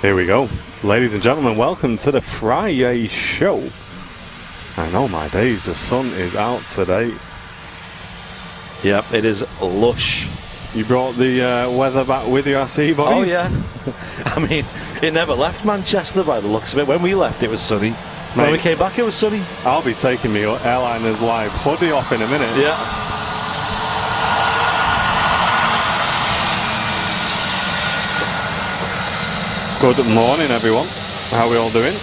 Here we go. Ladies and gentlemen, welcome to the FriYay show. I know my days, the sun is out today. Yep, it is lush. You brought the weather back with you, I see, buddy. Oh, yeah. I mean, it never left Manchester by the looks of it. When we left, it was sunny. Mate, when we came back, it was sunny. I'll be taking me Airliners Live hoodie off in a minute. Yeah. Good morning, everyone. How are we all doing?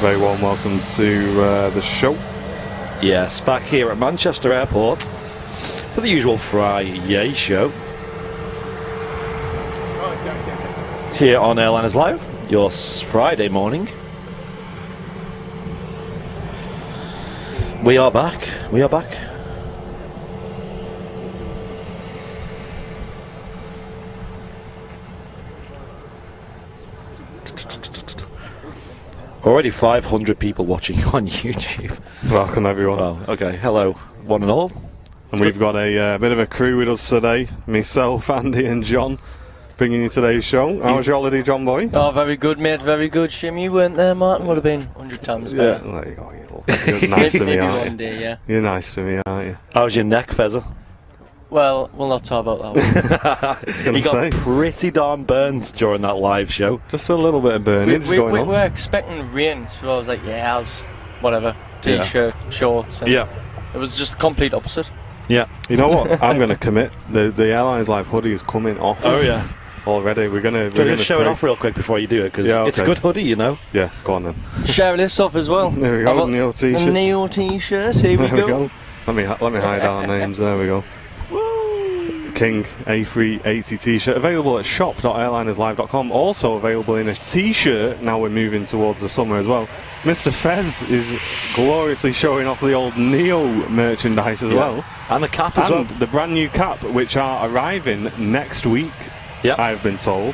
Very warm welcome to the show. Yes, back here at Manchester Airport for the usual FriYay show. Here on Airliners Live, your Friday morning. We are back. We are back. Already 500 people watching on YouTube. Welcome, everyone. Oh, okay. Hello, one and all. And we've got a bit of a crew with us today. Myself, Andy and John, bringing you today's show. How was your holiday, John boy? Oh, very good, mate. Very good. Shame you weren't there, Martin. Would have been 100 times better. Yeah, there you go. You're nice to me, maybe aren't one you? day, yeah. You're nice to me, aren't you? How's your neck, Fezzer? Well, we'll not talk about that one. He got pretty darn burnt during that live show. Just a little bit of burning we going on. were expecting rain, so I was like, yeah, I'll just, whatever, t-shirt, shorts. And Yeah. It was just the complete opposite. Yeah. You know what? I'm going to commit. The Airlines Live hoodie is coming off. Oh, yeah. Already. We're going to show it off real quick before you do it, because it's a good hoodie, you know. Yeah, go on then. Share this off as well. There we go, Neil t-shirt. The Neil t-shirt, here we go. Let me hide our names, there we go. King A380 t-shirt available at shop.airlinerslive.com. Also available in a t-shirt. Now we're moving towards the summer as well. Mr. Fez is gloriously showing off the old Neo merchandise as well, and the cap as well. The brand new cap, which are arriving next week. Yeah, I've been told.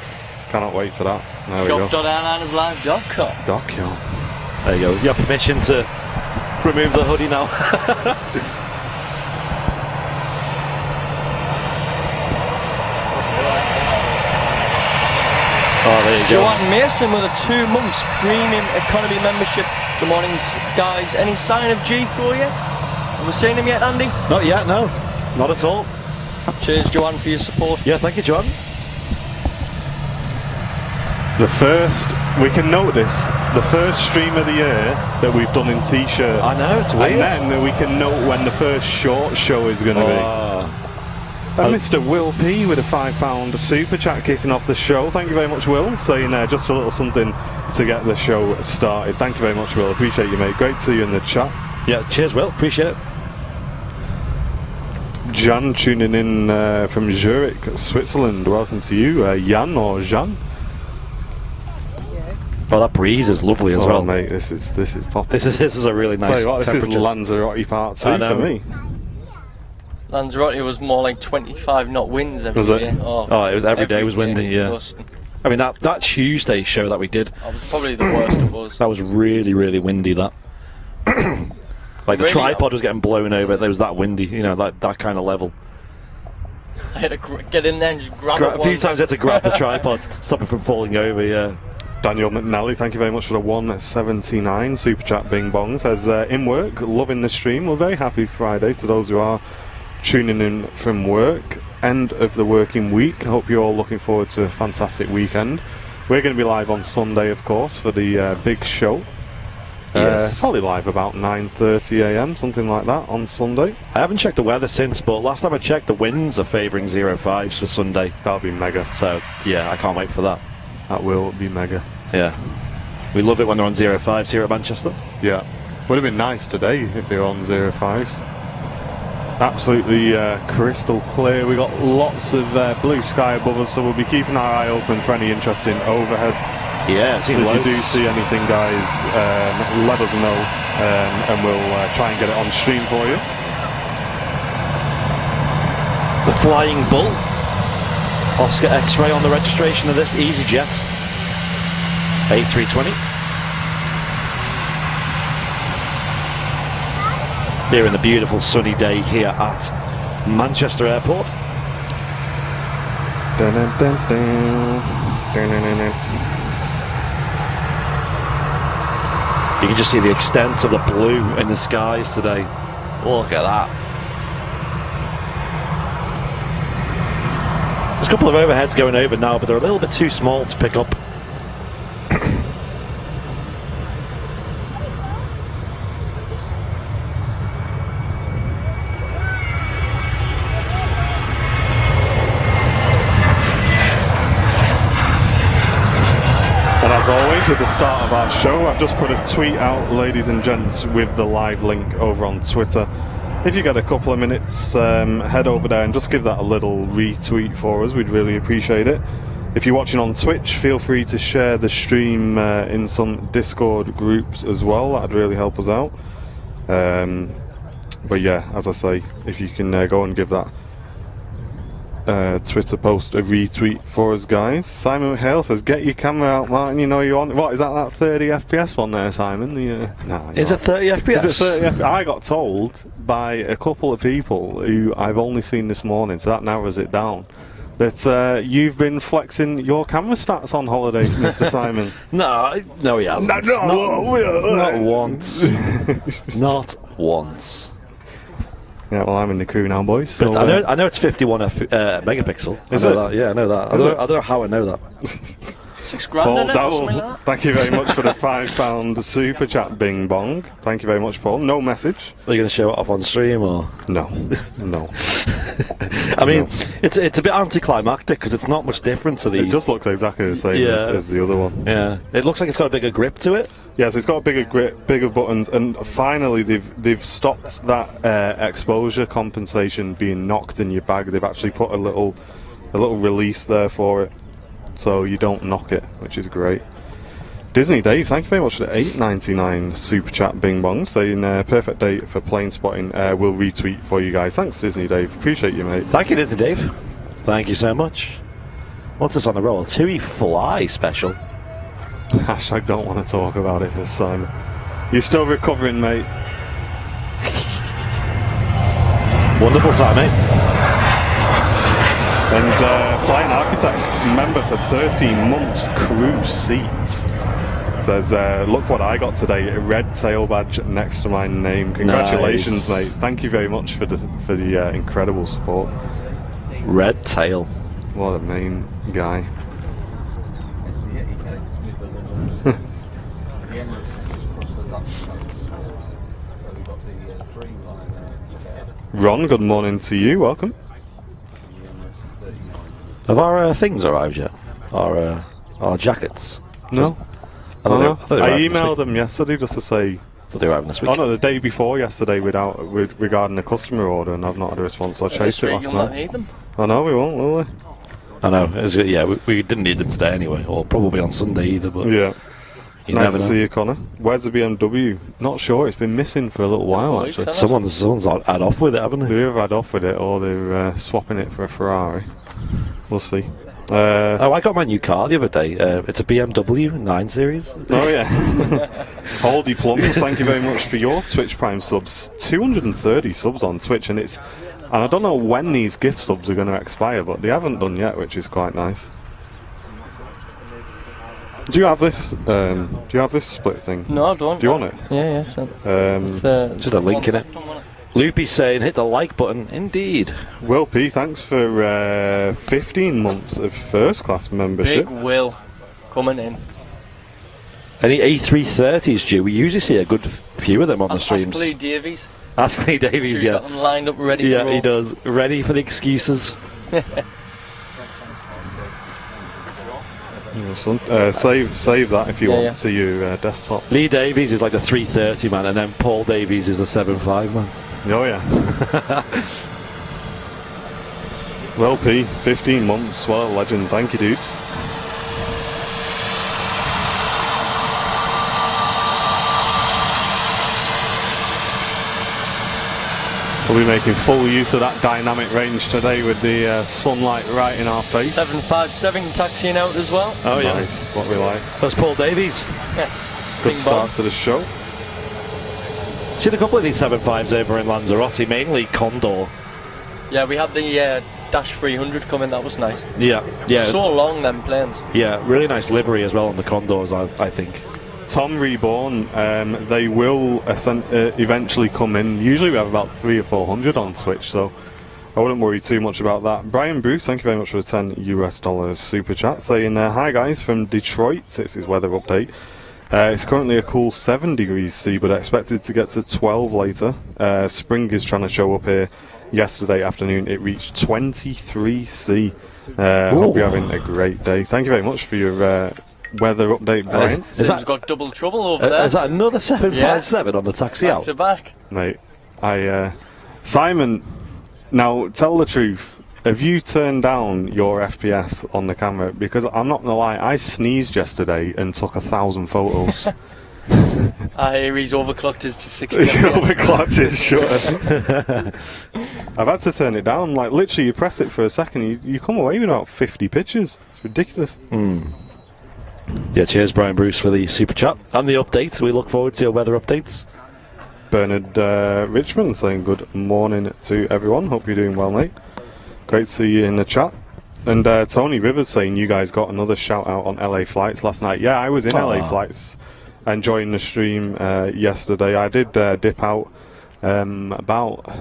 Cannot wait for that. There we go. Shop.airlinerslive.com. There you go. You have permission to remove the hoodie now. Oh, there you go. Joanne Mason with a 2 months premium economy membership. Good morning, guys. Any sign of G Crow yet? Have we seen him yet, Andy? Not yet, no. Not at all. Cheers, Joanne, for your support. Yeah, thank you, John. We can note this, the first stream of the year that we've done in t-shirt. I know, it's weird. And then we can note when the first short show is going to be. And Mr. Will P with a £5 super chat kicking off the show. Thank you very much, Will, saying just a little something to get the show started. Thank you very much, Will. Appreciate you, mate. Great to see you in the chat. Yeah, cheers, Will. Appreciate it. Jan tuning in from Zurich, Switzerland. Welcome to you, Jan or Jean. Oh, that breeze is lovely as well, mate. This is popping. This is a really nice temperature. This is Lanzarote Part 2 for me. Lanzarote was more like 25 knot winds every day. Oh, it was every day was windy, yeah. I mean, that Tuesday show that we did, that was probably the worst it was. That was really, really windy, that. Like the tripod was getting blown over, it was that windy, you know, like that kind of level. I had to get in there and just grab it a few times I had to grab the tripod to stop it from falling over, yeah. Daniel McNally, thank you very much for the 179 super chat bing bong. Says, in work, loving the stream. We're very happy Friday to those who are tuning in from work. End of the working week. I hope you're all looking forward to a fantastic weekend. We're going to be live on Sunday, of course, for the big show. Yes. Probably live about 9:30 a.m, something like that, on Sunday. I haven't checked the weather since, but last time I checked, the winds are favouring 05s for Sunday. That'll be mega. So, yeah, I can't wait for that. That will be mega. Yeah. We love it when they're on 05s here at Manchester. Yeah. Would have been nice today if they were on 05s. Absolutely crystal clear. We got lots of blue sky above us, so we'll be keeping our eye open for any interesting overheads. Yeah, so if you do see anything, guys, let us know, and we'll try and get it on stream for you. The Flying Bull, Oscar X-ray on the registration of this EasyJet A380. Here in the beautiful sunny day here at Manchester Airport. Dun, dun, dun, dun. You can just see the extent of the blue in the skies today. Look at that. There's a couple of overheads going over now, but they're a little bit too small to pick up. And as always, with the start of our show, I've just put a tweet out, ladies and gents, with the live link over on Twitter. If you get a couple of minutes, head over there and just give that a little retweet for us. We'd really appreciate it. If you're watching on Twitch, feel free to share the stream in some Discord groups as well. That'd really help us out. But yeah, as I say, if you can go and give that Twitter post a retweet for us, guys. Simon Hale says, "Get your camera out, Martin. You know you're on." What is that 30 FPS one there, Simon? Yeah. Nah, Is it 30 FPS? Is it 30 FPS? I got told by a couple of people who I've only seen this morning, so that narrows it down, that you've been flexing your camera stats on holidays, Mr. Simon. No, he hasn't. Not once. Not once. Yeah, well, I'm in the crew now, boys. So, But I know it's 51 megapixel. Is I it? know that. Yeah, I know that. I don't know how I know that. $6 Paul in it, or Dowell, something like that. thank you very much for the £5 super chat, Bing Bong. Thank you very much, Paul. No message. Are you going to show it off on stream or? No, no. I mean, it's a bit anticlimactic because it's not much different to the. It just looks exactly the same as the other one. Yeah, it looks like it's got a bigger grip to it. Yes, it's got a bigger grip, bigger buttons, and finally they've stopped that exposure compensation being knocked in your bag. They've actually put a little release there for it, so you don't knock it, which is great. Disney Dave, thank you very much for the $8.99 super chat, Bing Bong, saying perfect date for plane spotting. We'll retweet for you guys. Thanks, Disney Dave. Appreciate you, mate. Thank you, Disney Dave. Thank you so much. What's this on the roll? TUI Fly special. Hashtag don't want to talk about it this time. You're still recovering, mate. Wonderful time, mate. And Flying Architect, member for 13 months, crew seat. Says, look what I got today, a red tail badge next to my name. Congratulations, Nice. mate. Thank you very much for the incredible support. Red tail. What a main guy. Ron, good morning to you. Welcome. Have our things arrived yet? Our jackets? No. I thought they I arrived this emailed week. them yesterday just to say. I thought they were arriving this week. Oh no, the day before yesterday regarding a customer order, and I've not had a response. So I chased it last You'll not night. need them. I know we won't, will we? I know. We didn't need them today anyway, or probably on Sunday either. But Yeah. you Nice never to know. see you, Connor. Where's the BMW? Not sure. It's been missing for a little while, weeks, actually. hasn't Someone's had off with it, haven't they? They've either had off with it or they're swapping it for a Ferrari. We'll see. Oh, I got my new car the other day. It's a BMW 9 Series. Oh yeah. Holdy Plums, thank you very much for your Twitch Prime subs. 230 subs on Twitch, and I don't know when these gift subs are going to expire, but they haven't done yet, which is quite nice. Do you have this? Do you have this split thing? No, I don't. Do you want it? Yeah, yes. It's just a link in it. Loopy's saying hit the like button. Indeed. Will P, thanks for 15 months of first class membership. Big Will coming in. Any A330s due? We usually see a good few of them on the streams. Astley Davies. Astley Davies, He's yeah. got them lined up ready to Yeah, roll. he does. Ready for the excuses. Save that if you want yeah. to your desktop. Lee Davies is like the 330 man, and then Paul Davies is the 75 man. Oh yeah. Well, P, 15 months. What a legend. Thank you, dude. We'll be making full use of that dynamic range today with the sunlight right in our face. 757 taxiing out as well. Oh yeah, Nice, what we like. that's Paul Davies. Good start to the show. Seen a couple of these 75s over in Lanzarote, mainly Condor. Yeah, we had the Dash 300 coming. That was nice. Yeah, yeah. So long, them planes. Yeah, really nice livery as well on the Condors, I think. Tom Reborn, they will eventually come in. Usually we have about 300 or 400 on Twitch, so I wouldn't worry too much about that. Brian Bruce, thank you very much for the $10 super chat, saying, hi guys from Detroit, it's his weather update. It's currently a cool 7 degrees C, but expected to get to 12 later. Spring is trying to show up here. Yesterday afternoon it reached 23 C. Hope you're having a great day. Thank you very much for your weather update, Brian. Has got double trouble over there. Is that another 757 on the taxi back out? to back. Mate, Simon, now tell the truth. Have you turned down your FPS on the camera? Because I'm not gonna lie, I sneezed yesterday and took 1,000 photos. I hear he's overclocked his to 60. He's overclocked his shutter. I've had to turn it down. Like literally, you press it for a second, you come away with about 50 pictures. It's ridiculous. Yeah, cheers, Brian Bruce, for the super chat and the updates. We look forward to your weather updates. Bernard Richmond saying good morning to everyone. Hope you're doing well, mate. Great to see you in the chat. And Tony Rivers saying you guys got another shout out on LA Flights last night. Yeah, I was in LA Flights enjoying the stream yesterday. I did dip out about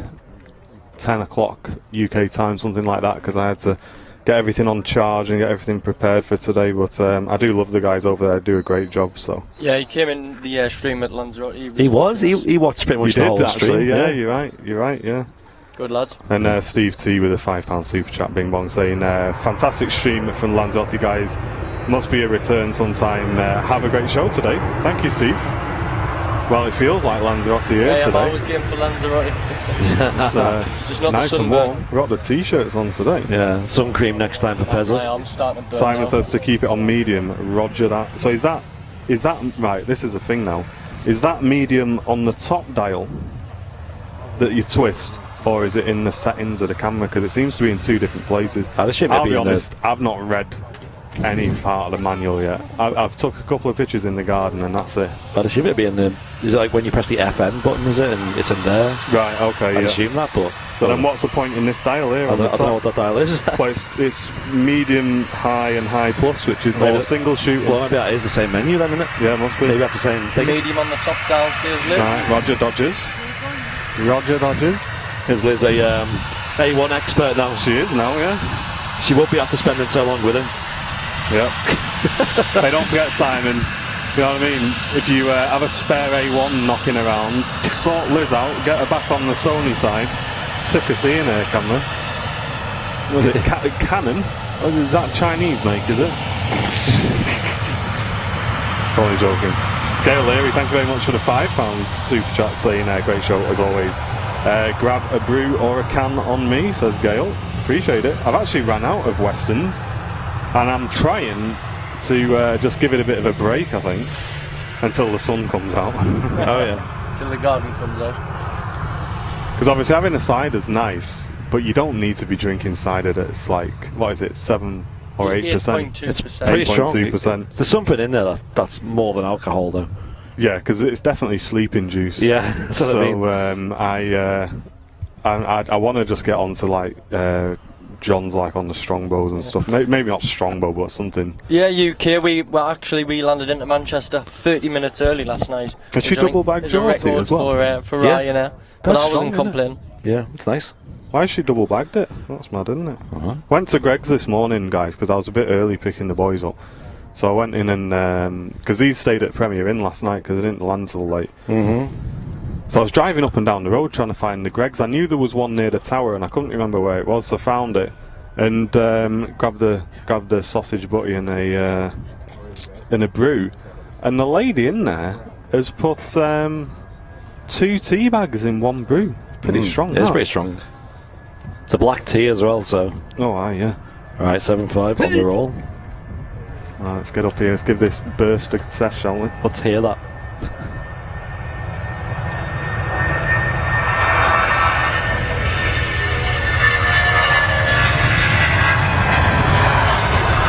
10 o'clock UK time, something like that, because I had to get everything on charge and get everything prepared for today. But I do love the guys over there, do a great job. So yeah, he came in the stream at Lanzarote. He watched pretty much the whole stream. Yeah, you're right, yeah. Good lads. And Steve T with a £5 super chat, Bing Bong, saying fantastic stream from Lanzarote, guys. Must be a return sometime. Have a great show today. Thank you, Steve. Well, it feels like Lanzarote here today. I'm always game for Lanzarote. It's just not nice the and warm. We've got the t-shirts on today. Yeah, sun cream next time for Fezza. Simon says to keep it on medium. Roger that. So is that right? This is the thing now. Is that medium on the top dial that you twist, or is it in the settings of the camera? Because it seems to be in two different places. I'll be honest, I've not read any part of the manual yet. I've took a couple of pictures in the garden and that's it. I'd assume it'd be in the... Is it like when you press the FN button, is it? And it's in there? Right, okay, I'd assume that, but then what's the point in this dial here? I don't know what that dial is. Well, it's medium, high and high plus, which is all single shooting. Well, maybe that is the same menu then, isn't it? Yeah, it must be. Maybe that's the same thing. Medium on the top dial, says Liz. Right, Roger Dodgers. Is Liz a A1 expert now? She is now, yeah. She won't be after spending so long with him. Yep. Hey, don't forget, Simon, you know what I mean? If you have a spare A1 knocking around, sort Liz out, get her back on the Sony side. Sick of seeing her camera. Was it Canon? Or is that Chinese make, is it? Only joking. Gail Leary, thank you very much for the £5 super chat, saying great show as always. Grab a brew or a can on me, says Gail. Appreciate it. I've actually ran out of Westons. And I'm trying to just give it a bit of a break, I think, until the sun comes out. Oh, yeah. Until the garden comes out. Because obviously having a cider's nice, but you don't need to be drinking cider that's like, what is it, 7 or 8%? It's pretty strong. 8.2%. There's something in there that's more than alcohol, though. Yeah, because it's definitely sleeping juice. Yeah, that's what I mean. I want to just get on to like... John's like on the strongbows and stuff. Maybe not strongbow, but something. Yeah, UK. We landed into Manchester 30 minutes early last night. Did she double bag Geordie as well? For Ryanair, but I wasn't complaining. Yeah, it's nice. Why has she double bagged it? That's mad, isn't it? Went to Greg's this morning, guys, because I was a bit early picking the boys up. So I went in and because these stayed at Premier Inn last night because they didn't land till late. So I was driving up and down the road trying to find the Greg's. I knew there was one near the tower and I couldn't remember where it was, so I found it and grabbed the sausage butty and a brew. And the lady in there has put 2 tea bags in one brew. Pretty strong. It's pretty strong. It's a black tea as well, so. Oh, aye, yeah. Alright, 7-5 on the roll. Right, let's get up here. Let's give this burst a test, shall we? Let's hear that.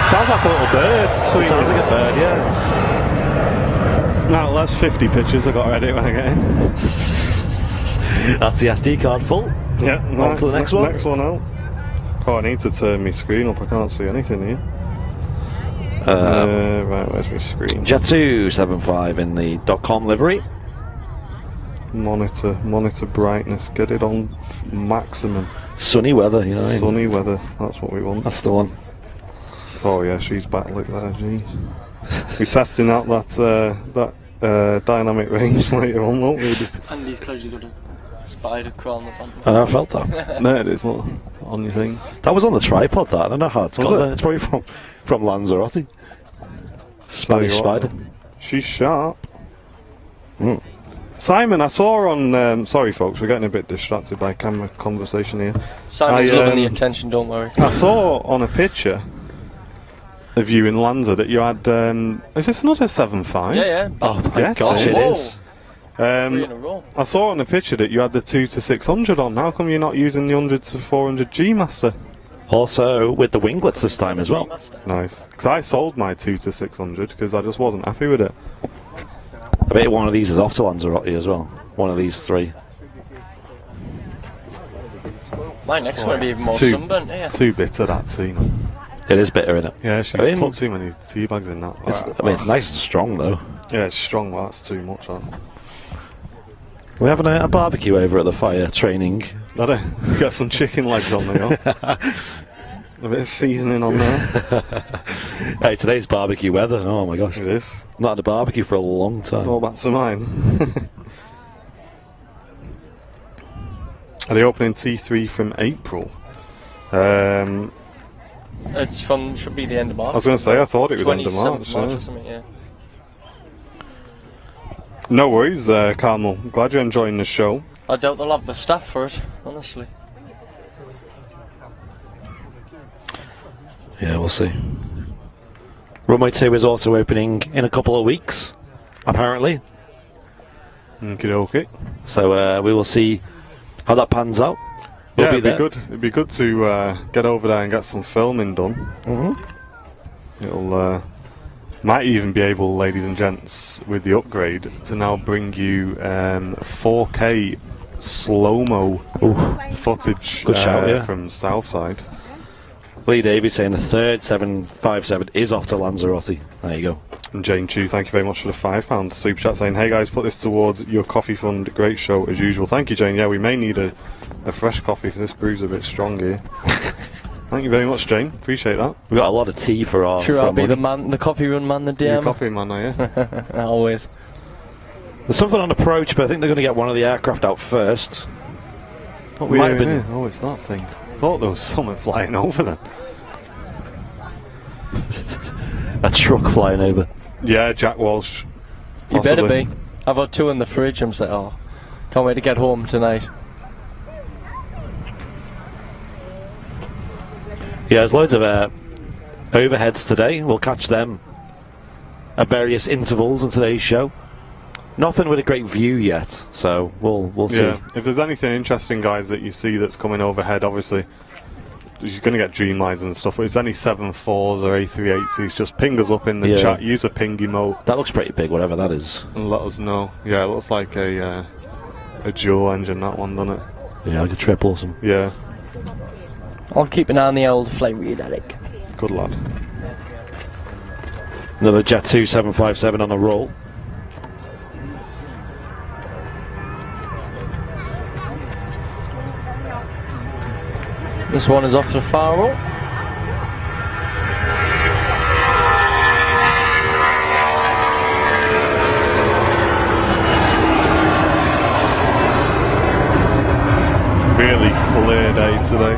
Sounds like a little bird. Sounds like a bird, yeah. Now, that's 50 pictures I got ready when I get in. That's the SD card full. Yeah. On to the next one. Next one out. Oh, I need to turn my screen up. I can't see anything here. Right, where's my screen? Jet 275 in the .com livery. Monitor brightness. Get it on maximum. Sunny weather, you know. Sunny weather. That's what we want. That's the one. Oh yeah, she's back. Look there, jeez. We're testing out that dynamic range later on, won't we? Andy's clothes, you got a spider crawling up on. I know, I felt that. There it is, look, on your thing. That was on the tripod, that. I don't know how it's got it? there. It's probably from Lanzarote. Spanish spider. She's sharp. Simon, I saw on... sorry, folks, we're getting a bit distracted by camera conversation here. Simon's loving the attention, don't worry. I saw on a picture of you in Lanza that you had... is this another 7.5? Yeah. Oh my gosh, it is. 3 in a row. I saw on a picture that you had the 2 to 600 on. How come you're not using the 100 to 400 G Master? Also with the winglets this time as well. Nice. Because I sold my 2 to 600 because I just wasn't happy with it. I bet one of these is off to Lanzarote as well. One of these 3. My next one will be even more sunburnt. Yeah. Too bitter, that tea, man. It is bitter, isn't it? Yeah, she's put too many tea bags in that. It's nice and strong though. Yeah, it's strong, but that's too much. We're having a barbecue over at the fire training. Get some chicken legs on there. A bit of seasoning on there. Hey, today's barbecue weather. Oh my gosh. It is. Not had a barbecue for a long time. All back to mine. Are they opening T3 from April? It's should be the end of March. I was going to say, I thought it was end of 27th March. March Yeah. or something, yeah. No worries, Carmel. Glad you're enjoying the show. I doubt they'll have the staff for it, honestly. Yeah, we'll see. Runway 2 is also opening in a couple of weeks, apparently. Okay. So we will see how that pans out. We'll Yeah, be it'd be there. good. It'd be good to get over there and get some filming done. It'll might even be able, ladies and gents, with the upgrade, to now bring you 4K slow-mo footage Good shout, yeah. from Southside. Lee Davies saying the third 757 is off to Lanzarote. There you go. And Jane Chu, thank you very much for the £5 super chat, saying, hey guys, put this towards your coffee fund. Great show as usual. Thank you, Jane. Yeah, we may need a fresh coffee because this brew's a bit strong here. Thank you very much, Jane. Appreciate that. We've got a lot of tea for our... Sure, for I'll our be money. the coffee run man, the You're DM. coffee man, are you? Always. There's something on approach, but I think they're going to get one of the aircraft out first. What Might might have have been- been? Oh, it's that thing. I thought there was something flying over there. A truck flying over. Yeah, Jack Walsh. You better Possibly. be. I've had 2 in the fridge. I'm saying, oh, can't wait to get home tonight. Yeah, there's loads of overheads today. We'll catch them at various intervals in today's show. Nothing with a great view yet, so we'll see. Yeah, if there's anything interesting, guys, that you see that's coming overhead, obviously, you're going to get Dreamlines and stuff, but if there's any 7.4s or A380s, just ping us up in the chat, use a ping emote, That looks pretty big, whatever that is. and let us know. Yeah, it looks like a dual engine, that one, doesn't it? Yeah, like a triple or something. Yeah, I'll keep an eye on the old FriYay, Alec. good lad. Another Jet 2 757 on a roll. This one is off the far roll. Really clear day today.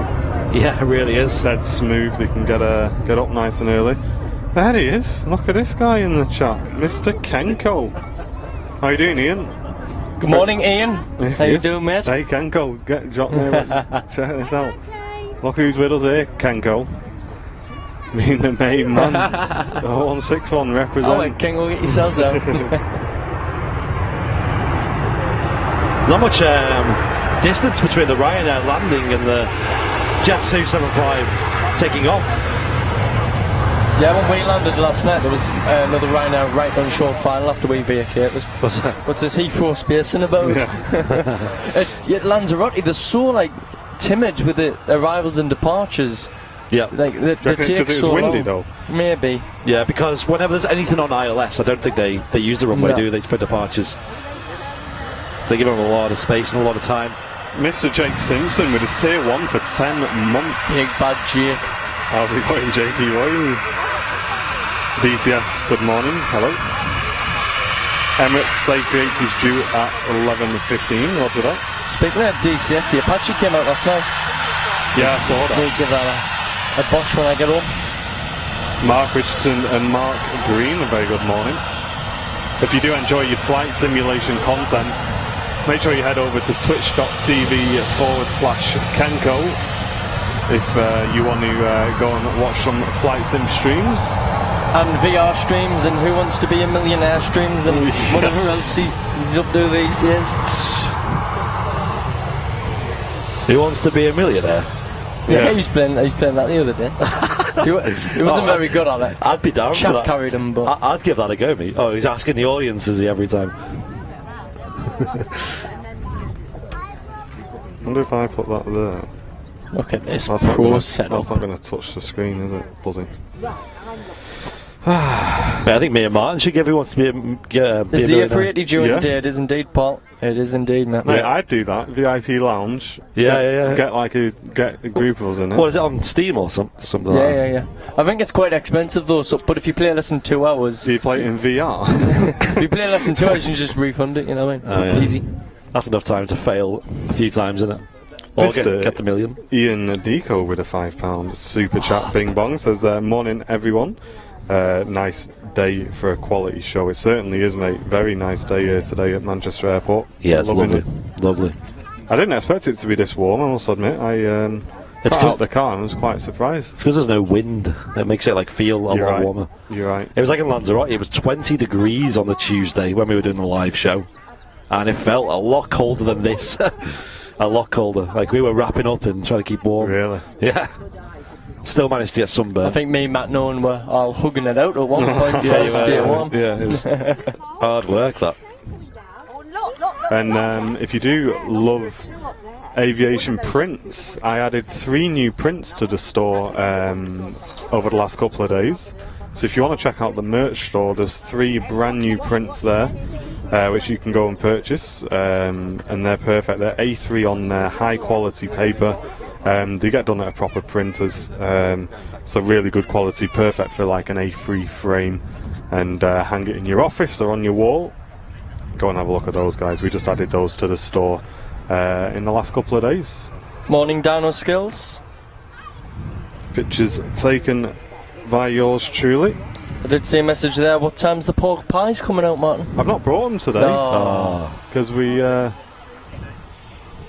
Yeah, it really is. Dead smooth, they can get up nice and early. There he is. Look at this guy in the chat, Mr. Kenko. How you doing, Ian? Good morning, Ian. How you Yes. doing, mate? Hey, Kenko, drop me check this out. Look who's with us here, Kenko. Me and the main man. The 161 represent. Oh, wait, King, will get yourself down. Not much distance between the Ryanair landing and the Jet 275 taking off. Yeah, when we landed last night, there was another Ryanair right on short final after we vacated. What's that? What's this Heathrow spacing about? Yeah. It Lanzarote, they're so like timid with the arrivals and departures. Yeah. Like the Do you reckon it's because it was windy though? Maybe. Yeah, because whenever there's anything on ILS, I don't think they use the runway, do they, for departures? They give them a lot of space and a lot of time. Mr. Jake Simpson with a tier 1 for 10 months. Big bad Jake. How's it going, Jakey Roy? DCS, good morning. Hello. Emirates A380 is due at 11:15. Roger that. Speaking of DCS, the Apache came out last night. Yeah, I saw that. We'll give that a bosh when I get home. Mark Richardson and Mark Green, a very good morning. If you do enjoy your flight simulation content, make sure you head over to twitch.tv/Kenko if you want to go and watch some flight sim streams. And VR streams and Who Wants to Be a Millionaire streams and whatever else he's up to these days. Who Wants to Be a Millionaire? Yeah, he was playing that the other day. he wasn't very good at it. I'd be down for Chat that. carried him, but I'd give that a go, mate. Oh, he's asking the audience, is he, every time? I wonder if I put that there. look at this That's pro setup. That's not going to touch the screen, is it? Buzzing. I think me and Martin should give Who Wants to Be a Is the Millionaire. A380 due Yeah. indeed? It is indeed, Paul. It is indeed, mate. Mate, I'd do that. VIP lounge. Yeah. Get a group of us in it. What is it, on Steam or something like that? Yeah. I think it's quite expensive though. So, but if you play less than 2 hours, Do you play it in VR? if you play less than 2 hours, you can just refund it. You know what I mean? Oh, yeah. Easy. That's enough time to fail a few times, isn't it? Or Mr. get the million. Ian Deco with a £5 super chat bing bong says, morning everyone. Nice day for a quality show. It certainly is, mate. Very nice day here today at Manchester Airport. Yeah, it's Loving lovely. Lovely. I didn't expect it to be this warm, I must admit. I It's got 'cause- out the car and I was quite surprised. It's because there's no wind. It makes it feel a You're lot right. warmer. You're right. It was like in Lanzarote. It was 20 degrees on the Tuesday when we were doing the live show, and it felt a lot colder than this. A lot colder. Like we were wrapping up and trying to keep warm. Really? Yeah. Still managed to get sunburned. I think me and Matt Nolan were all hugging it out at one point trying to stay warm. Yeah, it was hard work, that. And if you do love aviation prints, I added 3 new prints to the store over the last couple of days. So if you want to check out the merch store, there's 3 brand new prints there, which you can go and purchase, and they're perfect. They're A3 on high quality paper. They get done at proper printers, so really good quality, perfect for like an A3 frame, and hang it in your office or on your wall. Go and have a look at those, guys. We just added those to the store in the last couple of days. Morning, Dino Skills. Pictures taken by yours truly. I did see a message there. What time's the pork pies coming out, Martin? I've not brought them today No. because we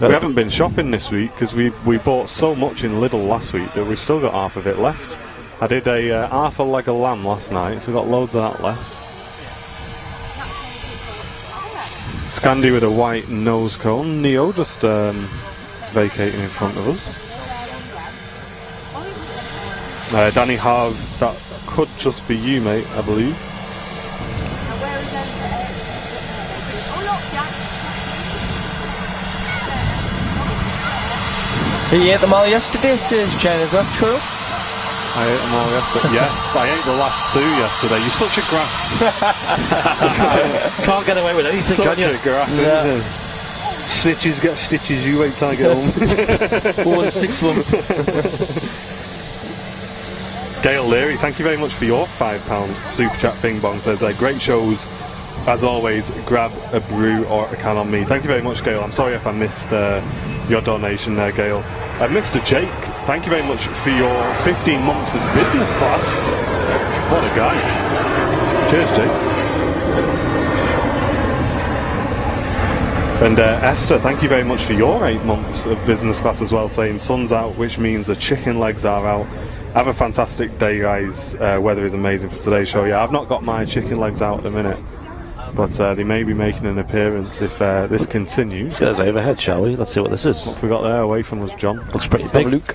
haven't been shopping this week because we bought so much in Lidl last week that we've still got half of it left. I did a half a leg of lamb last night, so we've got loads of that left. Scandi with a white nose cone. Neo just vacating in front of us. Danny Harv, that could just be you, mate, I believe. He ate them all yesterday, says Jen. Is that true? I ate them all yesterday. Yes, I ate the last 2 yesterday. You're such a grass. Can't get away with anything, Such can you? a grass, Yeah. isn't it? Snitches get stitches, you wait till I get home. 161. Gail Leary, thank you very much for your £5 super chat bing bong. Says great shows as always, grab a brew or a can on me. Thank you very much, Gail. I'm sorry if I missed your donation there, Gail. Mr. Jake, thank you very much for your 15 months of business class. What a guy. Cheers, Jake. And Esther, thank you very much for your 8 months of business class as well, saying sun's out, which means the chicken legs are out. Have a fantastic day, guys. Weather is amazing for today's show. Yeah, I've not got my chicken legs out at the minute, but they may be making an appearance if this continues. Let's get those overhead, shall we? Let's see what this is. What have we got there away from us, John? Looks pretty Have a big. look.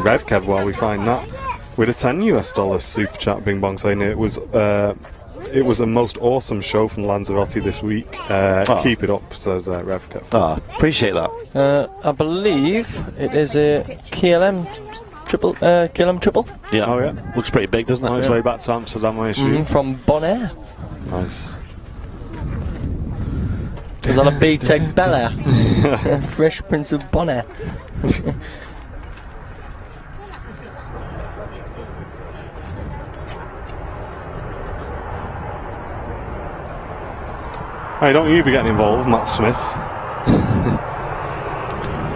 Rev Kev, while we find that, with a $10 super chat bing bong, saying it it was a most awesome show from Lanzarote this week. Keep it up, says Revka. Appreciate that. I believe it is a KLM triple. Yeah. Oh, yeah. Looks pretty big, doesn't it? On its way back to Amsterdam, I assume. From Bonaire. Nice. Is that a B-Tech Bel Air? Fresh Prince of Bonaire. Hey, don't you be getting involved, Matt Smith.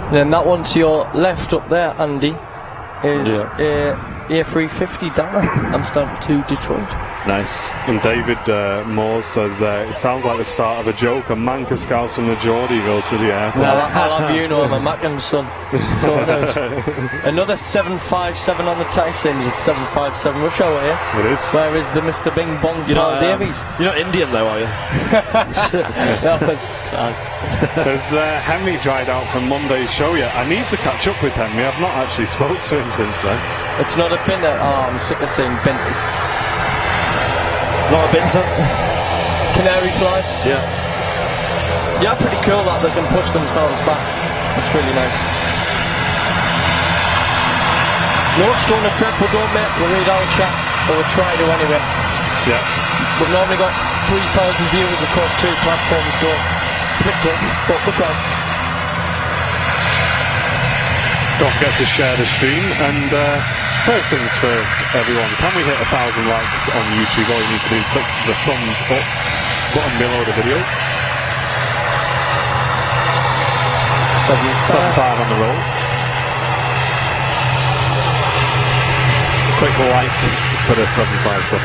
And then that one to your left up there, Andy, is a A380 down Amsterdam to Detroit. Nice. And David Moores says, it sounds like the start of a joke. A man can scouse from the Geordie go to the airport. I'll have you know, I'm a Mackham's son. Another 757 on the tie seems it's 757 rush hour here. It is. Where is the Mr. Bing Bong? Davies? You're not Indian though, are you? That was class. Has Henry dried out from Monday's show yet? I need to catch up with Henry. I've not actually spoke to him since then. It's not a binter. Oh, I'm sick of seeing binters. Not a binter. Canary fly. Yeah. Yeah, pretty cool that they can push themselves back. It's really nice. No stoner trip, we don't make. We read our chat, but we'll try to anyway. Yeah. We've normally got 3,000 viewers across 2 platforms, so it's a bit tough, but we'll try. Don't forget to share the stream. And first things first, everyone, can we hit 1,000 likes on YouTube? All you need to do is click the thumbs up button below the video. 7.5 on the roll. Let's click like for the 757.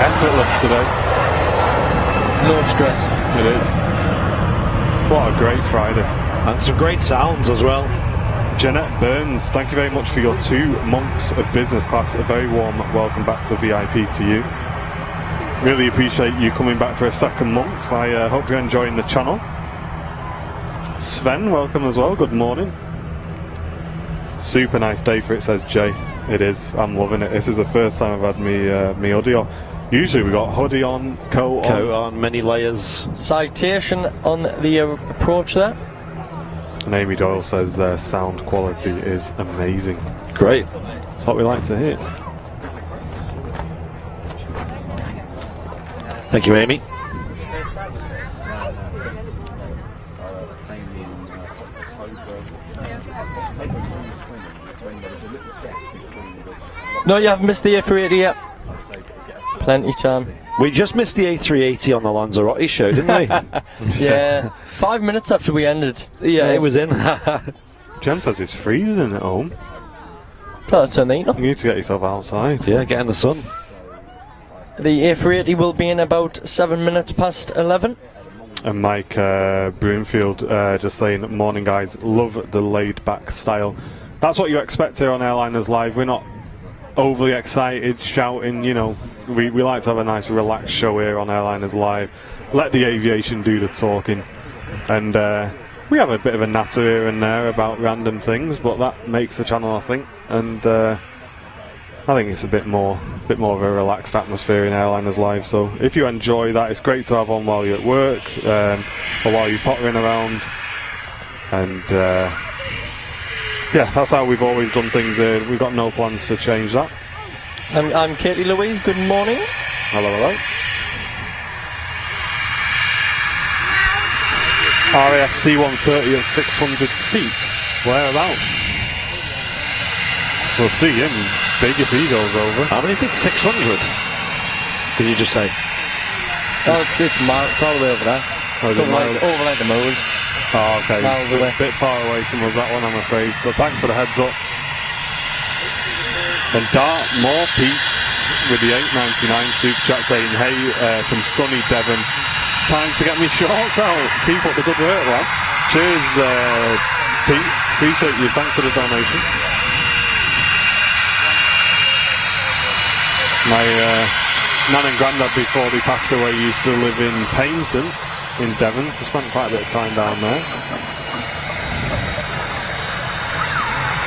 Effortless today. No stress. It is. What a great Friday. And some great sounds as well. Jeanette Burns, thank you very much for your 2 months of business class. A very warm welcome back to VIP to you. Really appreciate you coming back for a second month. I hope you're enjoying the channel. Sven, welcome as well. Good morning. Super nice day for it, says Jay. It is. I'm loving it. This is the first time I've had me hoodie on. Usually we got hoodie on, coat on, many layers. Citation on the approach there. And Amy Doyle says sound quality is amazing. Great. That's what we like to hear. Thank you, Amy. No, you haven't missed the A380 yet. Plenty time. We just missed the A380 on the Lanzarote show, didn't we? Yeah. 5 minutes after we ended. Yeah, it was in. Jen says it's freezing at home. Tell it to the heat up. You need to get yourself outside. Yeah, get in the sun. The A380 will be in about 7 minutes past 11. And Mike Broomfield just saying, morning guys, love the laid back style. That's what you expect here on Airliners Live. We're not overly excited, shouting, you know. We like to have a nice relaxed show here on Airliners Live. Let the aviation do the talking. And we have a bit of a natter here and there about random things, but that makes the channel, I think. And I think it's a bit more of a relaxed atmosphere in Airliners Live. So if you enjoy that, it's great to have on while you're at work or while you're pottering around. And yeah, that's how we've always done things here. We've got no plans to change that. I'm Katie Louise. Good morning. Hello, hello. RAF C-130 at 600 feet. Whereabouts? We'll see him. Big if he goes over. How many feet? 600? Did you just say? Oh, it's all the way over there. Oh, It's over like the Moors. Oh, okay. Miles It's away. a bit far away from us, that one, I'm afraid. But thanks for the heads up. And Dartmoor Pete's with the 8.99 super chat saying, hey, from sunny Devon, time to get me shorts out. Keep up the good work, lads. Cheers, Pete. Appreciate you. Thanks for the donation. My nan and granddad, before they passed away, used to live in Paignton. in Devon, so spent quite a bit of time down there.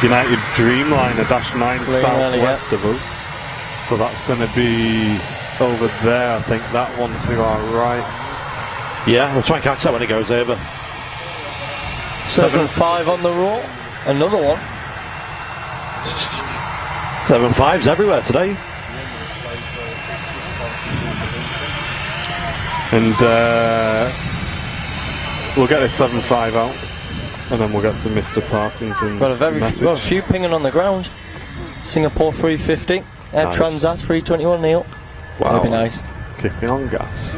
United Dreamliner -9 southwest of us. So that's going to be over there, I think, that one to our right. Yeah, we'll try and catch that when it goes over. 7.5 on the roll. Another one. 7.5s everywhere today. And we'll get this 7.5 out, and then we'll get to Mr. Partington's message. Got a few pinging on the ground. Singapore 350, Air Nice. Transat 321 Neil. Wow. That'd be nice. Kicking on gas.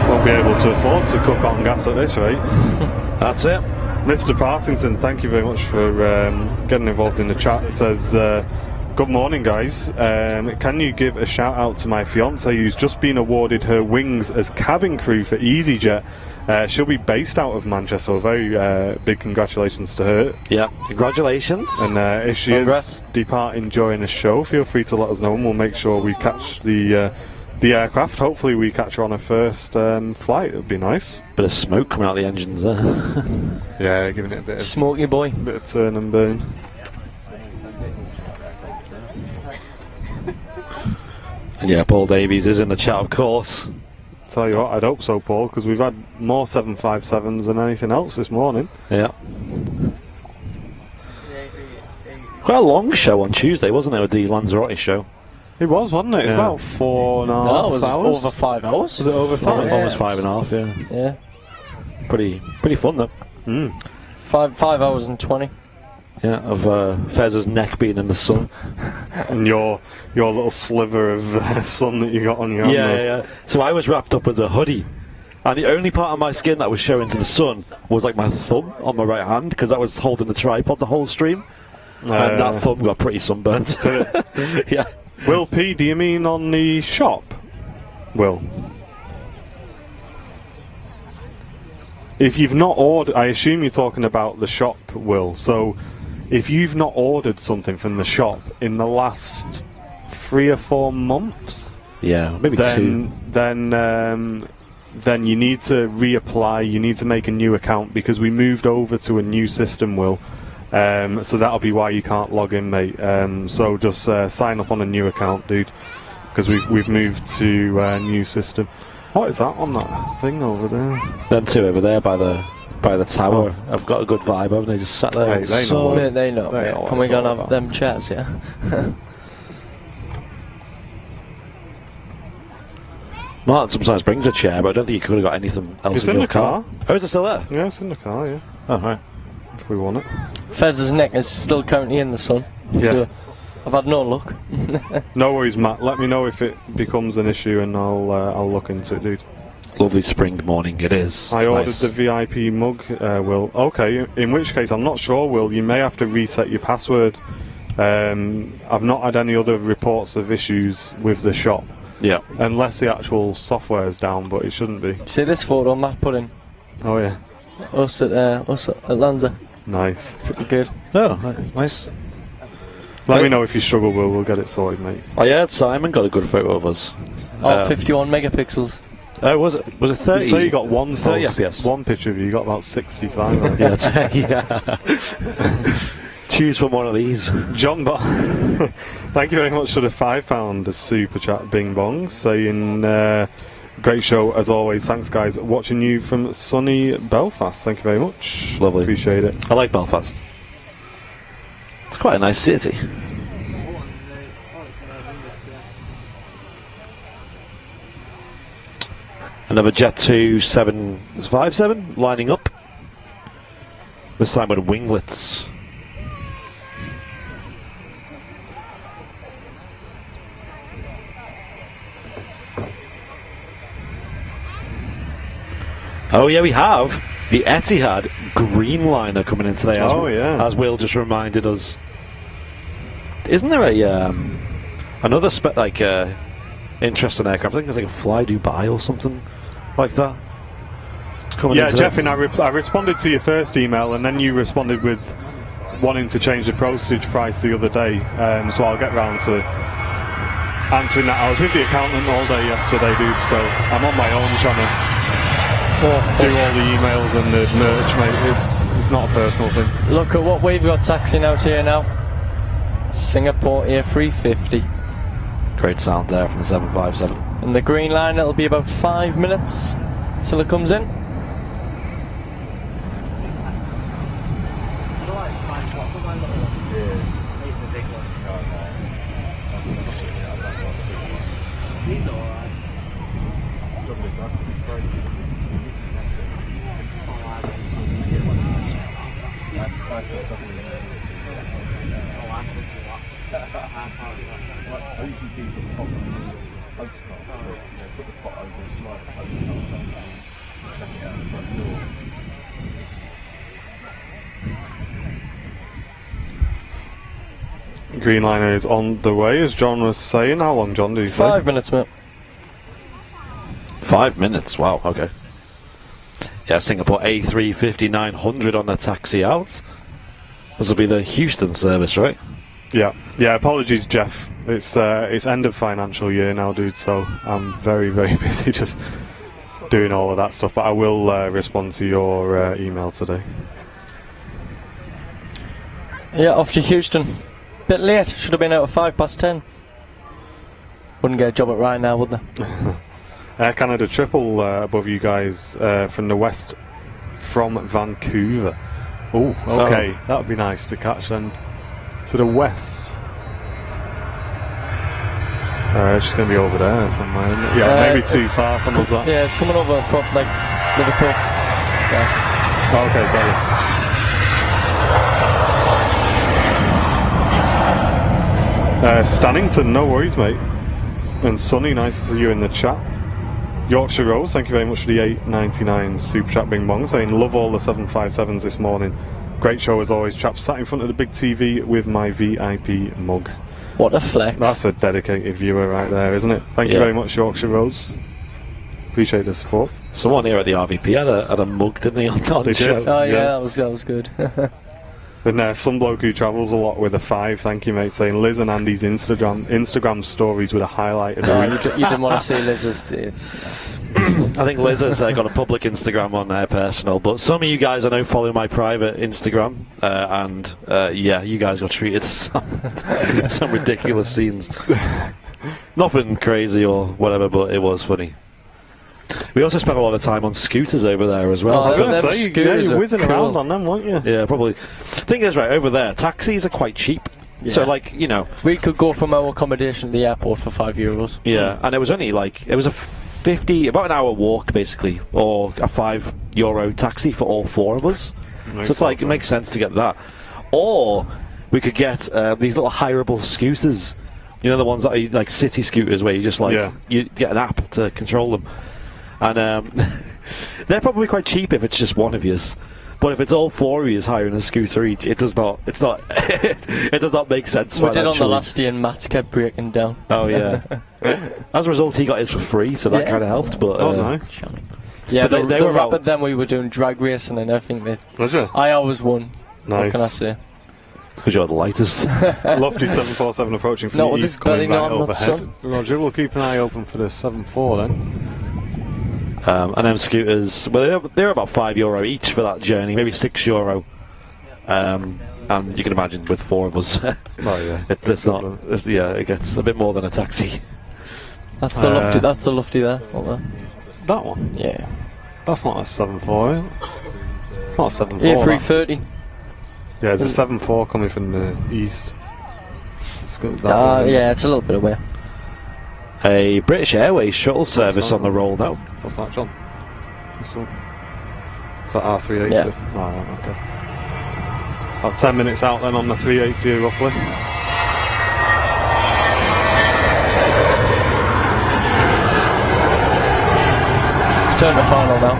Won't be able to afford to cook on gas at this rate. That's it. Mr. Partington, thank you very much for getting involved in the chat. It says, good morning, guys. Can you give a shout out to my fiance who's just been awarded her wings as cabin crew for EasyJet? She'll be based out of Manchester. Very big congratulations to her. Yeah, congratulations. And if she is departing during the show, feel free to let us know, and we'll make sure we catch the aircraft. Hopefully we catch her on her first flight. It would be nice. Bit of smoke coming out the engines there. Yeah, giving it a bit of Smoky boy. turn and burn. And yeah, Paul Davies is in the chat, of course. Tell you what, I'd hope so, Paul, because we've had more 757s than anything else this morning. Yeah. Quite a long show on Tuesday, wasn't it, with the Lanzarote show? It was, wasn't it? It was about 4.5 it was hours. over 5 hours. Was it over 5? Yeah. Almost 5.5, yeah. Yeah. Pretty fun, though. 5 hours and 20. Yeah, of Fez's neck being in the sun. And your little sliver of sun that you got on your hand. Yeah. So I was wrapped up with a hoodie, and the only part of my skin that was showing to the sun was like my thumb on my right hand, because I was holding the tripod the whole stream, and that thumb got pretty sunburnt. Yeah. Will P, do you mean on the shop? Will? If you've not ordered, I assume you're talking about the shop, Will. So if you've not ordered something from the shop in the last 3 or 4 months, Yeah, maybe 2. then you need to reapply. You need to make a new account, because we moved over to a new system, Will. So that'll be why you can't log in, mate. So just sign up on a new account, dude, because we've moved to a new system. What is that on that thing over there? Them two over there by the tower. I've got a good vibe, haven't they? Just sat there. Hey, they know what it's- They know. they Yeah. know what Can we it's go all and have about. them chats, yeah? Martin sometimes brings a chair, but I don't think you could have got anything else It's in in your the car. Oh, is it still there? Yeah, it's in the car, yeah. Oh, right. If we want it. Fez's neck is still currently in the sun. Yeah. So I've had no luck. No worries, Matt. Let me know if it becomes an issue, and I'll look into it, dude. Lovely spring morning it is. I It's ordered nice. the VIP mug, Will. Okay, in which case I'm not sure, Will. You may have to reset your password. I've not had any other reports of issues with the shop, Yeah. unless the actual software is down, but it shouldn't be. See this photo Matt put in? Oh yeah, Us at Lanza. nice. Pretty good. Oh, nice. Let me know if you struggle, Will. We'll get it sorted, mate. I heard Simon got a good photo of us. 51 megapixels. Oh, was it 30? So you got 30 post, FPS. one picture of you. You got about 65. Right? Yeah, yeah. Choose from one of these. John thank you very much for the £5 super chat, Bing Bong, saying great show as always. Thanks, guys. Watching you from sunny Belfast. Thank you very much. Lovely. Appreciate it. I like Belfast. It's quite a nice city. Another Jet 2757 lining up. This time with winglets. Oh yeah, we have the Etihad Greenliner coming in today. As Will just reminded us. Isn't there a another interesting aircraft? I think it's like a Fly Dubai or something like that. coming Yeah, in Jeff, today? I responded to your first email, and then you responded with wanting to change the postage price the other day. So I'll get round to answering that. I was with the accountant all day yesterday, dude, so I'm on my own trying to do all the emails and the merch, mate. It's not a personal thing. Look at what we've got taxiing out here now. Singapore A380. Great sound there from the 757. And the green line, it'll be about 5 minutes till it comes in. Green liner is on the way, as John was saying. How long, John, do you say? 5 minutes, mate. 5 minutes, wow, okay. Yeah, Singapore A350 900 on the taxi out. This will be the Houston service, right? Yeah. Apologies, Jeff. It's end of financial year now, dude. So I'm very, very busy just doing all of that stuff. But I will respond to your email today. Yeah, off to Houston. Bit late. Should have been out at 10:05. Wouldn't get a job at Ryan now, would they? Air Canada triple above you guys from the west, from Vancouver. Oh, okay. That would be nice to catch then. To the west. It's just going to be over there somewhere, isn't it? Yeah, maybe too far from us. That. Yeah, it's coming over from like Liverpool. Yeah. Oh, okay, got it. Stannington, no worries, mate. And Sonny, nice to see you in the chat. Yorkshire Rose, thank you very much for the $8.99 super chat, Bing Bong, saying love all the 757s this morning. Great show as always, chaps. Sat in front of the big TV with my VIP mug. What a flex. That's a dedicated viewer right there, isn't it? Thank you very much, Yorkshire Rose. Appreciate the support. Someone here at the RVP had a mug, didn't he, on the show? Oh yeah, that was good. And some bloke who travels a lot with a 5, thank you, mate, saying Liz and Andy's Instagram stories with a highlight of the week. You didn't want to see Liz's, did you? I think Liz has got a public Instagram on her personal, but some of you guys I know follow my private Instagram, and yeah, you guys got treated to some ridiculous scenes. Nothing crazy or whatever, but it was funny. We also spent a lot of time on scooters over there as well. I was going to say, you're whizzing cool. around on them, weren't you? Yeah, probably. Thing is, right, over there, taxis are quite cheap. Yeah. So, like, you know. We could go from our accommodation to the airport for €5. Yeah, and it was only like, it was about an hour walk, basically, or a €5 taxi for all 4 of us. So it's like, it makes sense to get that. Or we could get these little hireable scooters. You know, the ones that are like city scooters where you just like, you get an app to control them. And they're probably quite cheap if it's just one of yous. But if it's all 4 of yous hiring a scooter each, it does not it does not make sense. We did on the last day and Matt kept breaking down. Oh yeah. As a result, he got his for free, so that kind of helped. But nice. Yeah, but they were rapid. Then we were doing drag racing and everything. I always won. Nice. What can I say? Because you're the lightest. Lofty 747 approaching from Not the with east, his belly coming right on, not overhead. son. Roger, we'll keep an eye open for the 74 then. And them scooters, well, they're about €5 each for that journey, maybe €6. And you can imagine with 4 of us, it gets a bit more than a taxi. That's the lofty. That's the lofty there. That one? Yeah. That's not a 74, is it? It's not a 74. A330. Yeah, there's a 74 coming from the east. Yeah, it's a little bit away. A British Airways shuttle service on the roll now. What's that, John? This one? Is that R380? Yeah. Oh, right, okay. About 10 minutes out then on the 380 roughly. It's turned to final now.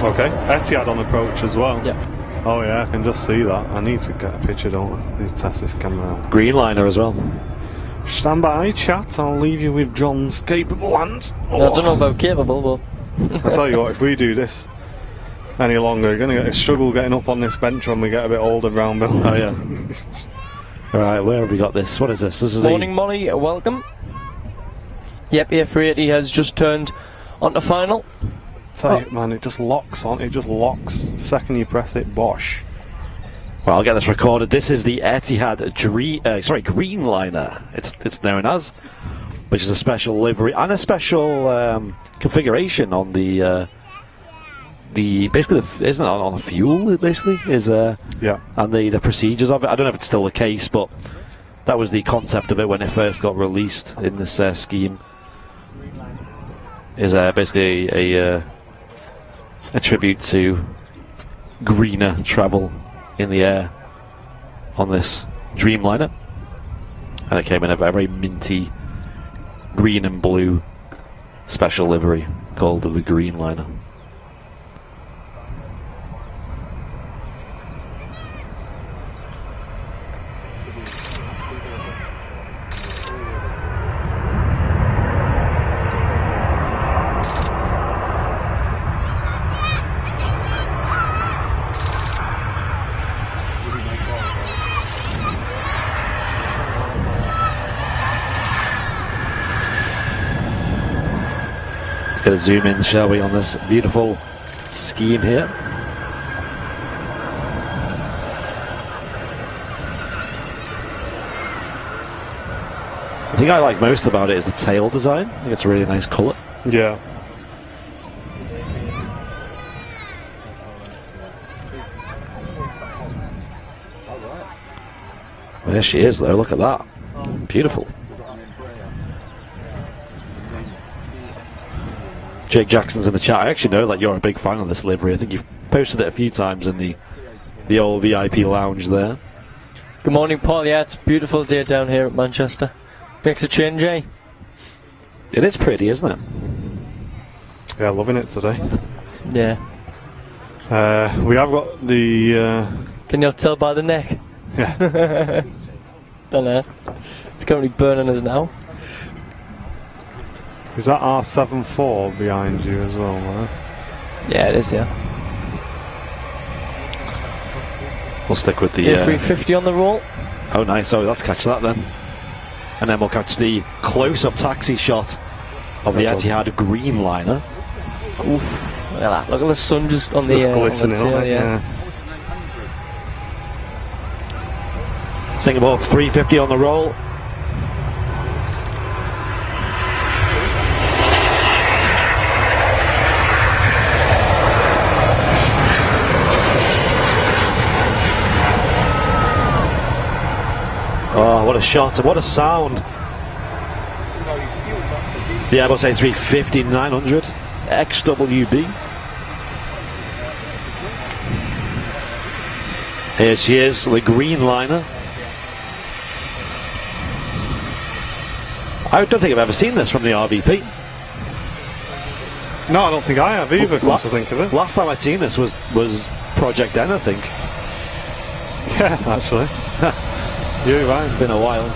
Okay. Etihad on approach as well. Yep. Oh yeah, I can just see that. I need to get a picture, don't I? Need to test this camera out. Green liner as well. Stand by, chat. I'll leave you with John's capable hands. I don't know about capable, but I'll tell you what, if we do this any longer. You're going to struggle getting up on this bench when we get a bit older, Brown Bill. Oh, yeah. Right, where have we got this? What is this? This is Morning, Molly. Welcome. Yep, A380 has just turned onto final. Tell you, man, it just locks on. It just locks. Second you press it, bosh. Well, I'll get this recorded. This is the Etihad Greenliner. It's known as, which is a special livery and a special configuration on the basically isn't it on the fuel? It basically is yeah, and the procedures of it. I don't know if it's still the case, but that was the concept of it when it first got released in this scheme. Is basically a tribute to greener travel in the air on this Dreamliner, and it came in a very minty green and blue special livery called the Greenliner. Let's get a zoom in, shall we, on this beautiful scheme here. The thing I like most about it is the tail design. I think it's a really nice colour. yeah. Well, there she is, though. Look at that. Beautiful. Jake Jackson's in the chat. I actually know that you're a big fan of this livery. I think you've posted it a few times in the old VIP lounge there. Good morning, Paul. Yeah, it's a beautiful day down here at Manchester. Makes a change, eh? It is pretty, isn't it? Yeah, loving it today. Yeah. We have got the Can you tell by the neck? yeah. Don't know. It's currently burning us now. Is that R74 behind you as well, man? Yeah, it is, yeah. We'll stick with the A350 on the roll. Oh, nice. Oh, let's catch that then. And then we'll catch the close-up taxi shot of the Etihad Greenliner. Oof. Look at that. Look at the sun just on the, Just on the glistening tail, on it, yeah. Singapore 350 on the roll. Oh, what a shot and what a sound. The Airbus A350 900 XWB. Here she is, the Greenliner. I don't think I've ever seen this from the RVP. No, I don't think I have either, come to think of it. Last time I seen this was Project N, I think. Yeah, actually. You're right. It's been a while.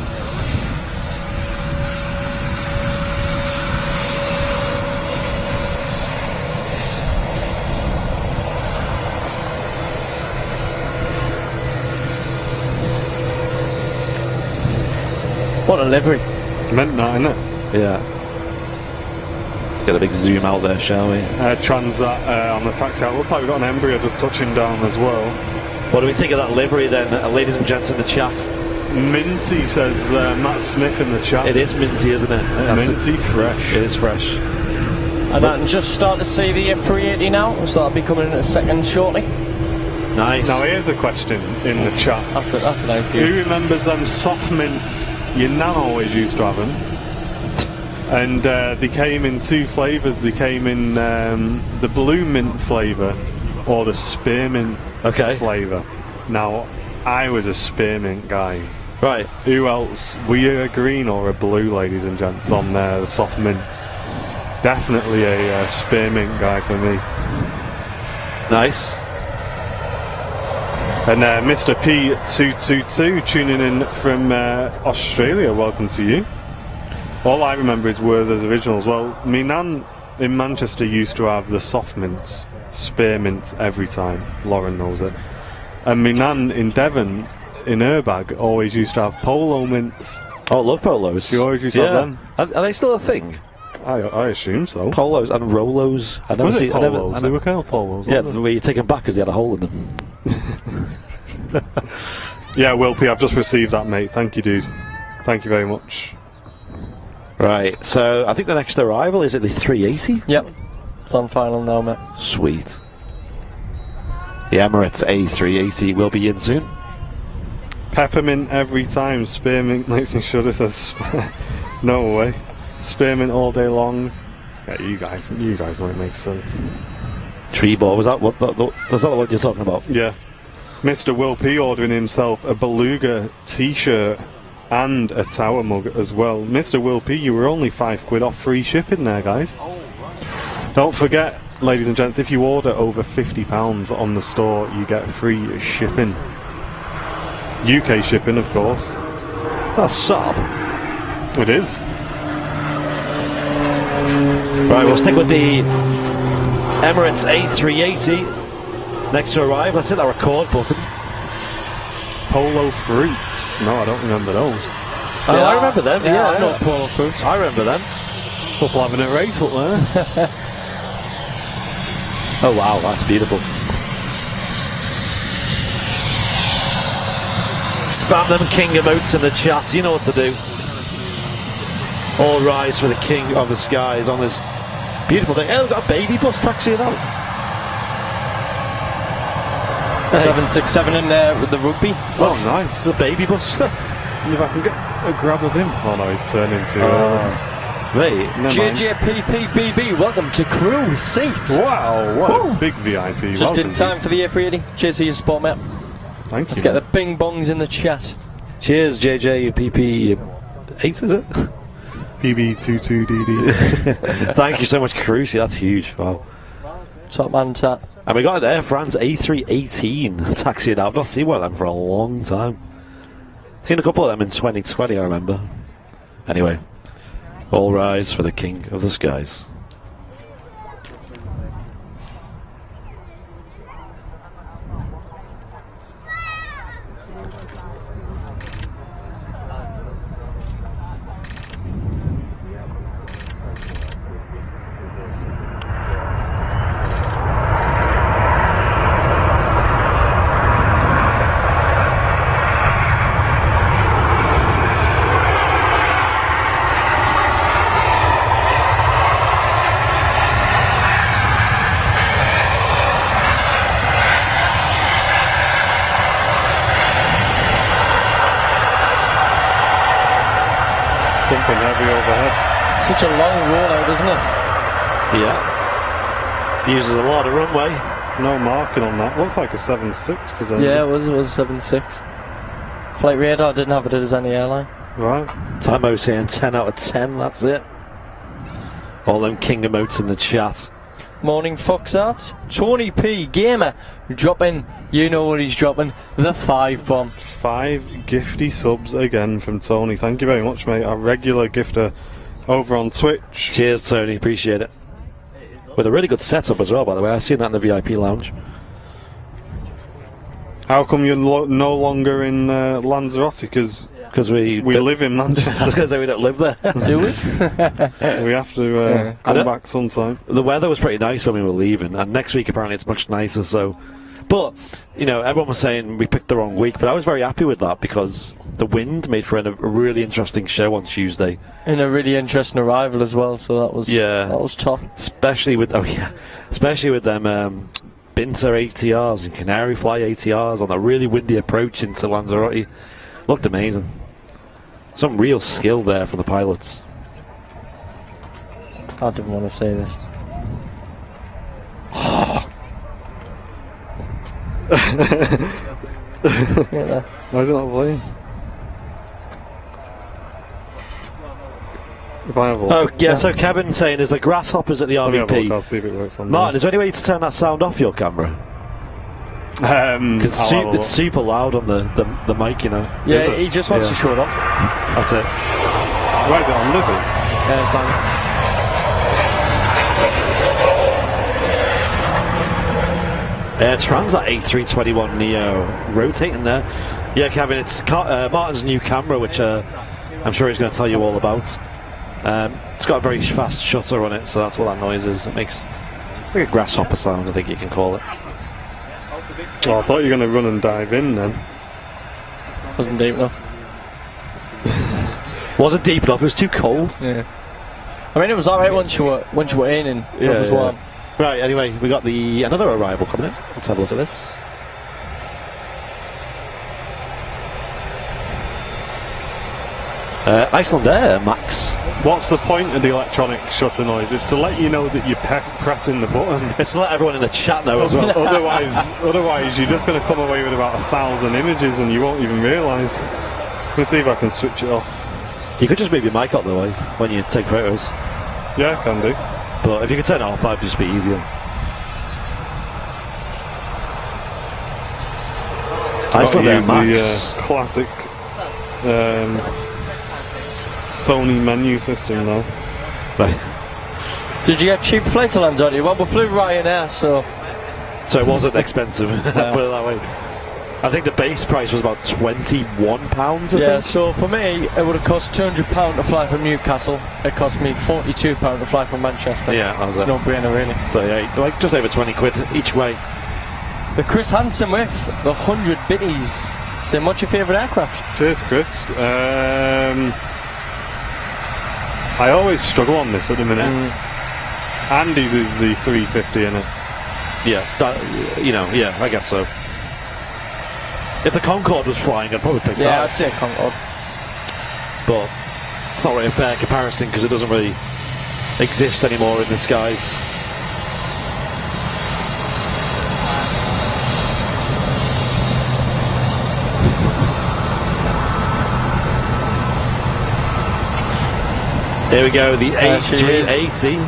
What a livery. Meant that, innit? Yeah. Let's get a big zoom out there, shall we? Transat on the taxi. It looks like we've got an embryo just touching down as well. What do we think of that livery then, ladies and gents in the chat? Minty, says Matt Smith in the chat. It is minty, isn't it? Minty fresh. It is fresh. And I can just start to see the FriYay now, so that'll be coming in a second shortly. Nice. Now here's a question in the chat. That's a nice view. Who remembers them soft mints? Your nan always used to have them. And they came in two flavours. They came in the blue mint flavour or the spearmint flavour. Now, I was a spearmint guy. Right. Who else? Were you a green or a blue, ladies and gents, on the soft mints? Definitely a spearmint guy for me. Nice. And Mr. P222 tuning in from Australia, welcome to you. All I remember is Werther's Originals. Well, me nan in Manchester used to have the soft mints. spearmint every time. Lauren knows it. And my nan in Devon, in her bag, always used to have polo mints. Oh, I love polos. She always used to have them. Are they still a thing? I assume so. Polos and Rolos. I never Was see it polos? They were called polos. Yeah, Wasn't where you take them back because they had a hole in them. Yeah, Will P, I've just received that, mate. Thank you, dude. Thank you very much. Right, so I think the next arrival is at the 380. Yep. It's on final now, mate. Sweet. The Emirates A380 will be in soon. Peppermint every time. Spearmint makes me shudder. Says, no way. Spearmint all day long. Yeah, you guys know it makes sense. Tree ball, was that what was that what you're talking about? Yeah. Mr. Will P ordering himself a beluga t-shirt and a tower mug as well. Mr. Will P, you were only £5 off free shipping there, guys. Don't forget, ladies and gents, if you order over £50 on the store, you get free shipping. UK shipping, of course. That's sob. It is. Right, we'll stick with the Emirates A380. Next to arrive, let's hit that record button. Polo fruits. No, I don't remember those. Oh, I remember them. Yeah, not polo fruits. I remember them. Couple having a race up there. Oh wow, that's beautiful. Spam them king emotes in the chat. You know what to do. All rise for the king of the skies on this beautiful day. Hey, we've got a baby bus taxiing out. 767 in there with the rugby. Oh, nice. It's a baby bus. If I can get a grab of him. Oh no, he's turning to. Mate, JJPPBB, welcome to crew seat. Wow, what a big VIP. Just Welcome, in time for the A380. Cheers to your support, mate. Thank you. Let's get the bing bongs in the chat. cheers, JJ. PP 8 is it? PB22DD. Thank you so much, Crucy. That's huge. Wow. Top man tat. And we got an Air France A318 taxiing out. I've not seen one of them for a long time. Seen a couple of them in 2020, I remember. Anyway, all rise for the king of the skies. Something heavy overhead. Such a long rollout, isn't it? Yeah. Uses a lot of runway. No marking on that. Looks like a 7.6 presenter. Yeah, it was 7.6. Flight radar didn't have it as any airline. Right. Timo saying 10 out of 10, that's it. All them king emotes in the chat. Morning Fox Arts. Tony P Gamer dropping, you know what he's dropping, the 5 bomb. 5 gifty subs again from Tony. Thank you very much, mate. Our regular gifter over on Twitch. Cheers, Tony. Appreciate it. With a really good setup as well, by the way. I've seen that in the VIP lounge. How come you're no longer in Lanzarote? Because we live in I was Manchester. going to say we don't live there. Do we? We have to come back sometime. The weather was pretty nice when we were leaving, and next week apparently it's much nicer. So, but you know, everyone was saying we picked the wrong week, but I was very happy with that because the wind made for a really interesting show on Tuesday. And a really interesting arrival as well. So that was top. Especially with them Binter ATRs and Canary Fly ATRs on a really windy approach into Lanzarote. Looked amazing. Some real skill there for the pilots. I didn't want to say this. Why is it not playing? If I have a look. Oh, yeah, so Kevin's saying is the grasshoppers at the Let me have a look, RVP. I'll see if it works on Martin, is there any way to turn that sound off your camera? Because it's super loud on the mic, you know. Yeah, he just wants to show it off. That's it. Why is it on Liz's? Yeah, it's on. Transat A321 Neo rotating there. Yeah, Kevin, it's Martin's new camera, which I'm sure he's going to tell you all about. It's got a very fast shutter on it, so that's what that noise is. It makes like a grasshopper sound, I think you can call it. Oh, I thought you were going to run and dive in then. Wasn't deep enough. Wasn't deep enough, it was too cold. Yeah. I mean, it was alright once you were in and it was warm. Right, anyway, we got another arrival coming in. Let's have a look at this. Iceland Air, Max. What's the point of the electronic shutter noise? It's to let you know that you're pressing the button. It's to let everyone in the chat know as well. otherwise, you're just going to come away with about 1,000 images and you won't even realise. Let's see if I can switch it off. You could just move your mic out the way when you take photos. Yeah, I can do. But if you could turn it off, that'd just be easier. Iceland Air, Max. The classic Sony menu system though. Right. Did you get cheap flight allowance on you? Well, we flew Ryanair, so it wasn't expensive. Put it that way. I think the base price was about £21. Yeah, so for me, it would have cost £200 to fly from Newcastle. It cost me £42 to fly from Manchester. Yeah, that was it's no brainer, really. So yeah, like just over 20 quid each way. The Chris Hansen with the 100 biddies. So, what's your favourite aircraft? Cheers, Chris. I always struggle on this at the minute. Andy's is the 350 in it. Yeah, I guess so. If the Concorde was flying, I'd probably pick that. Yeah, I'd say a Concorde. But it's not really a fair comparison because it doesn't really exist anymore in the skies. There we go, the A380.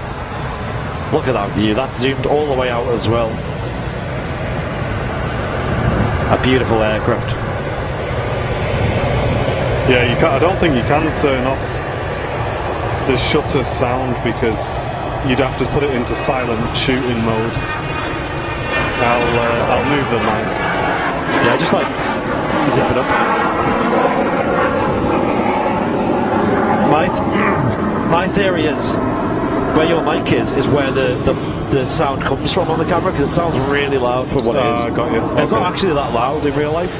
Look at that view, that's zoomed all the way out as well. A beautiful aircraft. Yeah, you can't, I don't think you can turn off the shutter sound because you'd have to put it into silent shooting mode. I'll move the mic. Yeah, just like zip it up. My theory is where your mic is where the sound comes from on the camera because it sounds really loud for what it is. I got you. It's not actually that loud in real life.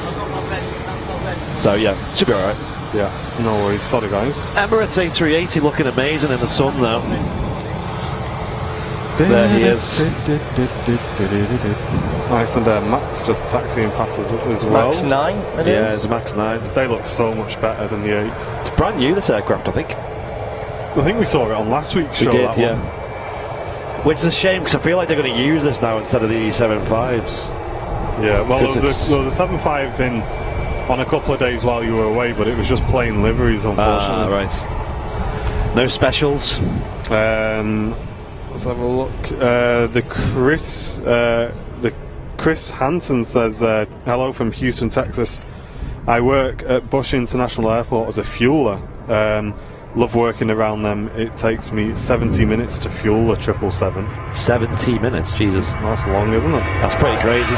So yeah, should be alright. Yeah, no worries. Sorry guys. Emirates A380 looking amazing in the sun though. There he is. Iceland Air Max just taxiing past us as well. Max 9 it is? Yeah, it's a Max 9. They look so much better than the 8s. It's brand new, this aircraft, I think. I think we saw it on last week's show. We did, that yeah. one. Which is a shame because I feel like they're going to use this now instead of the 75s. Yeah, well, there was a 75 in on a couple of days while you were away, but it was just plain liveries, unfortunately. Right. No specials. Let's have a look. The Chris Hansen says, hello from Houston, Texas. I work at Bush International Airport as a fueler. Love working around them. It takes me 70 minutes to fuel a 777. 70 minutes, Jesus. That's long, isn't it? That's pretty crazy.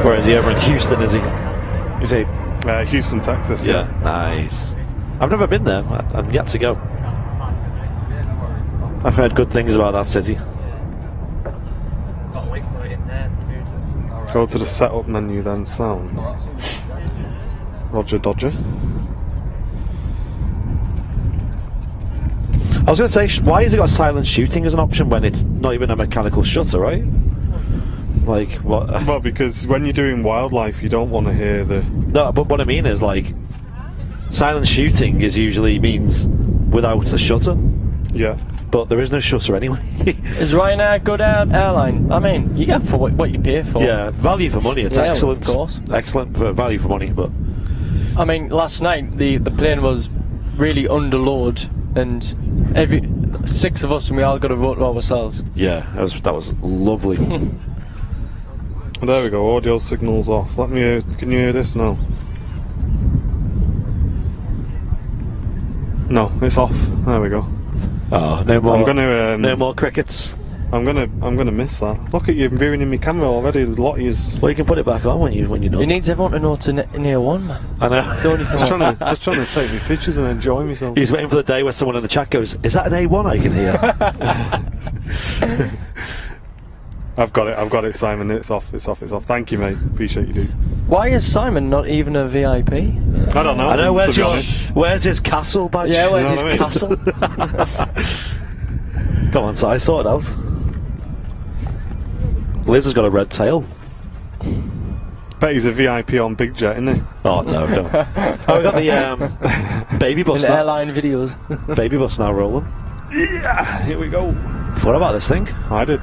Where is he? Over in Houston, is he? Is he? Houston, Texas. Yeah. Nice. I've never been there. I'm yet to go. I've heard good things about that city. Go to the setup menu then, sound. Roger Dodger. I was going to say, why has it got silent shooting as an option when it's not even a mechanical shutter, right? Like, what? Well, because when you're doing wildlife, you don't want to hear the... No, but what I mean is, like, silent shooting usually means without a shutter. Yeah. But there is no shutter anyway. Is Ryanair a good airline? I mean, you get for what you pay for. Yeah, value for money, it's excellent. Of course. Excellent for value for money, but... I mean, last night, the plane was really underload, and every 6 of us, and we all got a vote to ourselves. Yeah, that was lovely. There we go, audio signal's off. Can you hear this now? No, it's off. There we go. Oh, no more. I'm gonna. No more crickets. I'm gonna miss that. Look at you ruining my camera already. A lot of yous. Well, you can put it back on when you're done. He needs everyone to know it's in year one, man. I know. It's the only thing. Just trying to take me pictures and enjoy myself. He's waiting for the day where someone in the chat goes, "Is that an A1 I can hear?" I've got it, Simon. It's off. Thank you, mate. Appreciate you, dude. Why is Simon not even a VIP? I don't know. I know. to be honest. Where's his castle badge? Yeah, where's You know his what I mean? castle? Come on, Si, sort it out. Liz has got a red tail. Bet he's a VIP on Big Jet, isn't he? Oh no, don't. Oh, we got the baby bus In now. airline videos. Baby bus now rolling. Yeah. Here we go. What about this thing? I did.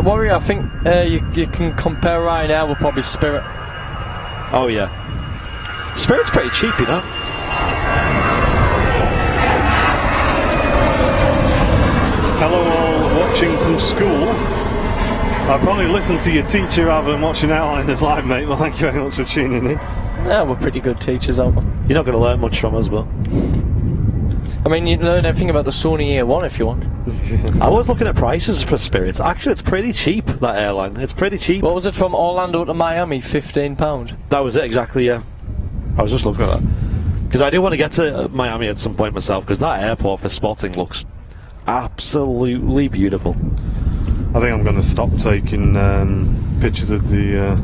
Warrior, I think you can compare Ryanair with probably Spirit. Oh yeah. Spirit's pretty cheap, you know. Hello, all watching from school. I'll probably listen to your teacher rather than watching Outliners live, mate. Well, thank you very much for tuning in. Yeah, we're pretty good teachers, aren't we? You're not going to learn much from us, but I mean, you can learn everything about the Sony Year 1 if you want. I was looking at prices for Spirits. Actually, it's pretty cheap, that airline. It's pretty cheap. What was it from Orlando to Miami? £15. That was it, exactly, yeah. I was just looking at that. Because I do want to get to Miami at some point myself, because that airport for spotting looks absolutely beautiful. I think I'm going to stop taking pictures of the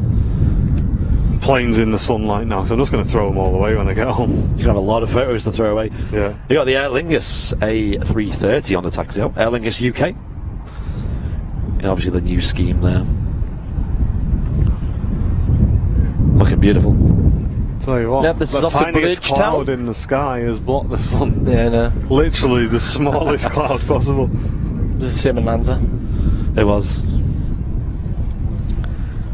planes in the sunlight now, because I'm just going to throw them all away when I get home. You can have a lot of photos to throw away. Yeah. You got the Aer Lingus A380 on the taxi out. Aer Lingus UK. And obviously the new scheme there. Looking beautiful. Tell you what, Yep, this is the off to tiniest Bridgetown. cloud in the sky has blocked the sun. Yeah, no. Literally the smallest cloud possible. This is the same in Lanza. It was.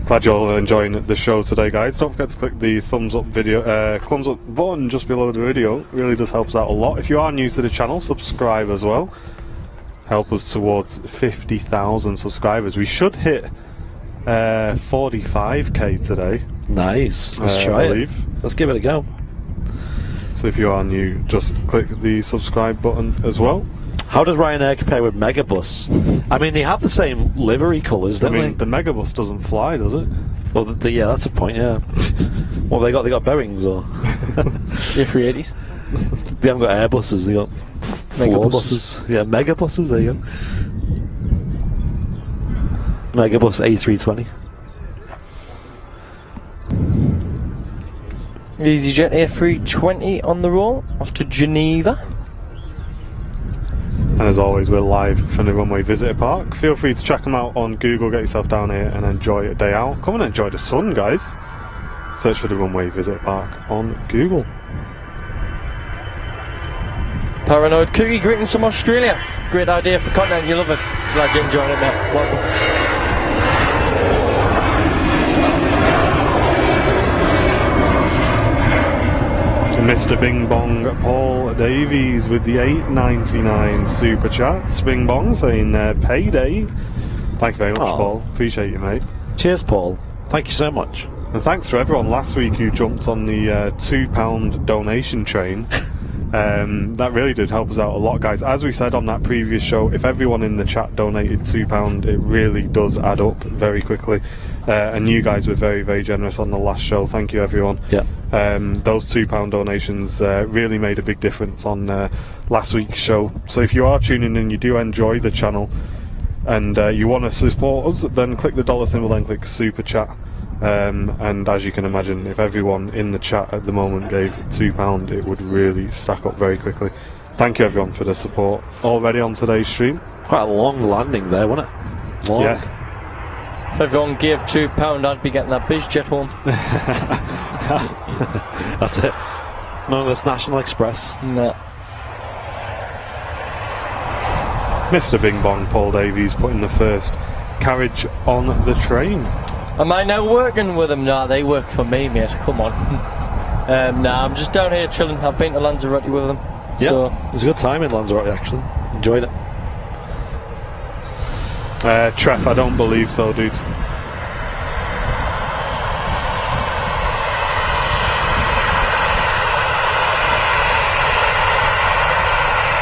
Glad you're all enjoying the show today, guys. Don't forget to click the thumbs up button just below the video. It really does help us out a lot. If you are new to the channel, subscribe as well. Help us towards 50,000 subscribers. We should hit 45k today. Nice. Let's try I it. believe. Let's give it a go. So if you are new, just click the subscribe button as well. How does Ryanair compare with Megabus? I mean, they have the same livery colours, I don't mean, the Megabus doesn't fly, does it? they? Well, yeah, that's a point, yeah. What have they got? They got Boeings, or? Year 380s. They haven't got Airbuses, they got Megabuses. buses. Yeah, Megabuses, there you go. Megabus A320. EasyJet A320 on the roll, off to Geneva. And as always, we're live from the Runway Visitor Park. Feel free to check them out on Google, get yourself down here and enjoy a day out. Come and enjoy the sun, guys. Search for the Runway Visitor Park on Google. Paranoid Cookie, greetings from Australia. Great idea for content, you love it. Glad you're enjoying it, mate. Welcome. Mr. Bing Bong Paul Davies with the $8.99 super chat. Bing Bong saying payday. Thank you very much, Aw. Paul. Appreciate you, mate. Cheers, Paul. Thank you so much. And thanks to everyone last week who jumped on the £2 donation train. That really did help us out a lot, guys. As we said on that previous show, if everyone in the chat donated £2, it really does add up very quickly. And you guys were very, very generous on the last show. Thank you, everyone. Yeah. Those £2 donations really made a big difference on last week's show. So if you are tuning in, you do enjoy the channel, and you want to support us, then click the dollar symbol and click super chat. And as you can imagine, if everyone in the chat at the moment gave £2, it would really stack up very quickly. Thank you, everyone, for the support already on today's stream. Quite a long landing there, wasn't it? Long. Yeah. If everyone gave £2, I'd be getting that BizJet home. That's it. None of this National Express. No. Mr. Bing Bong Paul Davies putting the first carriage on the train. Am I now working with them? Nah, they work for me, mate. Come on. Nah, I'm just down here chilling. I've been to Lanzarote with them. Yeah, So, it was a good time in Lanzarote, actually. Enjoyed it. Treff, I don't believe so, dude.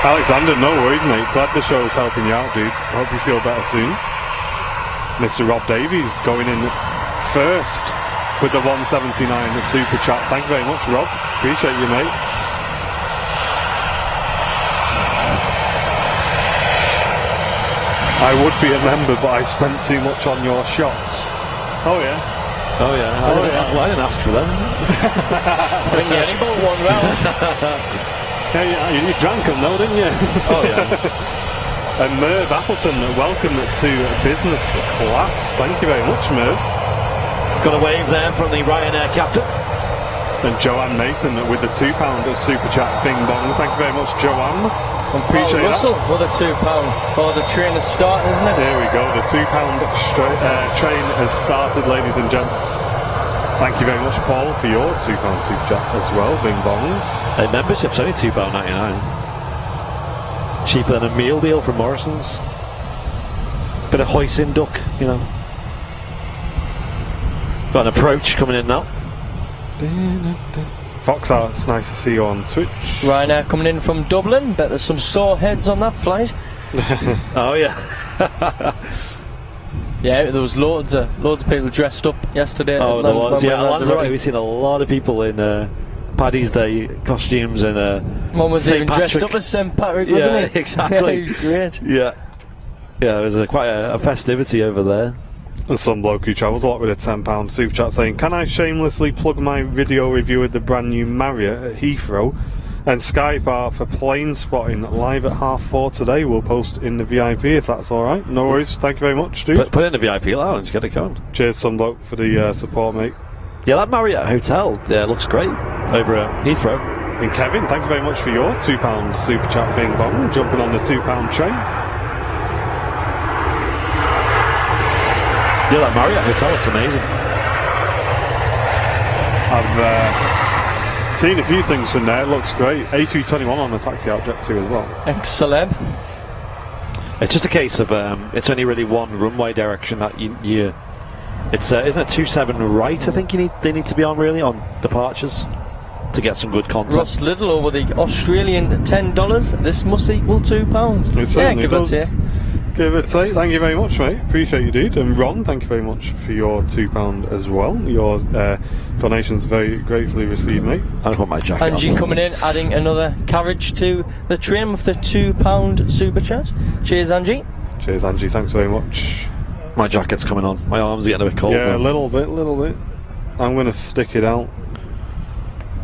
Alexander, no worries, mate. Glad the show's helping you out, dude. Hope you feel better soon. Mr. Rob Davies going in first with the 179 super chat. Thank you very much, Rob. Appreciate you, mate. I would be a member, but I spent too much on your shots. Oh yeah. Oh yeah. I didn't ask for them. Bring you any but one round. Yeah, you drank them though, didn't you? Oh yeah. And Merv Appleton, welcome to business class. Thank you very much, Merv. Got a wave there from the Ryanair captain. And Joanne Mason with the £2 super chat. Bing bong. Thank you very much, Joanne. Appreciate Russell that. with a £2. Oh, the train is starting, isn't it? There we go. The £2 train has started, ladies and gents. Thank you very much, Paul, for your £2 super chat as well. Bing bong. A membership's only £2.99. Cheaper than a meal deal from Morrison's. Bit of hoisin duck, you know. Got an approach coming in now. Foxart, it's nice to see you on Twitch. Ryanair coming in from Dublin. Bet there's some sore heads on that flight. Oh yeah. Yeah, there was loads of people dressed up yesterday. Oh, there was. Yeah, Lanzarote. we've seen a lot of people in Paddy's Day costumes and one was St. even dressed Patrick. up as St. Patrick, wasn't Yeah, he? exactly. He was great. Yeah, it was quite a festivity over there. And some bloke who travels a lot with a £10 super chat saying, can I shamelessly plug my video review of the brand new Marriott at Heathrow and Skype are for plane spotting live at 4:30 today. We'll post in the VIP if that's alright. No worries, thank you very much, dude. Put it in the VIP lounge, get it going. Cheers, some bloke, for the support, mate. Yeah, that Marriott hotel looks great over at Heathrow. And Kevin, thank you very much for your £2 super chat, bing bong, jumping on the £2 train. Yeah, that Marriott hotel looks amazing. I've seen a few things from there. It looks great. A321 on the taxi out jet too as well. Ex-celeb. It's just a case of it's only really one runway direction that you it's isn't it 27 right? I think they need to be on really on departures to get some good content. Ross Little over the Australian $10. This must equal £2. It certainly give does. or take. Give or take. Thank you very much, mate. Appreciate you, dude. And Ron, thank you very much for your £2 as well. Your donations very gratefully received, mate. I just want my jacket. Angie on. coming in, adding another carriage to the train with the £2 super chat. Cheers, Angie. Cheers, Angie. Thanks very much. My jacket's coming on. My arms are getting a bit cold. Yeah, now. a little bit. I'm going to stick it out.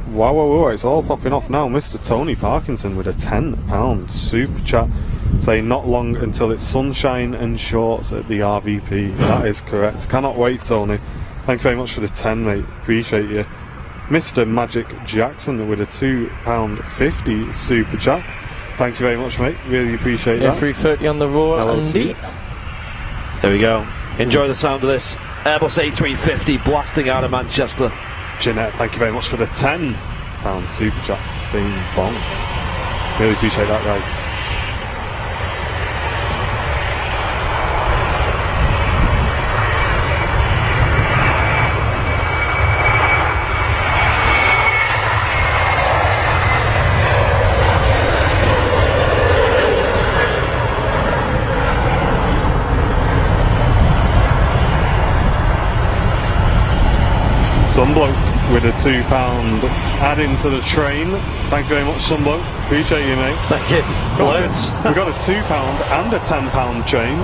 Wow, it's all popping off now. Mr. Tony Parkinson with a £10 super chat saying not long until it's sunshine and shorts at the RVP. That is correct. Cannot wait, Tony. Thank you very much for the 10, mate. Appreciate you. Mr. Magic Jackson with a £2.50 super chat. Thank you very much, mate. Really appreciate that. 330 on the roll, Hello to Andy. you. There we go. Enjoy the sound of this Airbus A350 blasting out of Manchester. Jeanette, thank you very much for the £10 super chat. Bing bong. Really appreciate that, guys. Sunbloke with a £2 add into the train. Thank you very much, Sunbloke. Appreciate you, mate. Thank you. Loads. We've got a £2 and a £10 train.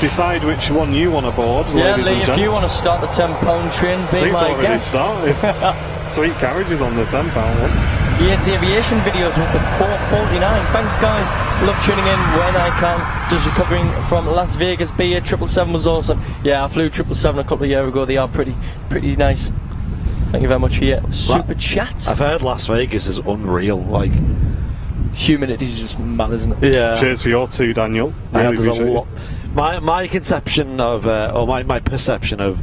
Decide which one you want to board. Yeah, ladies Lee, and if gents. you want to start the £10 train, I be think it's my already guest. started. 3 carriages on the £10 one. Ian's Aviation videos with the $4.49. Thanks, guys. Love tuning in when I can. Just recovering from Las Vegas. BA 777 was awesome. Yeah, I flew 777 a couple of years ago. They are pretty nice. Thank you very much for your super chat. I've heard Las Vegas is unreal. Like, Humidity's just mad, isn't it? yeah. Cheers for your 2, Daniel. Yeah, Really there's a appreciate lot. My conception of, or my perception of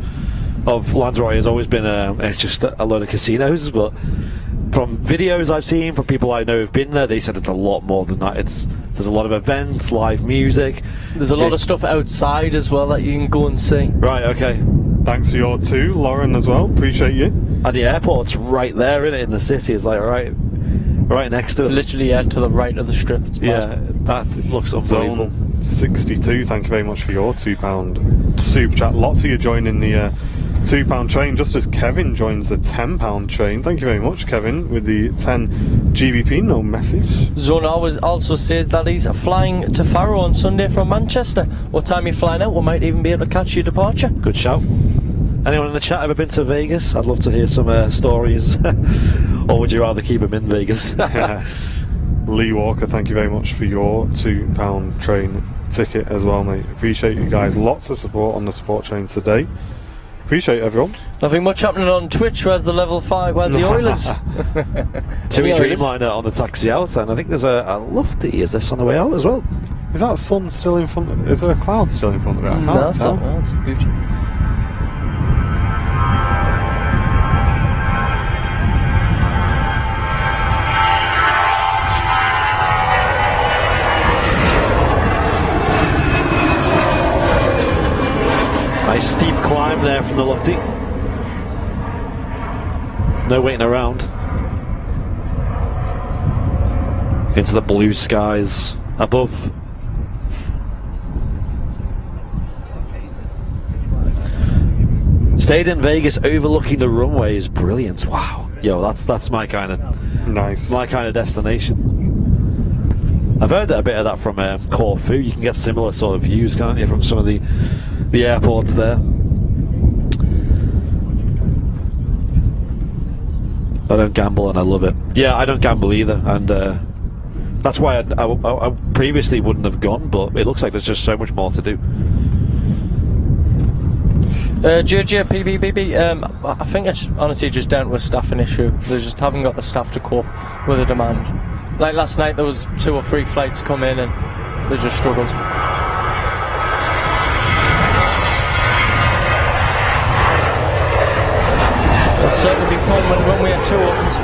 Lanzarote has always been it's just a load of casinos, but from videos I've seen from people I know who've been there, they said it's a lot more than that. There's a lot of events, live music. There's a lot of stuff outside as well that you can go and see. Right, okay. Thanks for your 2, Lauren, as well. Appreciate you. And the airport's right there, in the city. It's like right right next to It's it. literally to the right of the strip. It's mad. That looks unbelievable. Zone 62, thank you very much for your £2 super chat. Lots of you joining the £2 train, just as Kevin joins the £10 train. Thank you very much, Kevin, with the 10 GBP. No message. Zone also says that he's flying to Faro on Sunday from Manchester. What time are you flying out? We might even be able to catch your departure. Good shout. Anyone in the chat ever been to Vegas? I'd love to hear some stories. Or would you rather keep them in Vegas? Lee Walker, thank you very much for your £2 train ticket as well, mate. Appreciate you guys. Lots of support on the support train today. Appreciate everyone. Nothing much happening on Twitch. Where's the level 5? Where's the Oilers? TUI Dreamliner on the taxi out, and I think there's a Lofty. Is this on the way out as well? Is that sun still in front of it? Is there a cloud still in front of it? I can't No, that's tell. not. That's beauty. Nice steep climb there from the Lofty. No waiting around. Into the blue skies above. Stayed in Vegas overlooking the runway is brilliant. Wow. Yo, that's my kind of Nice. my kind of destination. I've heard a bit of that from Corfu. You can get similar sort of views, can't you, from some of the airports there. I don't gamble and I love it. Yeah, I don't gamble either, and that's why I previously wouldn't have gone, but it looks like there's just so much more to do. JJ, PBBB, I think it's honestly just down to a staffing issue. They just haven't got the staff to cope with the demand. Like last night, there was 2 or 3 flights come in and they just struggled. It'll certainly be fun when Runway 2 opens.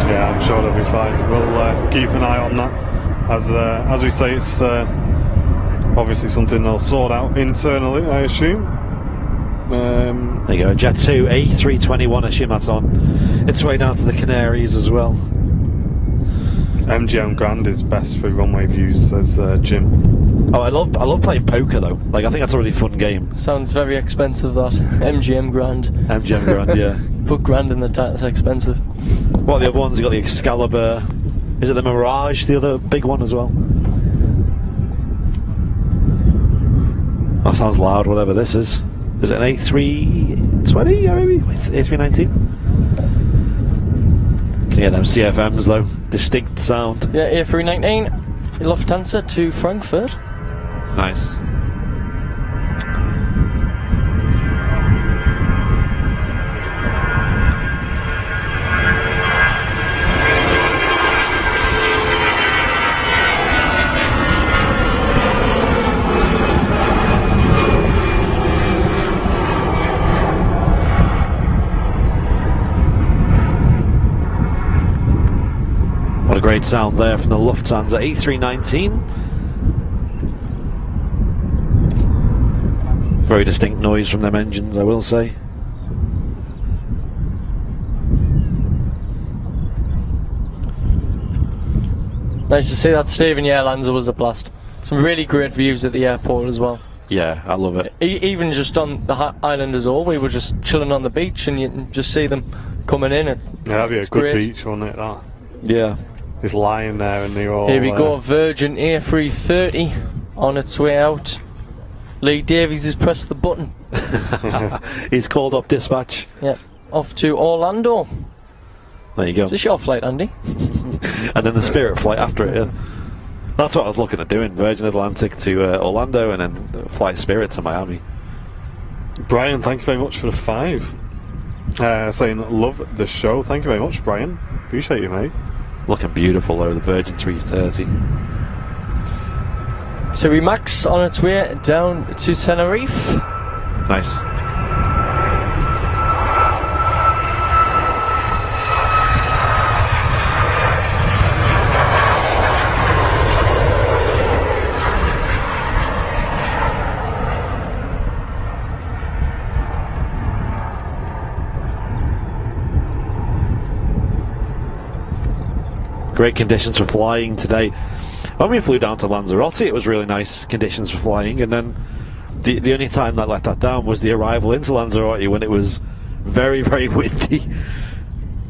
Yeah, I'm sure they'll be fine. We'll keep an eye on that. As we say, it's obviously something they'll sort out internally, I assume. There you go, Jet 2 A321, I assume that's on its way down to the Canaries as well. MGM Grand is best for runway views, says Jim. Oh, I love playing poker though. Like, I think that's a really fun game. Sounds very expensive, that. MGM Grand. MGM Grand, yeah. Put grand in the title, it's expensive. What are the other ones? You got the Excalibur. Is it the Mirage, the other big one as well? That sounds loud, whatever this is. Is it an A320 or maybe? A319? Can you hear them CFMs though? Distinct sound. Yeah, A319, Lufthansa to Frankfurt. Nice. What a great sound there from the Lufthansa A319. Very distinct noise from them engines, I will say. Nice to see that, Stephen. Yeah, Lanza was a blast. Some really great views at the airport as well. Yeah, I love it. Even just on the island as all, we were just chilling on the beach and you can just see them coming in. Yeah, that'd be a good great. beach, wouldn't it? That. Yeah. He's lying there and they're all... Here we go, Virgin A330 on its way out. Lee Davies has pressed the button. He's called up dispatch. Yeah, off to Orlando. There you go. Is this your flight, Andy? And then the Spirit flight after it, yeah. That's what I was looking at doing. Virgin Atlantic to Orlando and then fly Spirit to Miami. Brian, thank you very much for the 5. Saying, love the show. Thank you very much, Brian. Appreciate you, mate. Looking beautiful though, the Virgin 330. TUI Max on its way down to Tenerife. Nice. Great conditions for flying today. When we flew down to Lanzarote, it was really nice conditions for flying, and then the only time that let that down was the arrival into Lanzarote when it was very, very windy.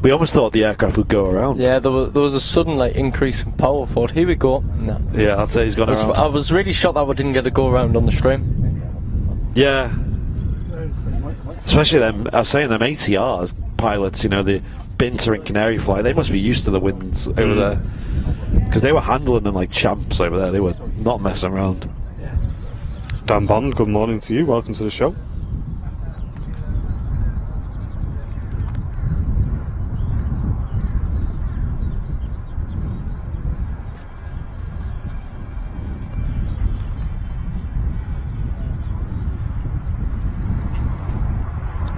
We almost thought the aircraft would go around. Yeah, there was a sudden increase in power. I thought, here we go. No. Yeah, I'd say he's gone around. I was really shocked that we didn't get a go around on the stream. Yeah. Especially them, I was saying them ATR pilots, the Binter and Canary fly, they must be used to the winds over there. Because they were handling them like champs over there. They were not messing around. Dan Bond, good morning to you. Welcome to the show.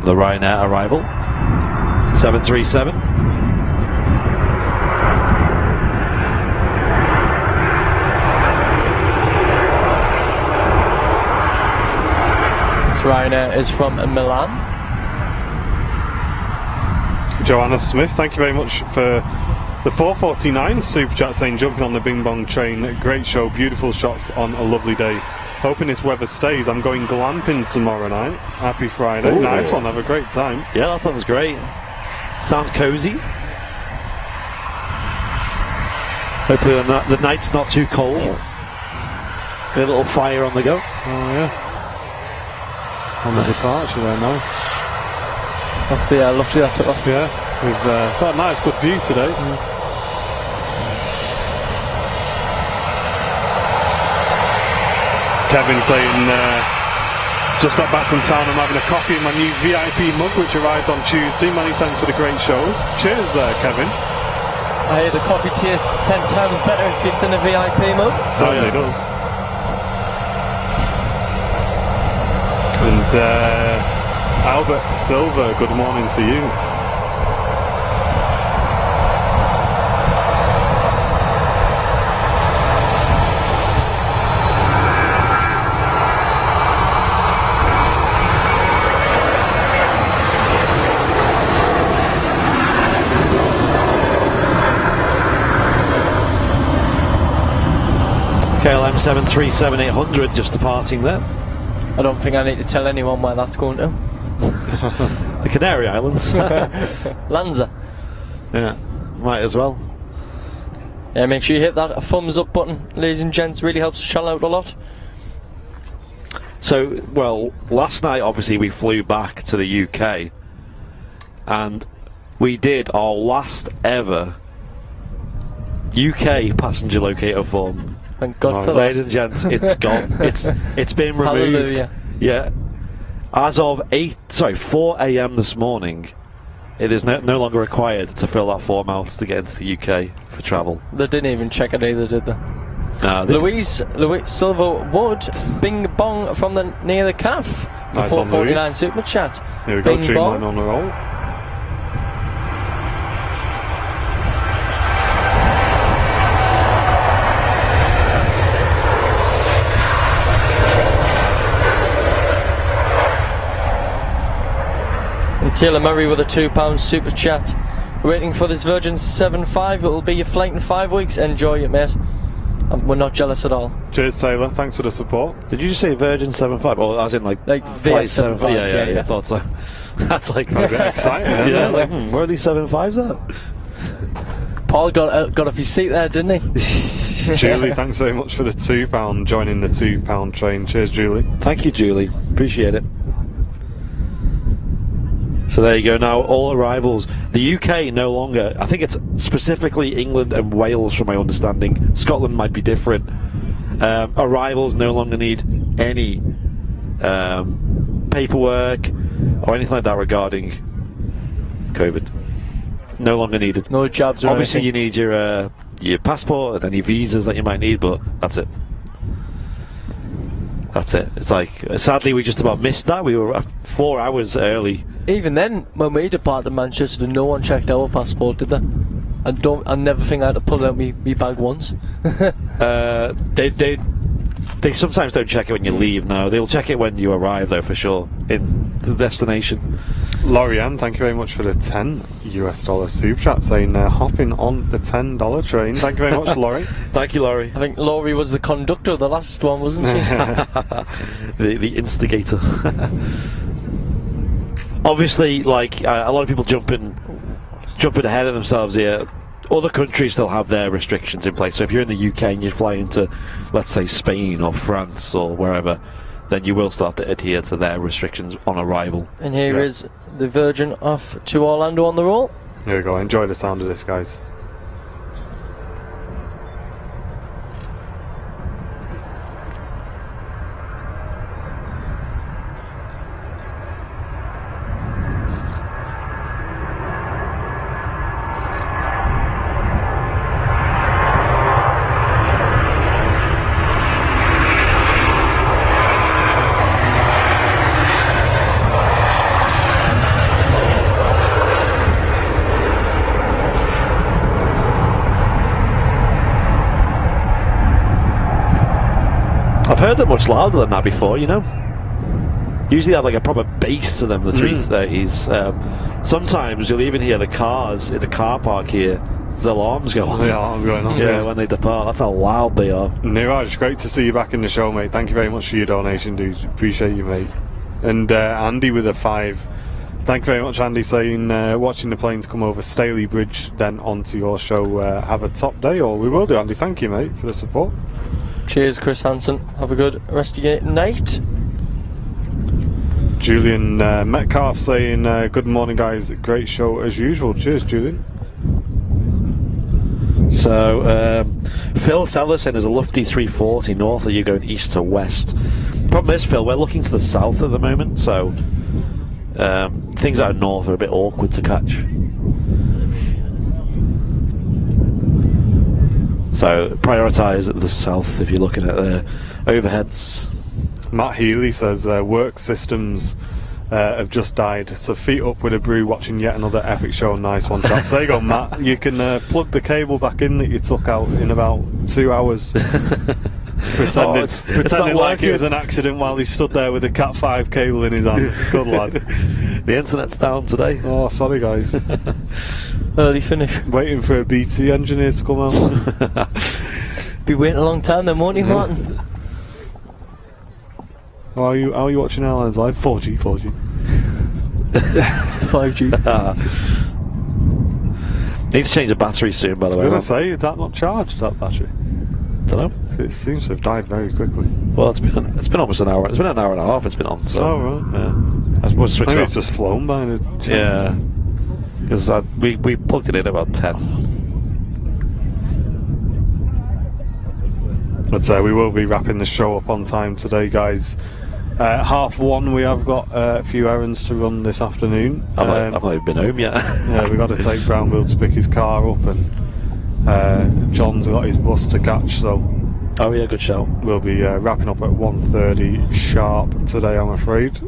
The Ryanair arrival, 737. This Ryanair is from Milan. Joanna Smith, thank you very much for the 449 super chat saying jumping on the Bing Bong train. Great show, beautiful shots on a lovely day. Hoping this weather stays. I'm going glamping tomorrow night. Happy Friday. Ooh. Nice one. Have a great time. Yeah, that sounds great. Sounds cozy. Hopefully the night's not too cold. Get a little fire on the go. Oh, yeah. On the departure there, nice. That's the lovely that took off. Yeah. We've got a nice, good view today. Kevin saying, just got back from town. I'm having a coffee in my new VIP mug, which arrived on Tuesday. Many thanks for the great shows. Cheers, Kevin. I hear the coffee tastes 10 times better if it's in a VIP mug. Certainly does. And Albert Silver, good morning to you. KLM 737-800 just departing there. I don't think I need to tell anyone where that's going to. The Canary Islands. Lanza. Yeah, might as well. Yeah, make sure you hit that thumbs up button, ladies and gents. Really helps the channel out a lot. So, well, last night obviously we flew back to the UK and we did our last ever UK passenger locator form. Thank God for Ladies that. and gents, it's gone. It's been removed. Hallelujah. Yeah. As of 4 a.m. this morning, it is no longer required to fill that form out to get into the UK for travel. They didn't even check it either, did they? No, Louise Silver Wood, Bing Bong from near the calf. The Nice on 449 Louise. super chat. Here we go, Bing Dreamline Bong. on the roll. And Taylor Murray with a £2 super chat. Waiting for this Virgin 7.5. It will be your flight in 5 weeks. Enjoy it, mate. We're not jealous at all. Cheers, Taylor. Thanks for the support. Did you just say Virgin 7.5? Or as in like Flight VS75? 7.5, Yeah, I thought so. That's like A bit exciting. yeah, isn't like it? where are these 7.5s at? Paul got off his seat there, didn't he? Julie, thanks very much for the £2 joining the £2 train. Cheers, Julie. Thank you, Julie. Appreciate it. So there you go. Now all arrivals. The UK no longer. I think it's specifically England and Wales, from my understanding. Scotland might be different. Arrivals no longer need any paperwork or anything like that regarding COVID. No longer needed. No jobs or Obviously, anything. you need your passport and any visas that you might need, but that's it. That's it. It's like, sadly, we just about missed that. We were 4 hours early. Even then, when we departed Manchester, no one checked our passport, did they? I never think I had to pull out me bag once. They sometimes don't check it when you leave. No, they'll check it when you arrive, though, for sure, in the destination. Laurie M, thank you very much for the $10 super chat, saying hopping on the $10 train. Thank you very much, Laurie. Thank you, Laurie. I think Laurie was the conductor of the last one, wasn't she? the instigator. Obviously, like a lot of people jumping ahead of themselves here. Other countries still have their restrictions in place. So if you're in the UK and you fly into, let's say, Spain or France or wherever, then you will still have to adhere to their restrictions on arrival. And here is the Virgin off to Orlando on the roll. Here we go. Enjoy the sound of this, guys. I've heard them much louder than that before, you know. Usually they have like a proper bass to them, the 330s. Sometimes you'll even hear the cars in the car park here, the alarms go off. The alarms going on. Yeah, when they depart. That's how loud they are. Niraj, great to see you back in the show, mate. Thank you very much for your donation, dude. Appreciate you, mate. And Andy with a 5. Thank you very much, Andy, saying watching the planes come over Staley Bridge, then onto your show. Have a top day, or we will do, Andy. Thank you, mate, for the support. Cheers, Chris Hansen. Have a good rest of your night. Julian Metcalf saying, good morning, guys. Great show as usual. Cheers, Julian. So, Phil Sellers saying there's a lofty 340 north. Are you going east to west? Problem is, Phil, we're looking to the south at the moment, so things out north are a bit awkward to catch. So prioritise the south if you're looking at the overheads. Matt Healy says work systems have just died, so feet up with a brew watching yet another epic show. Nice one, chaps. There you go, Matt. You can plug the cable back in that you took out in about 2 hours. Pretending like it was an accident while he stood there with a Cat 5 cable in his hand. Good lad. The internet's down today. Oh, sorry guys. Early finish. Waiting for a BT engineer to come out. Be waiting a long time then, won't you, Martin? How are you watching Airlines Live? 4G. It's the 5G. Need to change the battery soon, by the way. I was going to say, is that not charged, that battery? Don't know. It seems to have died very quickly. Well, it's been almost an hour. It's been an hour and a half. It's been on. So, oh right. Yeah. I suppose switch Maybe it it's just flown by the charge. Yeah. Because we plugged it in about 10. But we will be wrapping the show up on time today, guys. 1:30 we have got a few errands to run this afternoon. I've not even been home yet. Yeah, we've got to take Brownville to pick his car up, and John's got his bus to catch, so oh yeah, good show. We'll be wrapping up at 1:30 sharp today, I'm afraid.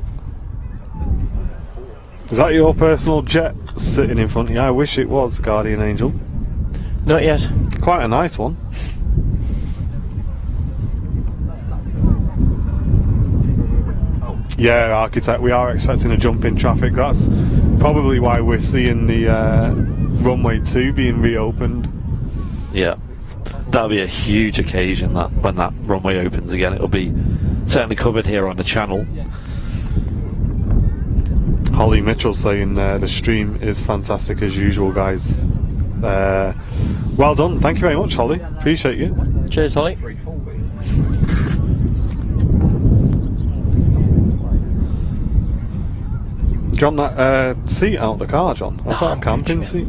Is that your personal jet sitting in front of you? I wish it was, Guardian Angel. Not yet. Quite a nice one. Yeah, Architect, we are expecting a jump in traffic. That's probably why we're seeing the Runway 2 being reopened. Yeah, that'll be a huge occasion that when that runway opens again. It'll be certainly covered here on the channel. Holly Mitchell saying the stream is fantastic as usual, guys. Well done. Thank you very much, Holly. Appreciate you. Cheers, Holly. John, that seat out the car, John. I've got a camping seat.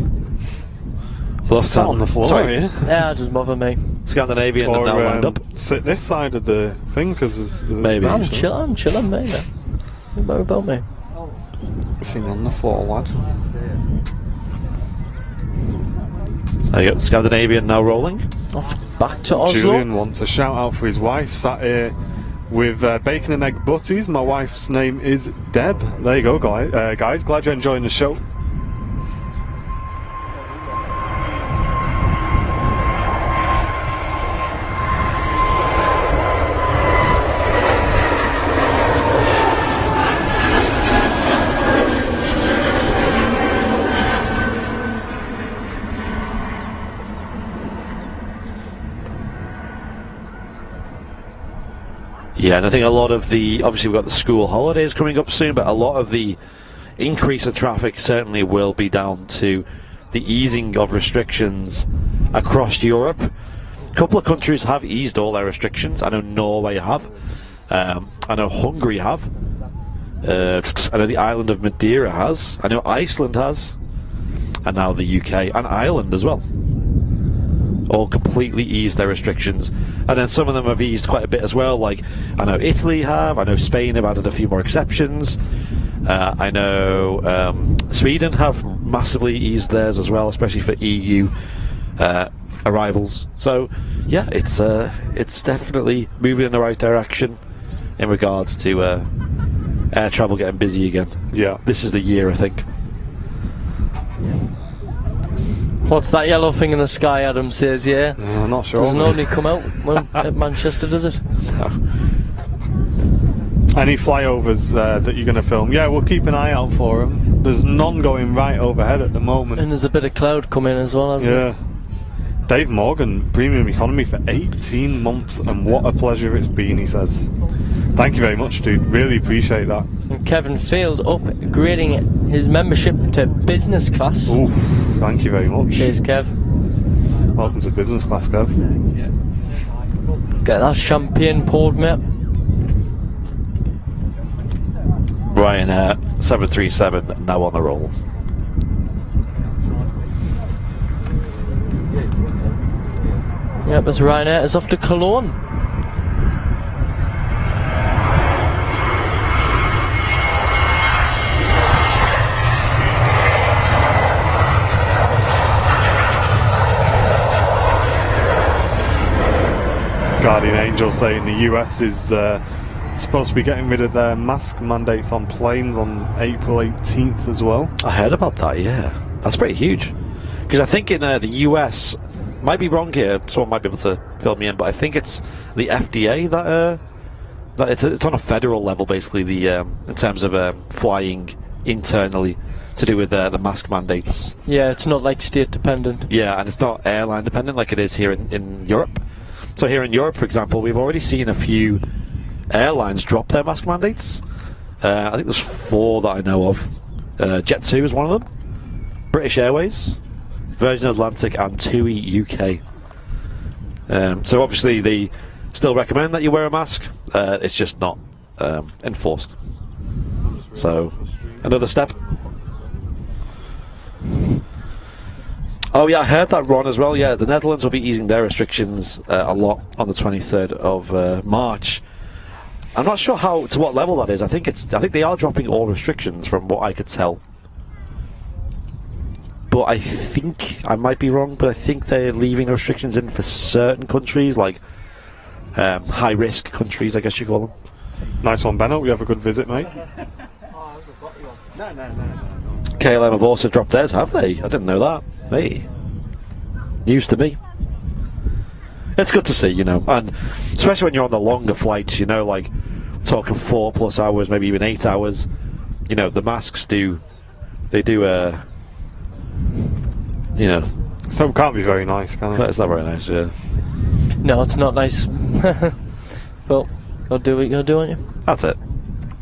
Love Sat on the floor. Sorry. Yeah, it doesn't bother me. Scandinavian and now lined up. Sit this side of the thing because there's Maybe. I'm chilling, mate. What about me? Sitting on the floor, lad. There you go. Scandinavian now rolling. Off back to Oslo. Julian wants a shout out for his wife. Sat here with bacon and egg butties. My wife's name is Deb. There you go, guys. Glad you're enjoying the show. Yeah, and I think a lot of obviously we've got the school holidays coming up soon, but a lot of the increase in traffic certainly will be down to the easing of restrictions across Europe. A couple of countries have eased all their restrictions. I know Norway have. I know Hungary have. I know the island of Madeira has. I know Iceland has. And now the UK and Ireland as well. All completely eased their restrictions. And then some of them have eased quite a bit as well. Like, I know Italy have. I know Spain have added a few more exceptions. I know Sweden have massively eased theirs as well, especially for EU arrivals. So, yeah, it's definitely moving in the right direction in regards to air travel getting busy again. Yeah. This is the year, I think. What's that yellow thing in the sky, Adam says, yeah? I'm not sure. Doesn't only come out at Manchester, does it? No. Any flyovers that you're going to film? Yeah, we'll keep an eye out for them. There's none going right overhead at the moment. And there's a bit of cloud coming as well, hasn't Yeah. Dave Morgan, Premium Economy for 18 months, and what a pleasure it's been, he says. Thank you very much, dude. Really appreciate that. And Kevin Field upgrading his membership to business class. Oof, thank you very much. Cheers, Kev. Welcome to business class, Kev. Get that champagne poured, mate. Ryanair 737 now on the roll. Yep, that's Ryanair. It's off to Cologne. Guardian Angel saying the US is supposed to be getting rid of their mask mandates on planes on April 18th as well. I heard about that, yeah. That's pretty huge. Because I think in the US, might be wrong here, someone might be able to fill me in, but I think it's the FDA that it's on a federal level, basically, in terms of flying internally to do with the mask mandates. Yeah, it's not like state dependent. Yeah, and it's not airline dependent like it is here in Europe. So here in Europe, for example, we've already seen a few airlines drop their mask mandates. I think there's 4 that I know of. Jet2 is one of them. British Airways, Virgin Atlantic, and TUI UK. So obviously they still recommend that you wear a mask. It's just not enforced. So another step. Oh yeah, I heard that, Ron, as well. Yeah, the Netherlands will be easing their restrictions a lot on the 23rd of March. I'm not sure to what level that is. I think they are dropping all restrictions from what I could tell. But I think I might be wrong. But I think they're leaving restrictions in for certain countries, like high-risk countries, I guess you call them. Nice one, Benno. We have a good visit, mate. KLM have also dropped theirs, have they? I didn't know that. Hey, news to me. It's good to see, you know, and especially when you're on the longer flights, you know, like talking 4+ hours, maybe even 8 hours. You know, the masks do you know. So it can't be very nice, can it? It's not very nice, yeah. No, it's not nice. But gotta do what you gotta do, aren't you? That's it.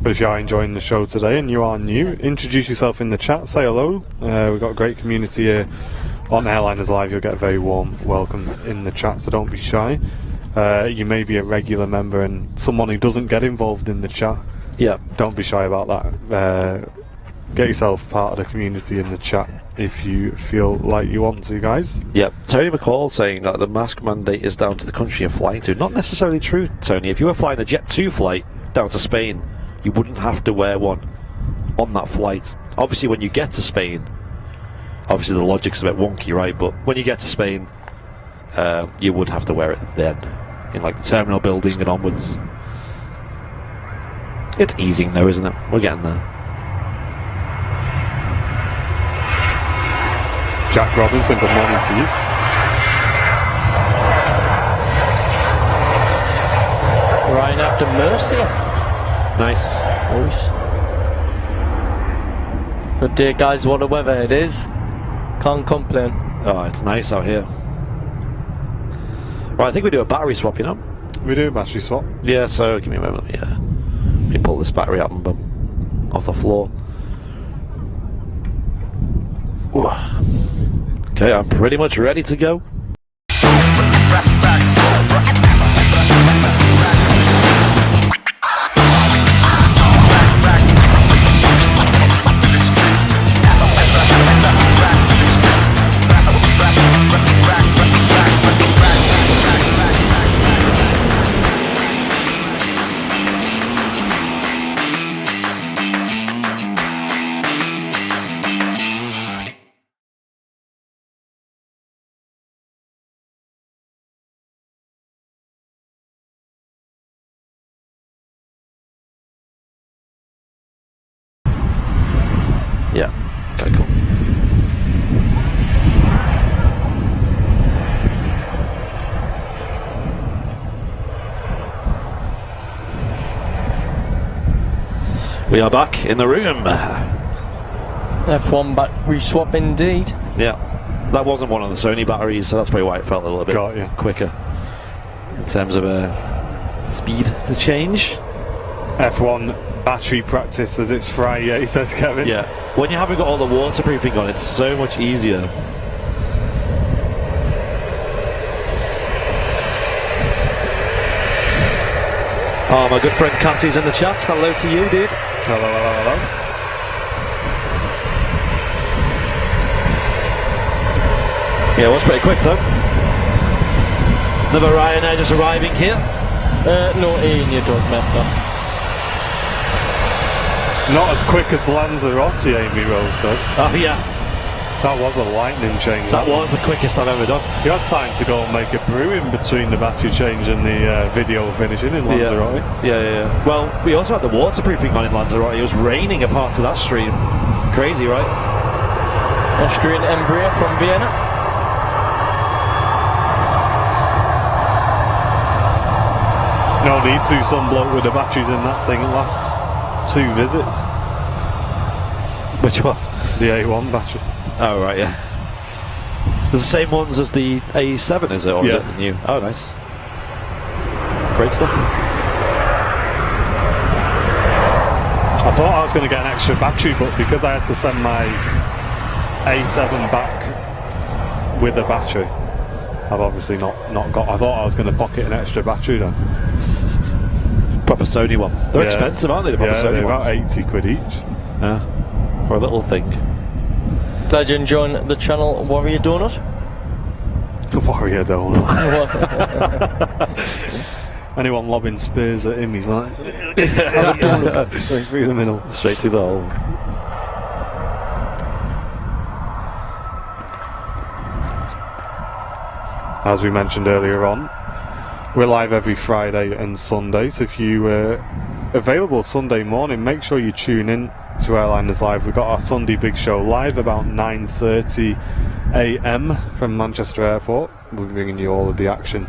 But if you are enjoying the show today and you are new, introduce yourself in the chat, say hello. We've got a great community here on Airliners Live. You'll get a very warm welcome in the chat, so don't be shy. You may be a regular member and someone who doesn't get involved in the chat. Yeah. Don't be shy about that. Get yourself part of the community in the chat if you feel like you want to, guys. Yeah. Tony McCall saying that the mask mandate is down to the country you're flying to. Not necessarily true, Tony. If you were flying a Jet2 flight down to Spain, you wouldn't have to wear one on that flight. Obviously, when you get to Spain, obviously the logic's a bit wonky, right? But when you get to Spain, you would have to wear it then, in like the terminal building and onwards. It's easing though, isn't it? We're getting there. Jack Robinson, good morning to you. Ryan after Mercy. Nice. Good day, guys. What a weather it is. Can't complain. Oh, it's nice out here. Right, I think we do a battery swap, you know. We do a battery swap. Yeah, so give me a moment. Yeah. Let me pull this battery out and off the floor. Okay, I'm pretty much ready to go. Yeah. Okay, cool. We are back in the room. F1 battery swap indeed. Yeah. That wasn't one of the Sony batteries, so that's probably why it felt a little bit quicker in terms of speed to change. F1 battery practice as it's FriYay, says Kevin. Yeah. When you haven't got all the waterproofing on, it's so much easier. Oh, my good friend Cassie's in the chat. Hello to you, dude. Hello, hello, hello. Yeah, it was pretty quick though. Another Ryanair just arriving here. No E in your dog, mate. No. Not as quick as Lanzarote, Amy Rose says. Oh yeah, That was a lightning change. that was the quickest I've ever done. You had time to go and make a brew in between the battery change and the video finishing in Lanzarote. Yeah. Well, we also had the waterproofing on in Lanzarote. It was raining a part of that stream. Crazy, right? Austrian Embraer from Vienna. No need to, some bloke with the batteries in that thing last 2 visits. Which one? The A1 battery. Oh, right, yeah. It's the same ones as the A7, is it? Or is Yeah. it the new? Oh, nice. Great stuff. I thought I was going to get an extra battery, but because I had to send my A7 back with a battery, I've obviously not got. I thought I was going to pocket an extra battery then. Proper Sony one. They're Yeah. expensive, aren't they? The proper Sony they're ones. about 80 quid each. Yeah. For a little thing. Glad you're enjoying the channel Warrior Donut. Warrior donut. Anyone lobbing spears at him, he's like, straight through the middle. Straight to the hole. As we mentioned earlier on, we're live every Friday and Sunday, so if you available Sunday morning, make sure you tune in to Airliners Live. We've got our Sunday Big Show live about 9:30 AM from Manchester Airport. We'll be bringing you all of the action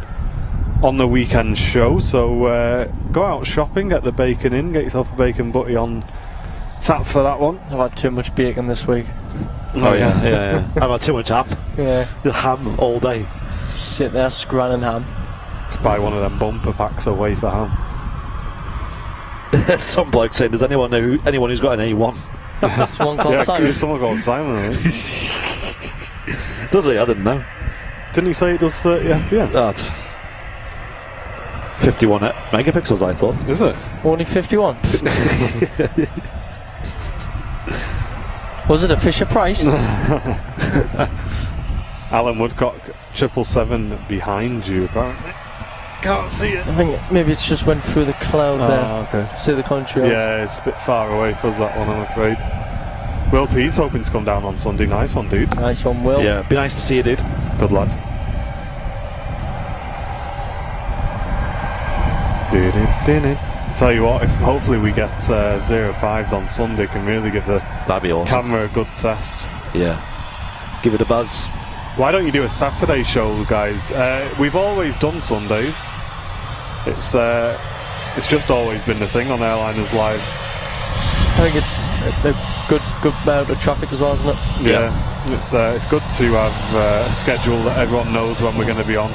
on the weekend show, so go out shopping, get the bacon in, get yourself a bacon butty on tap for that one. I've had too much bacon this week. Oh yeah. I've had too much ham. Yeah. The ham all day. Just sit there scranning ham. Just buy one of them bumper packs away for ham. Some bloke saying, does anyone know anyone who's got an A1? Someone called Yeah, Simon. someone called Simon, I think. Does he? I didn't know. Didn't he say it does 30 FPS? That 51 megapixels, I thought. Is it? Only 51. Was it a Fisher Price? Alan Woodcock, 777 behind you, apparently. Can't see it. I think maybe it's just went through the cloud there. Okay. See the contrails. Yeah, it's a bit far away for us, that one, I'm afraid. Will P's hoping to come down on Sunday. Nice one, dude. Nice one, Will. Yeah, be nice to see you, dude. Good lad. Tell you what, if hopefully we get 05s on Sunday, can really give the That'd be awesome. camera a good test. Yeah. Give it a buzz. Why don't you do a Saturday show, guys? We've always done Sundays. It's just always been the thing on Airliners Live. I think it's a good amount of traffic as well, isn't it? Yeah. It's good to have a schedule that everyone knows when we're going to be on.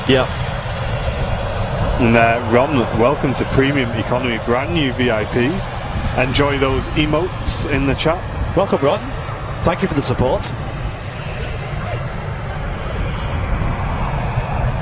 Yeah. And Ron, welcome to Premium Economy, brand new VIP. Enjoy those emotes in the chat. Welcome, Ron. Thank you for the support.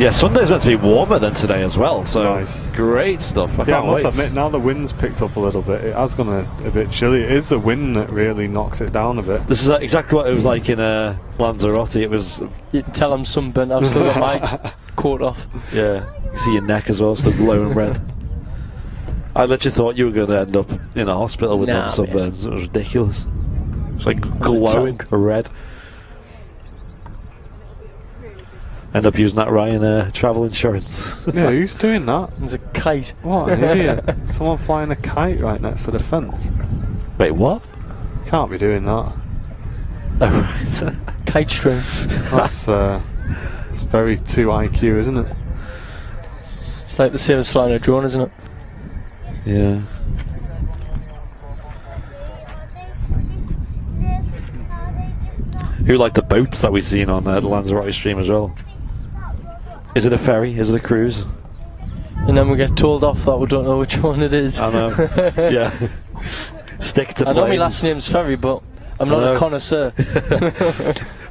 Yeah, Sunday's meant to be warmer than today as well, so Nice. great stuff. I Yeah, I can't must wait. admit, now the wind's picked up a little bit, it has gone a bit chilly. It is the wind that really knocks it down a bit. This is exactly what it was like in Lanzarote. It was, You can tell I'm sunburnt. I've still got my coat off. yeah, you can see your neck as well, still glowing red. I literally thought you were going to end up in a hospital with them sunburns. It was ridiculous. It's like glowing red. End up using that Ryanair travel insurance. Yeah, who's doing that? There's a kite. What an idiot. Someone flying a kite right next to the fence. Wait, what? Can't be doing that. Oh, right. Kite string. That's it's very 2 IQ, isn't it? It's like the same as flying a drone, isn't it? Yeah. Who like the boats that we've seen on the Lanzarote stream as well? Is it a ferry? Is it a cruise? And then we get told off that we don't know which one it is. I know. Yeah. Stick to I know my planes. last name's Ferry, but I'm not I know. a connoisseur.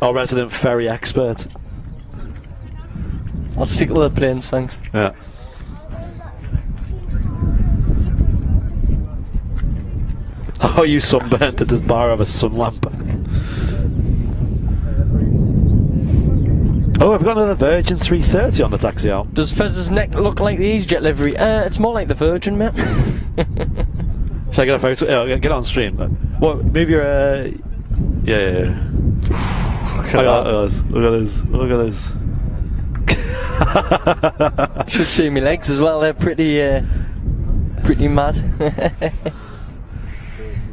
Our resident ferry expert. I'll stick to the planes, thanks. Yeah. Oh, you sunburnt at this bar of a sun lamp. Oh, I've got another Virgin 330 on the taxi out. Does Fez's neck look like the EasyJet livery? It's more like the Virgin, mate. Should I get a photo? Yeah, get on stream. What? Move your. Yeah. Look at that. Look at this. Look at this. Should see my legs as well. They're pretty mad.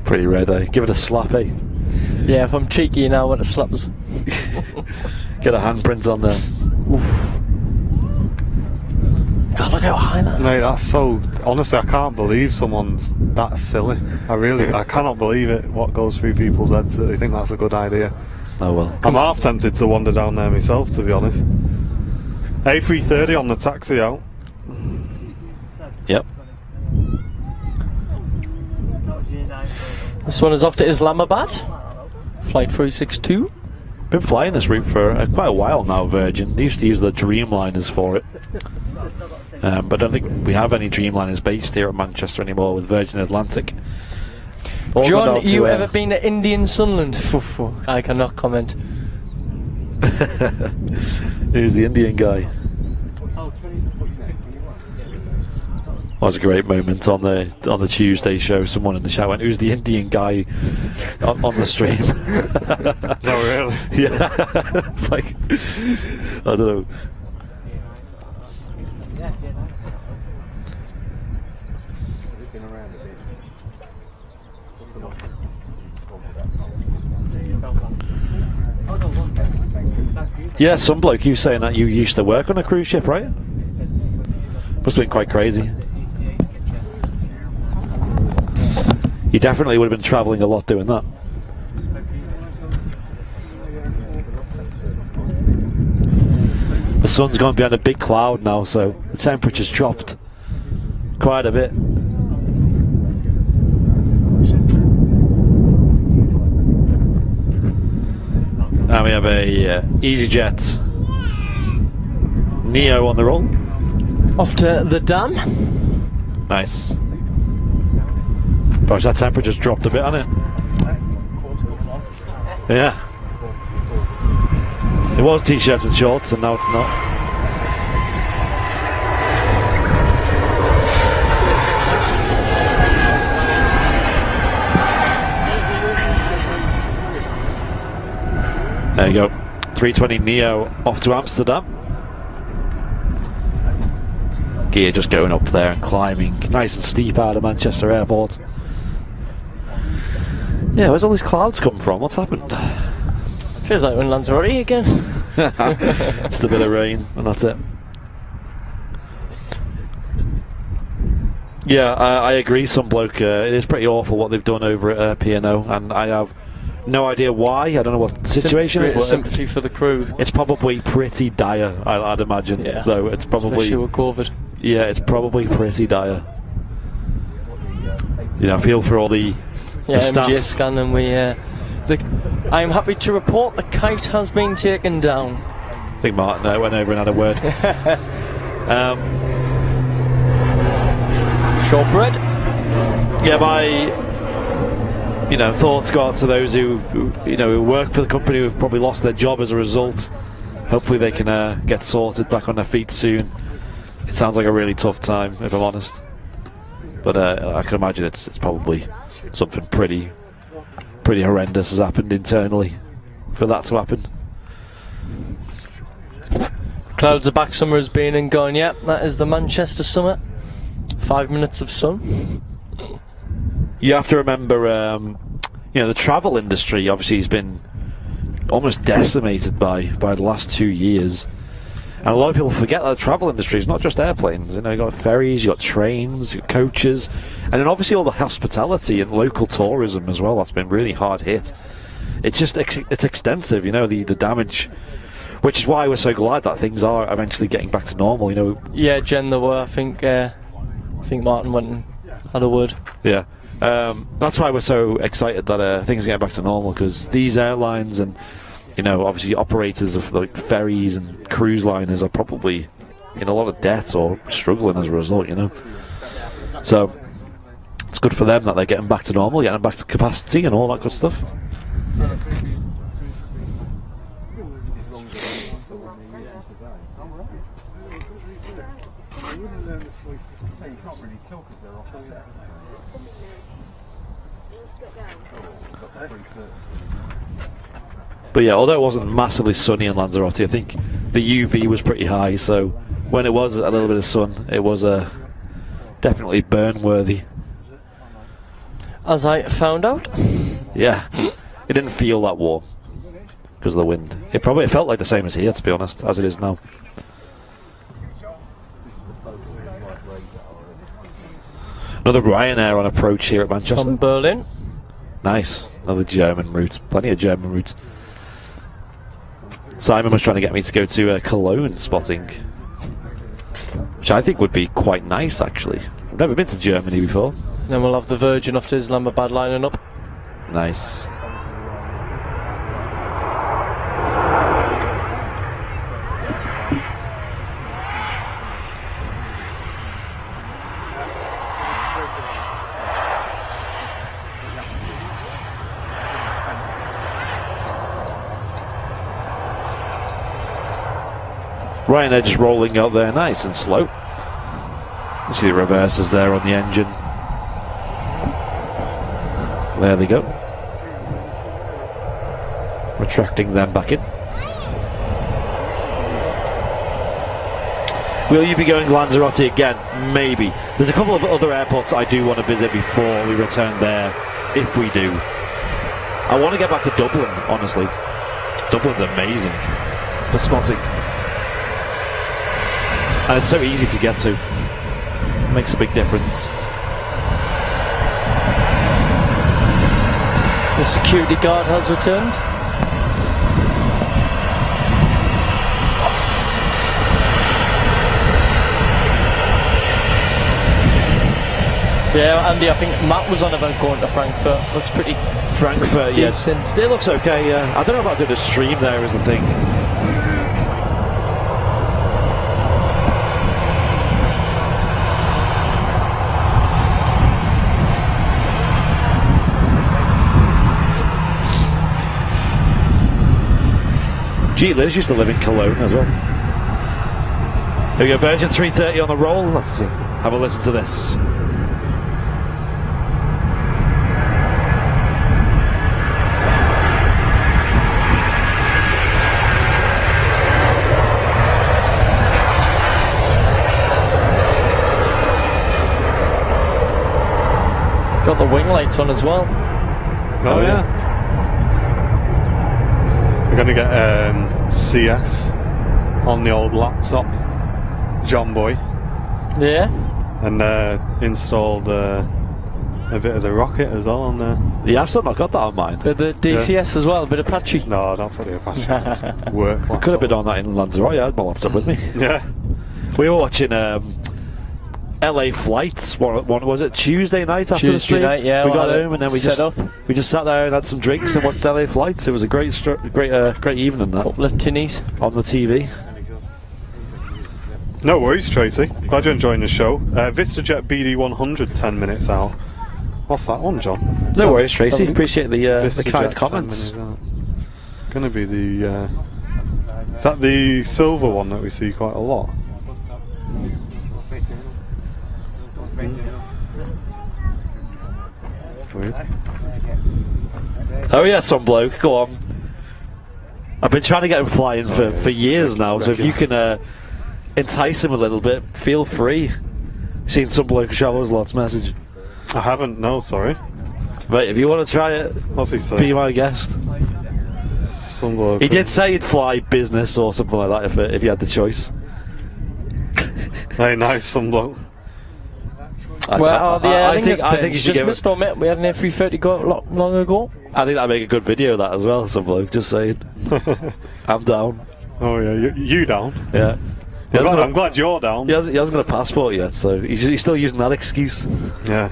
Pretty red, eh? Give it a slap, eh? Yeah, if I'm cheeky now, what a slaps. Get a handprint on there. Oof. God, look how high that is. Mate, that's so... Honestly, I can't believe someone's that silly. I cannot believe it, what goes through people's heads that they think that's a good idea. Oh well. I'm half tempted to wander down there myself, to be honest. A330 on the taxi out. Yep. This one is off to Islamabad. Flight 362. Been flying this route for quite a while now, Virgin. They used to use the Dreamliners for it. But I don't think we have any Dreamliners based here at Manchester anymore with Virgin Atlantic. All John, to, you ever been to Indian Sunderland? I cannot comment. Who's the Indian guy? That was a great moment on the Tuesday show. Someone in the chat went, "Who's the Indian guy on the stream?" No, really? Yeah. It's like, I don't know. Yeah, some bloke, you saying that you used to work on a cruise ship, right? Must have been quite crazy. You definitely would have been travelling a lot doing that. The sun's gone behind a big cloud now, so the temperature's dropped quite a bit. And we have a EasyJet Neo on the roll. Off to the dam. Nice. Gosh, that temperature's dropped a bit, hasn't it? Yeah. It was t-shirts and shorts, and now it's not. There you go. 320 Neo off to Amsterdam. Gear just going up there and climbing nice and steep out of Manchester Airport. Yeah, where's all these clouds come from? What's happened? Feels like we're in Lanzarote again. Just a bit of rain and that's it. Yeah, I agree. Some bloke, it is pretty awful what they've done over at P&O, and I have No idea why. I don't know what the situation is. But sympathy for the crew. It's probably pretty dire, I'd imagine. Yeah. Though it's probably. Especially with COVID. Yeah, it's probably pretty dire. You know, feel for all the staff. MGS scan, and I am happy to report the kite has been taken down. I think Martin went over and had a word. Shortbread. Yeah, my thoughts go out to those who work for the company who've probably lost their job as a result. Hopefully they can get sorted, back on their feet soon. It sounds like a really tough time, if I'm honest. But I can imagine it's probably something pretty horrendous has happened internally for that to happen. Clouds are back, summer has been and gone. Yep, that is the Manchester summer. 5 minutes of sun. You have to remember, the travel industry obviously has been almost decimated by the last 2 years. And a lot of people forget that the travel industry is not just airplanes. You know, you've got ferries, you've got trains, you've got coaches, and then obviously all the hospitality and local tourism as well. That's been really hard hit. It's just it's extensive, the damage, which is why we're so glad that things are eventually getting back to normal. Yeah, Jen, there were. I think Martin went and had a word. Yeah, that's why we're so excited that things are getting back to normal, because these airlines and obviously operators of like ferries and cruise liners are probably in a lot of debt or struggling as a result, So it's good for them that they're getting back to normal, getting back to capacity and all that good stuff. But yeah, although it wasn't massively sunny in Lanzarote, I think the UV was pretty high, so when it was a little bit of sun, it was definitely burn-worthy. As I found out. Yeah, it didn't feel that warm because of the wind. It felt like the same as here, to be honest, as it is now. Another Ryanair on approach here at Manchester. From Berlin. Nice, another German route. Plenty of German routes. Simon was trying to get me to go to Cologne spotting, which I think would be quite nice, actually. I've never been to Germany before. And then we'll have the Virgin off to Islamabad lining up. Nice. Ryanair just rolling out there nice and slow. You see the reversers there on the engine. There they go. Retracting them back in. Will you be going to Lanzarote again? Maybe. There's a couple of other airports I do want to visit before we return there, if we do. I want to get back to Dublin, honestly. Dublin's amazing for spotting. And it's so easy to get to. Makes a big difference. The security guard has returned. Yeah, Andy, I think Matt was on about going to Frankfurt. Looks pretty Frankfurt, yes. It looks okay, yeah. I don't know about doing a stream there is the thing. Gee, Liz used to live in Cologne as well. Here we go, Virgin 330 on the roll. Let's have a listen to this. Got the wing lights on as well. Oh yeah. We're going to get CS on the old laptop, John Boy. Yeah. And installed a bit of the rocket as well on there. Yeah, I've still not got that on mine. Bit of the DCS as well, a bit of Apache. No, not for the Apache. Work laptop. Could have been on that in Lanzarote. I had my laptop with me. Yeah. We were watching LA flights. What was it? Tuesday night after the stream. Night, yeah. We got home and then we set up. just sat there and had some drinks and watched LA flights. It was a great evening. That Couple of tinnies on the TV. No worries, Tracy. Glad you're enjoying the show. VistaJet BD100 10 minutes out. What's that one, John? No worries, Tracy. Appreciate the VistaJet kind 10 comments. minutes out. Gonna be the. Is that the silver one that we see quite a lot? Weird. Oh yeah, some bloke. Go on. I've been trying to get him flying for years now. So if you can entice him a little bit, feel free. Seen some bloke Shallows Lots message. I haven't. No, sorry. Right, if you want to try it, What's he say? be my guest. Some bloke. He did say he'd fly business or something like that if he had the choice. Hey, nice, some bloke. I think you should just give missed on it. We had an A330 go long ago. I think that'd make a good video, that as well. Some bloke just saying, "I'm down." Oh yeah, you down? Yeah. I'm glad you're down. He hasn't got a passport yet, so he's still using that excuse. Yeah.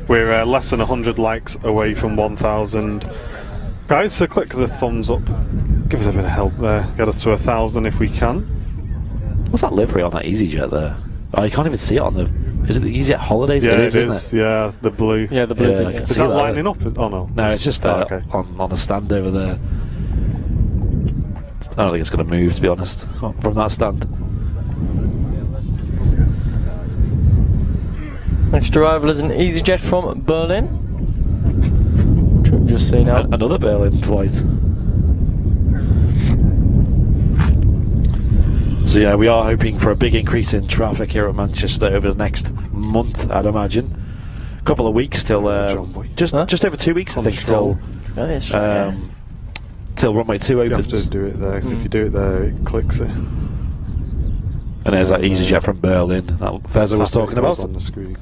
We're less than 100 likes away from 1,000. Guys, so click the thumbs up. Give us a bit of help there. Get us to 1,000 if we can. What's that livery on that EasyJet there? Oh, you can't even see it on the. Is it the EasyJet Holidays? Yeah, it is, isn't it? Yeah, the blue. Yeah, the blue. Yeah, I bit, can yeah. Is see that that lining up? Oh no. No, it's just okay. on a stand over there. I don't think it's going to move, to be honest, from that stand. Next arrival is an EasyJet from Berlin. Which we've just seen out. Another Berlin flight. So yeah, we are hoping for a big increase in traffic here at Manchester over the next month, I'd imagine. A couple of weeks till just over 2 weeks, I think, till till Runway 2 You opens. have to do it there. So if you do it there, it clicks it. And there's that EasyJet from Berlin that Fezza was talking about. On the screen.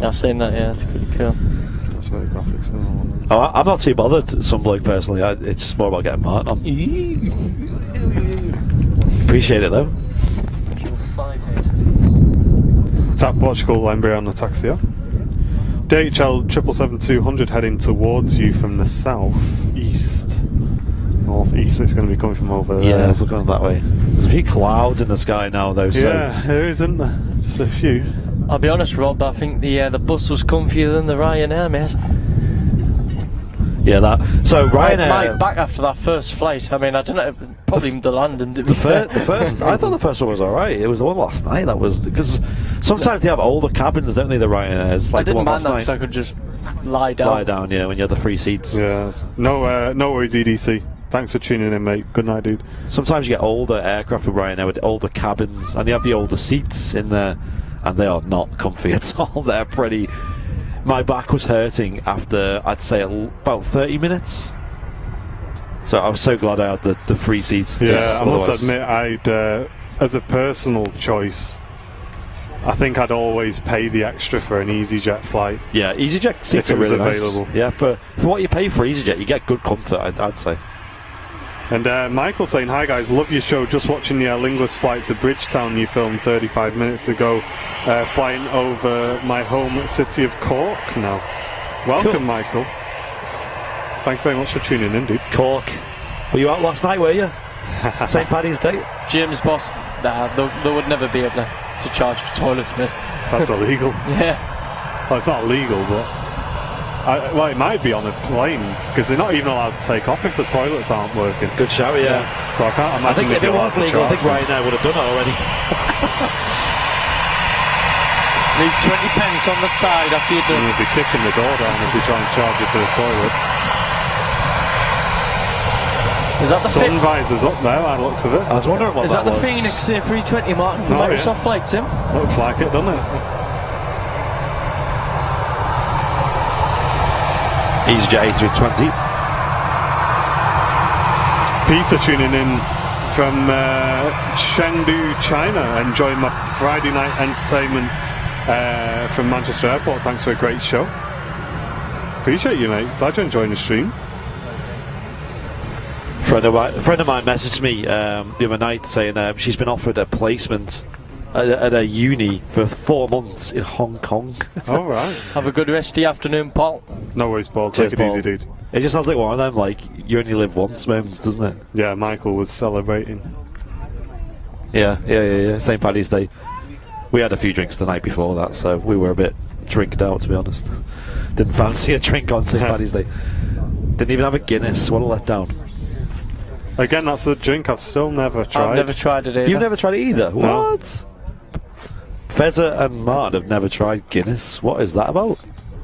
I've seen that. Yeah, it's pretty cool. That's where the graphics are on. Oh, I'm not too bothered, some bloke personally. It's just more about getting Martin on. Appreciate it though. Tap Portugal embryo on the taxi. DHL 777-200 heading towards you from the south-east. North-east, so it's going to be coming from over there. Yeah, it's looking that way. There's a few clouds in the sky now though, so Yeah, there is, isn't there? Just a few. I'll be honest, Rob. I think the bus was comfier than the Ryanair, mate. yeah, that. So Ryanair. My back after that first flight. I mean, I don't know. Probably the landing. The first, I thought the first one was alright. It was the one last night that was, because sometimes they have older cabins, don't they? The Ryanairs, like I didn't the one mind last that night. because I could just lie down. Lie down, yeah, when you have the free seats. Yeah. No worries, EDC. Thanks for tuning in, mate. Good night, dude. Sometimes you get older aircraft with Ryanair with older cabins, and they have the older seats in there, and they are not comfy at all. They're pretty. My back was hurting after, I'd say, about 30 minutes. So I was so glad I had the free seats. Yeah, I must otherwise- admit, I'd as a personal choice, I think I'd always pay the extra for an EasyJet flight. Yeah, EasyJet seats If it are was really nice. available. Yeah, for what you pay for EasyJet, you get good comfort, I'd say. And Michael saying, hi guys, love your show. Just watching the Aer Lingus flight to Bridgetown you filmed 35 minutes ago, flying over my home city of Cork now. Welcome, Cool. Michael. Thank you very much for tuning in, dude. Cork. Were you out last night, were you? St. Paddy's Day? Jim's boss. They would never be able to charge for toilets, mate. That's illegal. Yeah. Well, it's not illegal, but well, it might be on a plane because they're not even allowed to take off if the toilets aren't working. Good shout, yeah. So I can't imagine. I think if they'd it be allowed was to legal, I charge think them. Ryanair would have done it already. Leave 20 pence on the side after you're And done. they'd be kicking the door down if they try and charge you for the toilet. Is that the Sun visors up there by the looks of it. I was wondering what Is that the was. Phoenix A320, Martin, from Oh, yeah. Microsoft Flight Sim? Looks like it, doesn't it? EasyJet A320. Peter tuning in from Chengdu, China, enjoying my Friday night entertainment from Manchester Airport. Thanks for a great show. Appreciate you, mate. Glad you're enjoying the stream. A friend of mine messaged me the other night saying she's been offered a placement at a uni for 4 months in Hong Kong. All right. Have a good rest of the afternoon, Paul. No worries, Paul. Cheers, Take it easy, Paul. dude. It just sounds like one of them, like, you only live once moments, doesn't it? Yeah, Michael was celebrating. Yeah. St. Paddy's Day. We had a few drinks the night before that, so we were a bit drinked out, to be honest. Didn't fancy a drink on St. Paddy's Day. Didn't even have a Guinness. What a letdown. Again, that's a drink I've still never tried. I've never tried it either. You've never tried it either? No. What? Fezza and Martin have never tried Guinness. What is that about?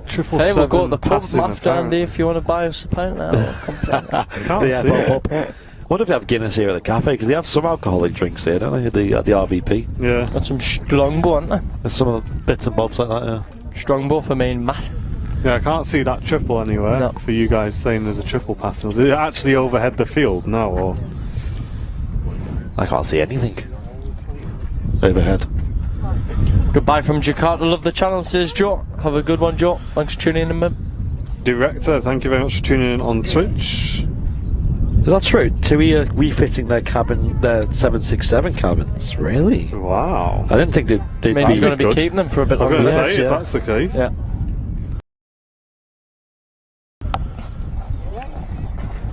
Hey, we'll go to the pub passing, after, apparently. Andy, if you want to buy us a pint now. Can't see it. pub. Wonder if they have Guinness here at the cafe, because they have some alcoholic drinks here, don't they? At the RVP. Yeah. Got some Strongbow, haven't they? There's some of the bits and bobs like that, yeah. Strongbow for me and Matt. Yeah, I can't see that triple anywhere. No. For you guys saying there's a triple passing. Is it actually overhead the field? No, or I can't see anything. Overhead. Goodbye from Jakarta. Love the channel, says Joe. Have a good one, Joe. Thanks for tuning in, man. Director, thank you very much for tuning in on Twitch. Is that true? TUI are refitting their 767 cabins. Really? Wow. I didn't think they'd Maybe he's be going to be good. keeping them for a bit I was longer. going to Yes, say, yeah. if that's the case. Yeah.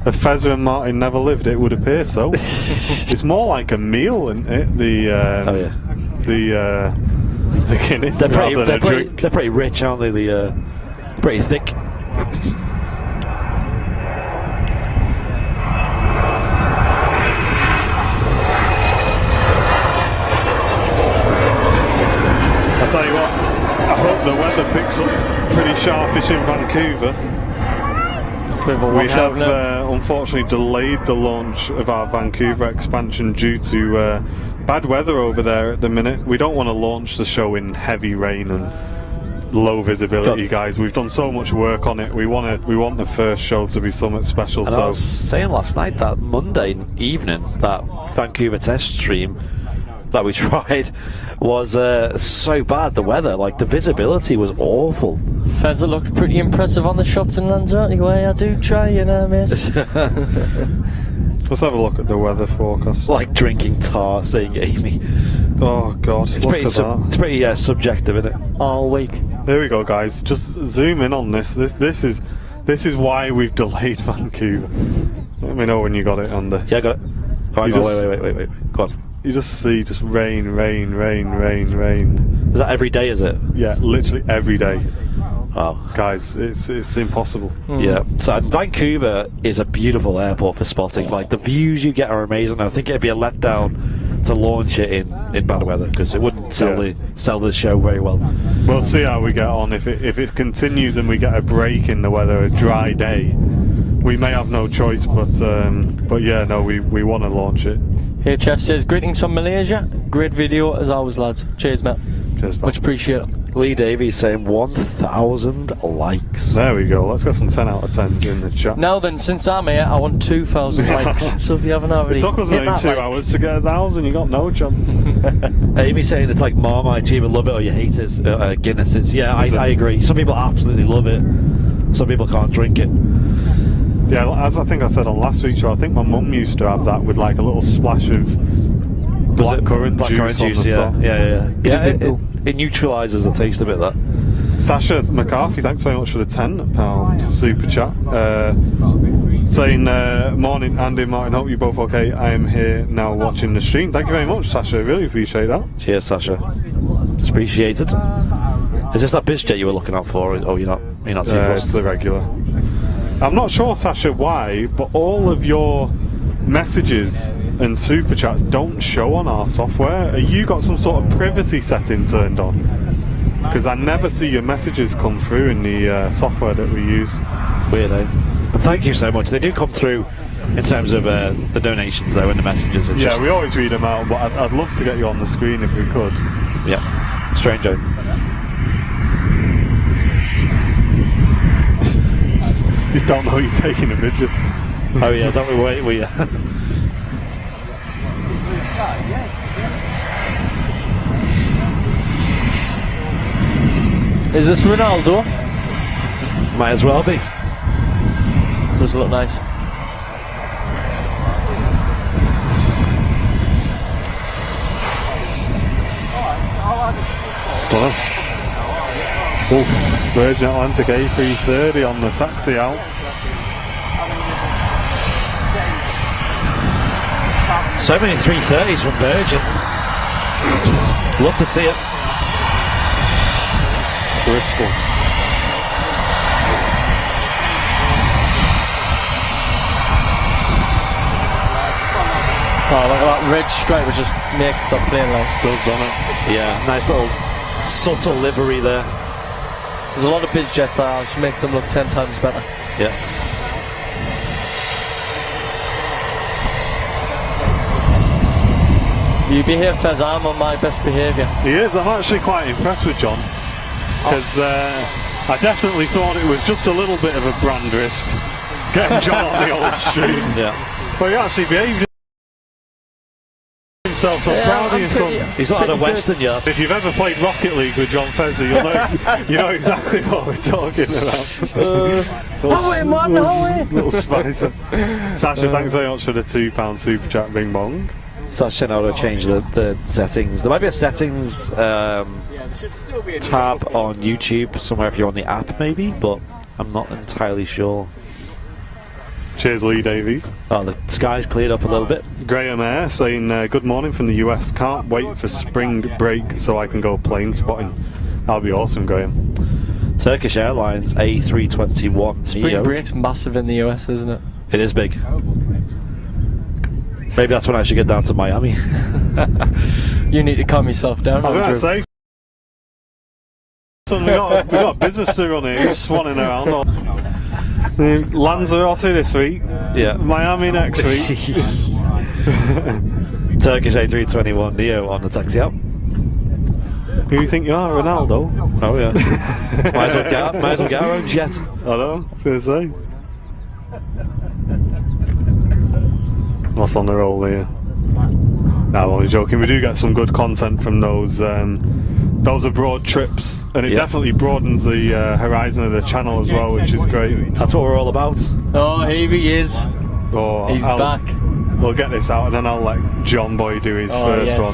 If Fezza and Martin never lived, it would appear so. It's more like a meal, isn't it? The Guinness. They're pretty, rather than a drink. they're pretty rich, aren't they? They're pretty thick. I'll tell you what, I hope the weather picks up pretty sharpish in Vancouver. Bit of a We washout have now. unfortunately delayed the launch of our Vancouver expansion due to bad weather over there at the minute. We don't want to launch the show in heavy rain and low visibility, guys. We've done so much work on it. We want the first show to be something special. And I So was saying last night that Monday evening, that Vancouver test stream that we tried was so bad, the weather, like the visibility was awful. Fezza looked pretty impressive on the shots in Lanzarote. I do try, you know, mate. let's have a look at the weather forecast. Like drinking tar, saying Amy. Oh God, It's look pretty, at that. it's pretty subjective, isn't it? All week. There we go, guys. Just zoom in on this. This is why we've delayed Vancouver. Let me know when you got it on the. Yeah, I got it. Oh, You hang on, just- wait. Go on. You just see just rain. Is that every day, is it? Yeah, literally every day, Wow. guys. It's impossible. Yeah. So Vancouver is a beautiful airport for spotting. Like the views you get are amazing. I think it'd be a letdown to launch it in bad weather, because it wouldn't sell the show very well. We'll see how we get on. If it continues and we get a break in the weather, a dry day, we may have no choice. But yeah, no, we want to launch it. HF says, greetings from Malaysia. Great video as always, lads. Cheers, mate. Cheers, pal. Much appreciated. Lee Davies saying 1,000 likes. There we go. Let's get some 10 out of 10s in the chat. Now then, since I'm here, I want 2,000 likes. So if you haven't already, It took us hit only that 2 like. hours to get 1,000. You got no chance. Amy saying it's like Marmite. You either love it or you hate it. Guinnesses. Yeah, Is it? I agree. Some people absolutely love it. Some people can't drink it. Yeah, as I think I said on last week's show, I think my mum used to have that with like a little splash of blackcurrant juice on the top. Yeah, it neutralises the taste of it, that. Sasha McCarthy, thanks very much for the £10 super chat. Saying, morning Andy and Martin, hope you're both okay. I am here now watching the stream. Thank you very much, Sasha, really appreciate that. Cheers, Sasha. It's appreciated. Is this that BizJet you were looking out for? Oh, you're not too It's fussed. the regular. I'm not sure, Sasha, why, but all of your messages and super chats don't show on our software. Have you got some sort of privacy setting turned on? Because I never see your messages come through in the software that we use. Weird, eh? But thank you so much. They do come through in terms of the donations, though, and the messages. It's Yeah, just, we always read them out, but I'd love to get you on the screen if we could. yeah. Strange, eh? You just don't know you're taking a video. Oh yeah, is that we Is this Ronaldo? Might as well be. Does look nice. Stunning. Oof, Virgin Atlantic A380 on the taxi out. So many 330s from Virgin. Love to see it. Bristol. Oh, look at that red stripe which just makes the plane like. Does, don't it? Yeah, nice little subtle livery there. There's a lot of biz jets out, which makes them look 10 times better. Yeah. You behave, Fez. I'm on my best behaviour. He is. I'm actually quite impressed with John. Because I definitely thought it was just a little bit of a brand risk getting John on the old stream. Yeah. But he actually behaved himself. So Yeah, proud of I'm you, son. pretty- He's not had a Western yet. If you've ever played Rocket League with John Fezzer, you'll know you know exactly what we're talking about. Little spicer. Sasha, thanks very much for the £2 super chat, Bing Bong. Sash how to change the settings. There might be a settings tab on YouTube somewhere if you're on the app, maybe, but I'm not entirely sure. Cheers, Lee Davies. Oh, the sky's cleared up a little bit. Graham Air saying, good morning from the US. Can't wait for spring break so I can go plane spotting. That'll be awesome, Graham. Turkish Airlines A321 Spring Neo. break's massive in the US, isn't it? It is big. Maybe that's when I should get down to Miami. You need to calm yourself down. I was going to Andrew. say, son, we got business to run here. He's swanning around. Lanzarote this week. Yeah. Miami next week. Turkish A321 Neo on the taxi out. Who do you think you are, Ronaldo? Oh yeah. might as well get our own jet. I know. I was going to say. What's on the roll here? No, I'm only joking. We do get some good content from those abroad trips, and it definitely broadens the horizon of the channel as well, which is great. That's what we're all about. Oh, here he is. Oh, He's back. We'll get this out, and then I'll let John Boy do his first one.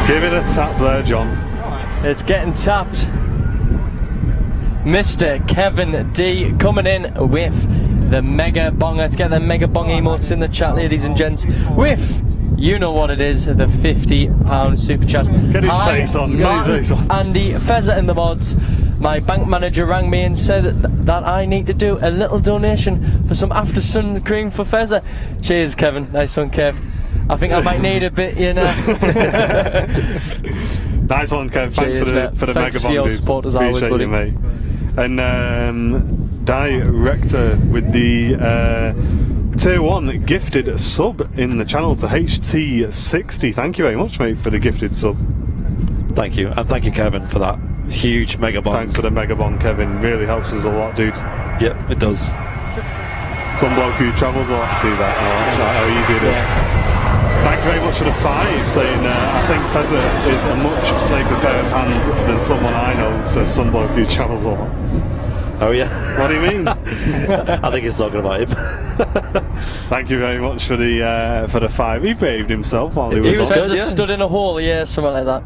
Give it a tap there, John. It's getting tapped. Mr. Kevin D coming in with the mega bong. Let's get the mega bong emotes in the chat, ladies and gents. With, you know what it is, the £50 super chat. Get his face on. Get his face on. Andy Fezzer in the mods. My bank manager rang me and said that I need to do a little donation for some after sun cream for Fezzer. Cheers, Kevin. Nice one, Kev. I think I might need a bit, you know. Nice one, Kev. Thanks Cheers, for the thanks mega for your bond, dude. support as always, Appreciate buddy. you, mate. And Director with the Tier 1 gifted sub in the channel to HT60. Thank you very much, mate, for the gifted sub. Thank you, and thank you, Kevin, for that huge mega bond. Thanks for the mega bond, Kevin. Really helps us a lot, dude. Yep, it does. Some bloke who travels a lot to see that. How easy it is. Thank you very much for the 5, saying I think Fezzer is a much safer pair of hands than someone I know, says some bloke who travels a lot. Oh yeah. What do you mean? I think he's talking about him. Thank you very much for the 5. He behaved himself while he He was was on. Fezzer stood in a hole, yeah, something like that.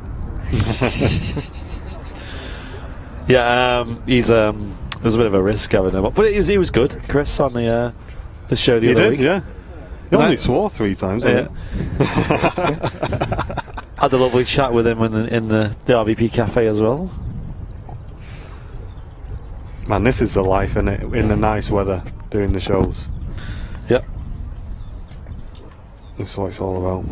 Yeah, he's it was a bit of a risk having him up, but he was good, Chris, on the show the He other did, week. yeah. He only swore 3 times, didn't he? Had a lovely chat with him in the RVP cafe as well. Man, this is the life, in it, in the nice weather, doing the shows. Yep. That's what it's all about.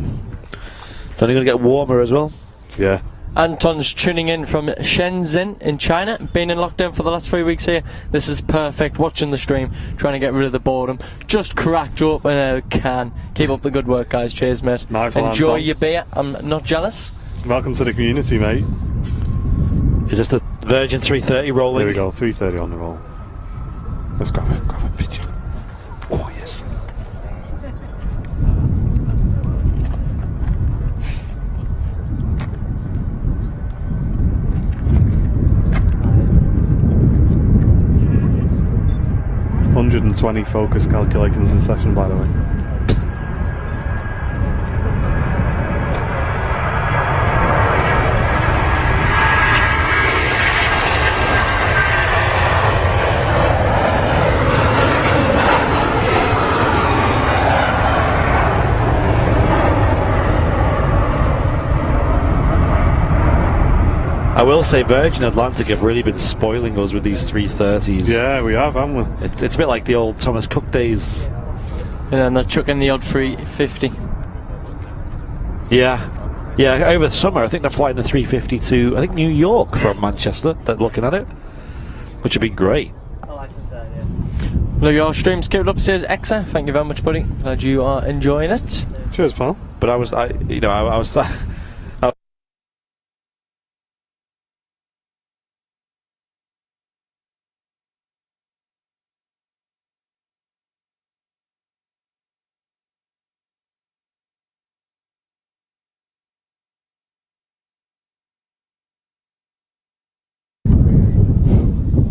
It's only going to get warmer as well. Yeah. Anton's tuning in from Shenzhen in China. Been in lockdown for the last 3 weeks here. This is perfect. Watching the stream, trying to get rid of the boredom. Just cracked up in a can. Keep up the good work, guys. Cheers, mate. Nice one, Enjoy Anton. your beer. I'm not jealous. Welcome to the community, mate. Is this the Virgin 330 rolling. Here we go, 330 on the roll. Let's grab a picture. Oh, yes. $120 focus calculations in session, by the way. I will say Virgin Atlantic have really been spoiling us with these 330s. Yeah, we have, haven't we? It's a bit like the old Thomas Cook days. And they're chucking the odd 350. Yeah. Yeah, over the summer I think they're flying the 350 to, I think, New York from Manchester. They're looking at it, which would be great. Look, your stream's kept up, says Exa. Thank you very much, buddy. Glad you are enjoying it. Cheers, pal. But I was that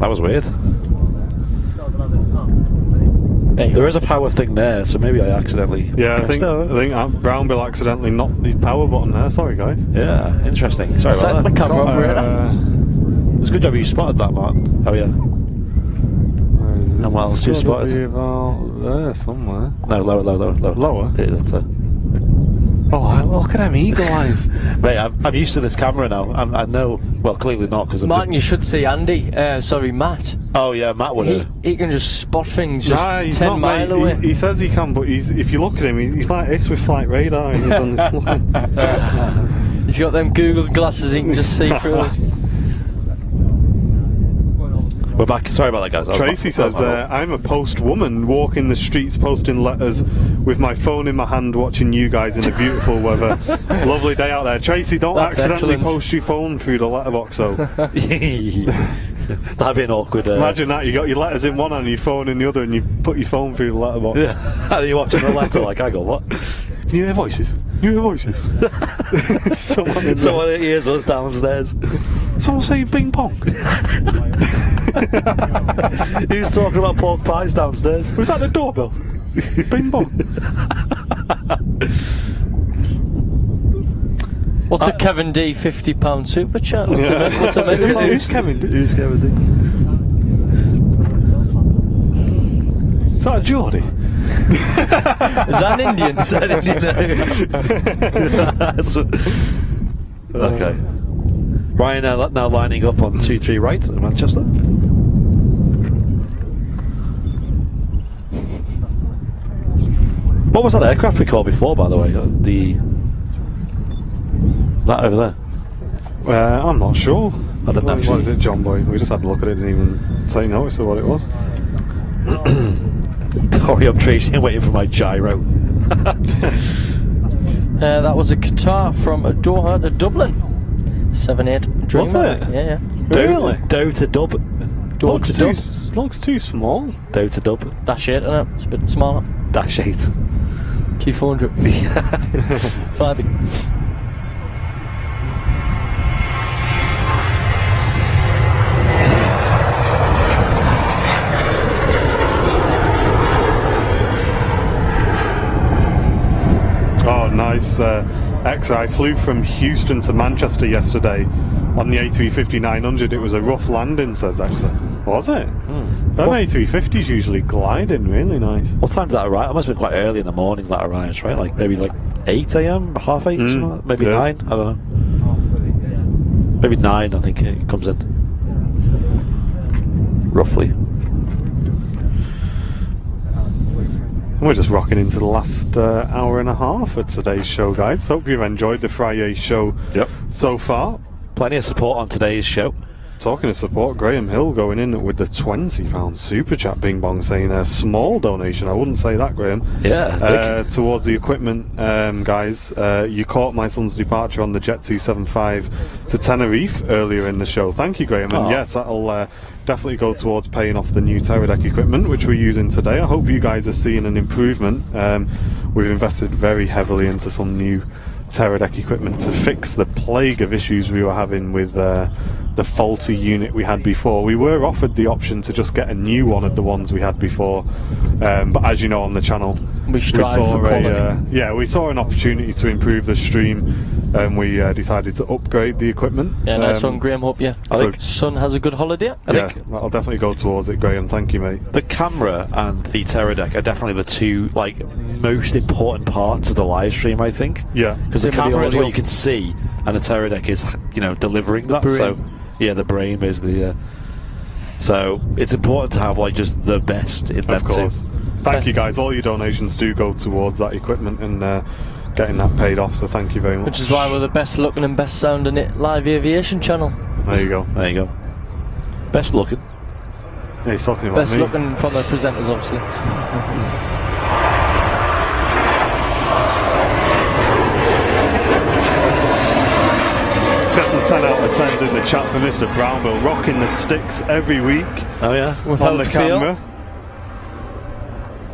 was weird. There is a power thing there, so maybe I accidentally. Yeah, I think Brown Bill accidentally knocked the power button there. Sorry, guys. Yeah, interesting. Sorry Set about the that. camera up, It's a good job you spotted that, Martin. Oh yeah. And what else you spotted? About there somewhere. No, lower. Lower? Yeah, that's it. Oh, look at them eagle eyes. Mate, I'm used to this camera now. I know. Well, clearly not, because I'm Martin, you should see Andy. Sorry, Matt. Oh yeah, Matt would have. He can just spot things just He's 10 not, mile mate. away. He says he can, but if you look at him, he's like this with flight radar. And he's on the He's got them Google glasses, he can just see through it. We're back. Sorry about that, guys. Tracy says, I'm a post woman walking the streets posting letters with my phone in my hand watching you guys in the beautiful weather. Lovely day out there. Tracy, don't That's accidentally excellent. post your phone through the letterbox though. That'd be an awkward. Imagine that, you got your letters in one hand and your phone in the other and you put your phone through the letterbox. Yeah. And you're watching the letter like, I go, what? Can you hear voices? Can you hear voices? Someone hears us downstairs. Someone say bing pong. Who's talking about pork pies downstairs? Was that the doorbell? Bing bong. What's a Kevin D £50 super chat? What's a Who's Kevin? Who's Kevin D? Is that a Geordie? Is that an Indian? Is that Indian? Okay. Ryan now lining up on 2-3 right at Manchester. What was that aircraft we called before, by the way? That over there? I'm not sure. I don't know. What is it, John Boy? We just had a look at it and didn't even take notice of what it was. Hurry up, Tracy, I'm waiting for my gyro. That was a Qatar from Doha to Dublin. 7-8 Dreamer. Was it? Yeah. Really? Doe to dub. Doha to Dub. Looks too small. Doe to dub. Dash 8, isn't it? It's a bit smaller. Dash 8. Q400. 5. Oh, nice. I flew from Houston to Manchester yesterday on the A350-900. It was a rough landing, says Exa. Was it? Them A350s usually gliding really nice. What time did that arrive? It must have been quite early in the morning that arrives, right? Like maybe like 8 a.m, half 8, something like that? Maybe 9. I don't know. Maybe 9. I think it comes in roughly. We're just rocking into the last hour and a half of today's show, guys. Hope you've enjoyed the FriYay show so far. Plenty of support on today's show. Talking of support, Graham Hill going in with the £20 super chat, Bing Bong, saying a small donation. I wouldn't say that, Graham. Yeah. Towards the equipment, guys. You caught my son's departure on the Jet 275 to Tenerife earlier in the show. Thank you, Graham. And yes, that'll definitely go towards paying off the new Teradek equipment, which we're using today. I hope you guys are seeing an improvement. We've invested very heavily into some new Teradek equipment to fix the plague of issues we were having with the faulty unit we had before. We were offered the option to just get a new one of the ones we had before, but as you know on the channel, we strive for quality. We saw an opportunity to improve the stream, and we decided to upgrade the equipment. Yeah, nice one, Graham. Hope your son has a good holiday. I think I'll definitely go towards it, Graham. Thank you, mate. The camera and the Teradek are definitely the two most important parts of the live stream, I think. Yeah, because the camera is what you can see, and the Teradek is delivering that. So yeah, the brain basically. Yeah. So it's important to have just the best in them. Of course. Thank you, guys. All your donations do go towards that equipment and getting that paid off. So thank you very much. Which is why we're the best looking and best sounding live aviation channel. There you go. There you go. Best looking. Yeah, he's talking about best me. looking from the presenters, obviously. Got some 10 out of 10s in the chat for Mr. Brownville, rocking the sticks every week. Oh yeah, on the camera.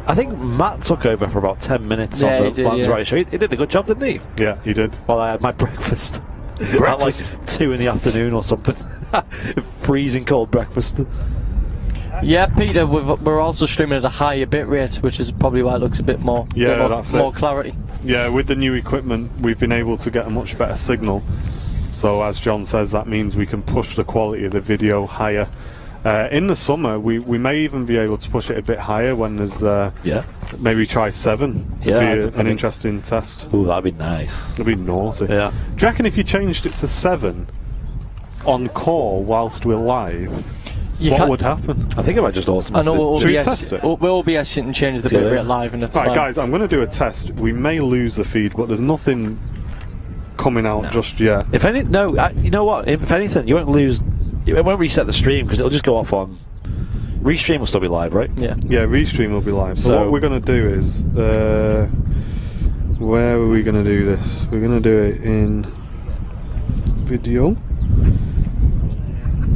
I think Matt took over for about 10 minutes on the Lands Right show. He did a good job, didn't he? Yeah, he did. While I had my breakfast. At 2 in the afternoon or something. Freezing cold breakfast. Yeah, Peter, we're also streaming at a higher bit rate, which is probably why it looks a bit more, more clarity. Yeah, with the new equipment, we've been able to get a much better signal. So as John says, that means we can push the quality of the video higher. In the summer, we may even be able to push it a bit higher when there's maybe try 7. Yeah, It'd be an interesting test. Ooh, that'd be nice. It'd be naughty. Yeah. Do you reckon if you changed it to 7 on call whilst we're live, what would happen? I think it might just automatically. I know Should we test it? We'll OBS it and change the bit rate live, and it's right, fine. guys, I'm going to do a test. We may lose the feed, but there's nothing coming out just yet. If any, you know what? If anything, you won't lose. It won't reset the stream because it'll just go off on. Restream will still be live, right? Yeah. Yeah, Restream will be live. So what we're going to do is, where are we going to do this? We're going to do it in video.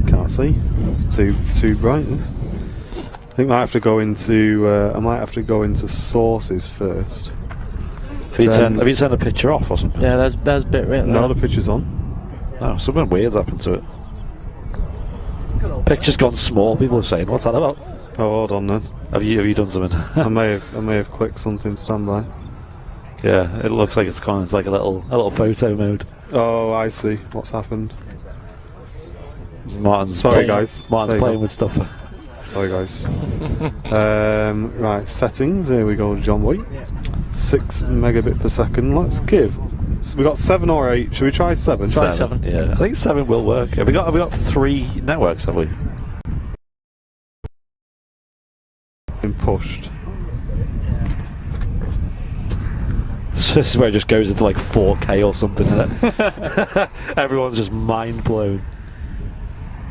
Can't see. It's too bright. I think I have to go into. I might have to go into sources first. Have you turned the picture off or something? Yeah, there's bit rate there. No, the picture's on. No, something weird's happened to it. Picture's gone small. People are saying, "What's that about?" Oh, hold on then. Have you done something? I may have clicked something. Stand by. Yeah, it looks like it's gone. It's like a little photo mode. Oh, I see. What's happened? Martin's playing with stuff. Sorry, guys. Right, settings. Here we go, John White. 6 megabit per second. Let's give. So we got 7 or 8. Should we try 7? Try 7. Yeah, I think 7 will work. Have we got 3 networks? Have we? Been pushed. So this is where it just goes into 4K or something. Isn't it? Everyone's just mind blown.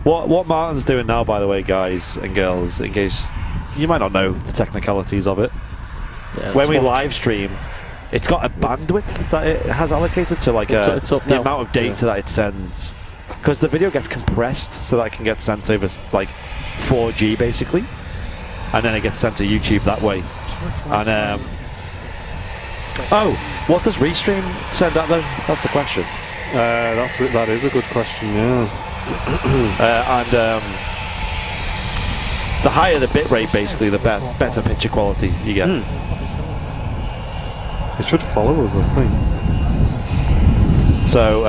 What Martin's doing now, by the way, guys and girls, in case you might not know the technicalities of it. Yeah, when we live stream, it's got a bandwidth that it has allocated to the amount of data that it sends, because the video gets compressed so that it can get sent over 4G basically, and then it gets sent to YouTube that way. And what does Restream send out though? That's the question. That is a good question. Yeah. The higher the bitrate, basically, the better picture quality you get. It should follow us, I think. So,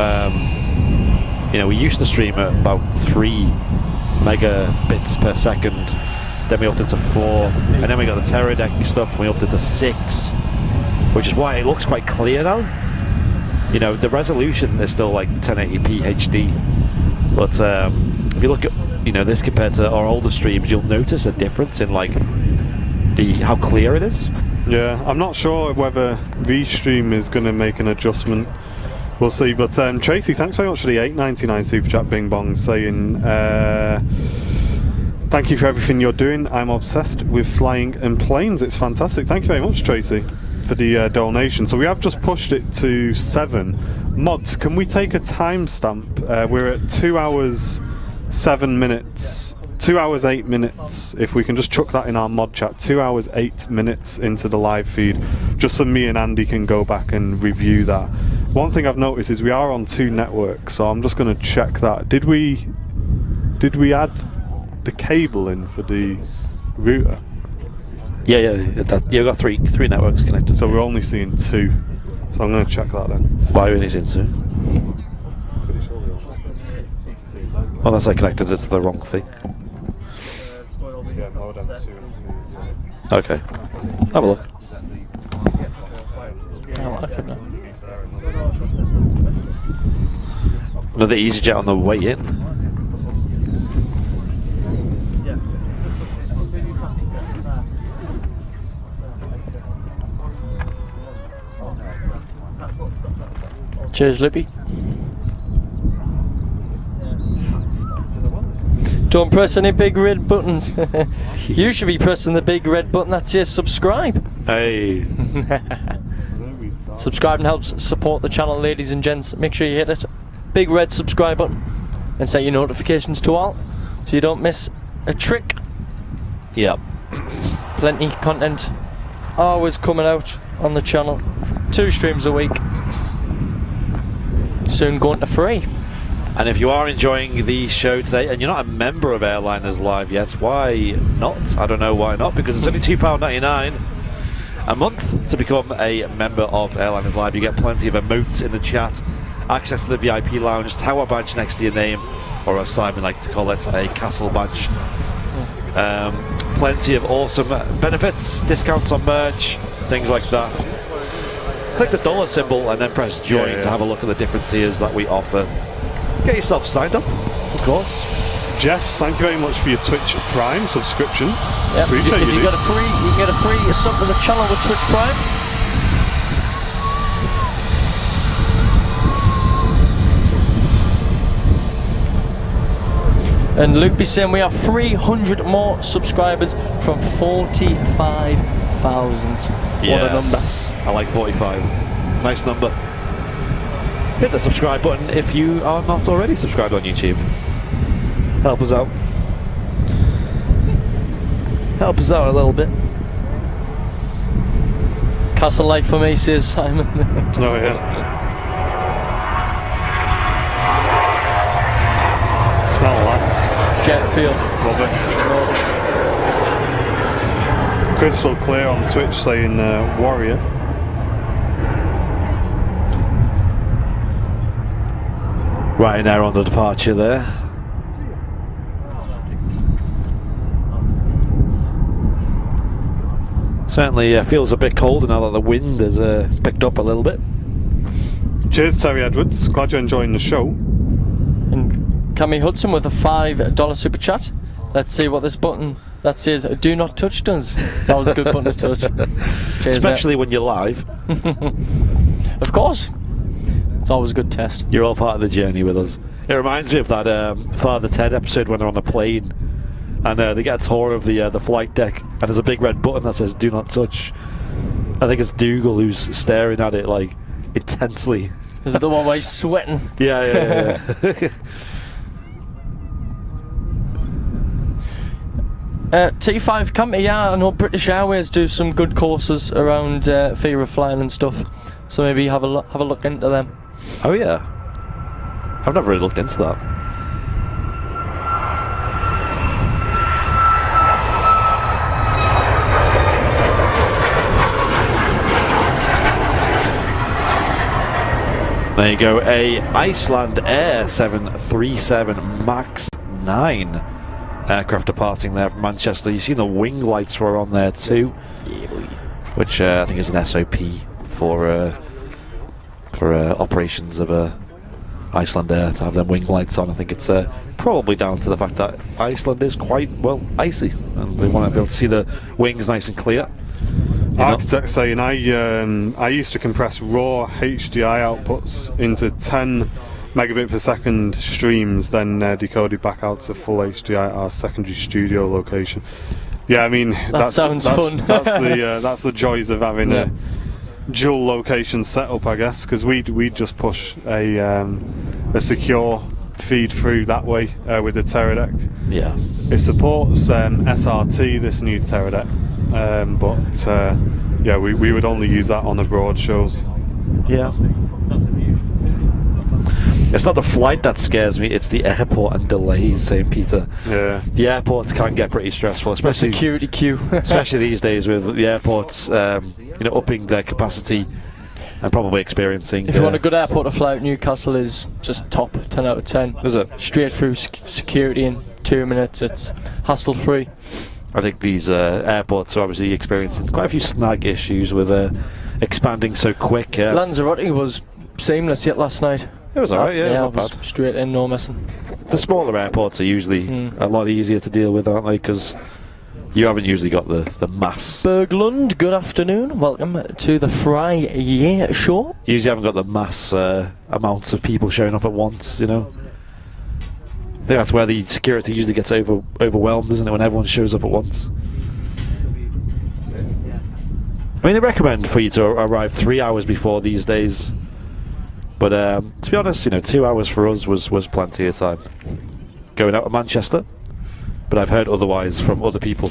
we used to stream at about 3 megabits per second. Then we upped it to 4, and then we got the Teradek stuff, and we upped it to 6, which is why it looks quite clear now. The resolution is still 1080p HD. But if you look at this compared to our older streams, you'll notice a difference in how clear it is. Yeah, I'm not sure whether Restream is going to make an adjustment We'll see. But Tracy, thanks very much for the $8.99 super chat. Bing Bong saying, thank you for everything you're doing. I'm obsessed with flying and planes. It's fantastic. Thank you very much, Tracy, for the donation. So we have just pushed it to 7. Mods, can we take a timestamp? We're at 2 hours 7 minutes. 2 hours 8 minutes. If we can just chuck that in our mod chat, 2 hours 8 minutes into the live feed, just so me and Andy can go back and review that. One thing I've noticed is we are on 2 networks, so I'm just going to check that. Did we add the cable in for the router? Yeah, you've got three networks connected. So we're only seeing 2. So I'm going to check that then. Why are we only seeing 2? Unless I connected it to the wrong thing. Yeah, modem 2 and 2. Okay. Have a look. I like it now. Another EasyJet on the way in. Cheers, Lippy. Don't press any big red buttons. You should be pressing the big red button that says subscribe. Hey. Subscribing helps support the channel, ladies and gents. Make sure you hit it. Big red subscribe button and set your notifications to all so you don't miss a trick. Yep. Plenty content always coming out on the channel. 2 streams a week. Soon going to free. And if you are enjoying the show today and you're not a member of Airliners Live yet, why not? I don't know why not, because it's only £2.99 a month to become a member of Airliners Live. You get plenty of emotes in the chat, access to the VIP lounge, tower badge next to your name, or as Simon likes to call it, a castle badge. Plenty of awesome benefits, discounts on merch, things like that. Click the dollar symbol and then press join to have a look at the different tiers that we offer. Get yourself signed up, of course. Jeff, thank you very much for your Twitch Prime subscription. Yep. Appreciate if you get a free, you can get a free sub to the channel with Twitch Prime. And Luke be saying we have 300 more subscribers from 45,000. What a number. I like 45. Nice number. Hit the subscribe button if you are not already subscribed on YouTube. Help us out. Help us out a little bit. Castle life for me, says Simon. Oh yeah. Smell that. Jet fuel. Love it. Crystal clear on Twitch saying Warrior. Ryanair on the departure there. Certainly feels a bit colder now that the wind has picked up a little bit. Cheers, Terry Edwards. Glad you're enjoying the show. And Cammy Hudson with a $5 super chat. Let's see what this button that says "Do not touch" does. It's always a good button to touch. Cheers, especially when you're live. Of course. It's always a good test. You're all part of the journey with us. It reminds me of that Father Ted episode when they're on a plane and they get a tour of the flight deck and there's a big red button that says "Do not touch." I think it's Dougal who's staring at it like intensely. Is it the one where he's sweating? Yeah. T5 company, yeah, I know British Airways do some good courses around fear of flying and stuff. So maybe have a look into them. Oh yeah, I've never really looked into that. There you go, a Iceland Air 737 MAX 9 aircraft departing there from Manchester. You see the wing lights were on there too, which I think is an SOP for operations of Iceland Air to have them wing lights on. I think it's probably down to the fact that Iceland is quite, well, icy and they want to be able to see the wings nice and clear. Architects saying I used to compress raw HDI outputs into 10 megabit per second streams, then decoded back out to full HDI at our secondary studio location. Yeah, I mean that sounds fun. That's the joys of having a dual location setup, I guess, because we'd just push a secure feed through that way with the Teradek. Yeah, it supports SRT, this new Teradek, but yeah, we would only use that on abroad shows. Yeah. It's not the flight that scares me, it's the airport and delays, St. Peter. Yeah. The airports can get pretty stressful, especially security queue. especially these days with the airports upping their capacity and probably experiencing... If you want a good airport to fly out, Newcastle is just top, 10 out of 10. Is it? Straight through security in 2 minutes, it's hassle-free. I think these airports are obviously experiencing quite a few snag issues with expanding so quick. Lanzarote was seamless yet last night. It was alright, yeah, it was not bad. Straight in, no messing. The smaller airports are usually a lot easier to deal with, aren't they? Because you haven't usually got the mass. Berglund, good afternoon. Welcome to the FriYay show. You usually haven't got the mass amounts of people showing up at once, you know. I think that's where the security usually gets overwhelmed, isn't it, when everyone shows up at once? I mean, they recommend for you to arrive 3 hours before these days. But to be honest, 2 hours for us was plenty of time. Going out of Manchester, but I've heard otherwise from other people.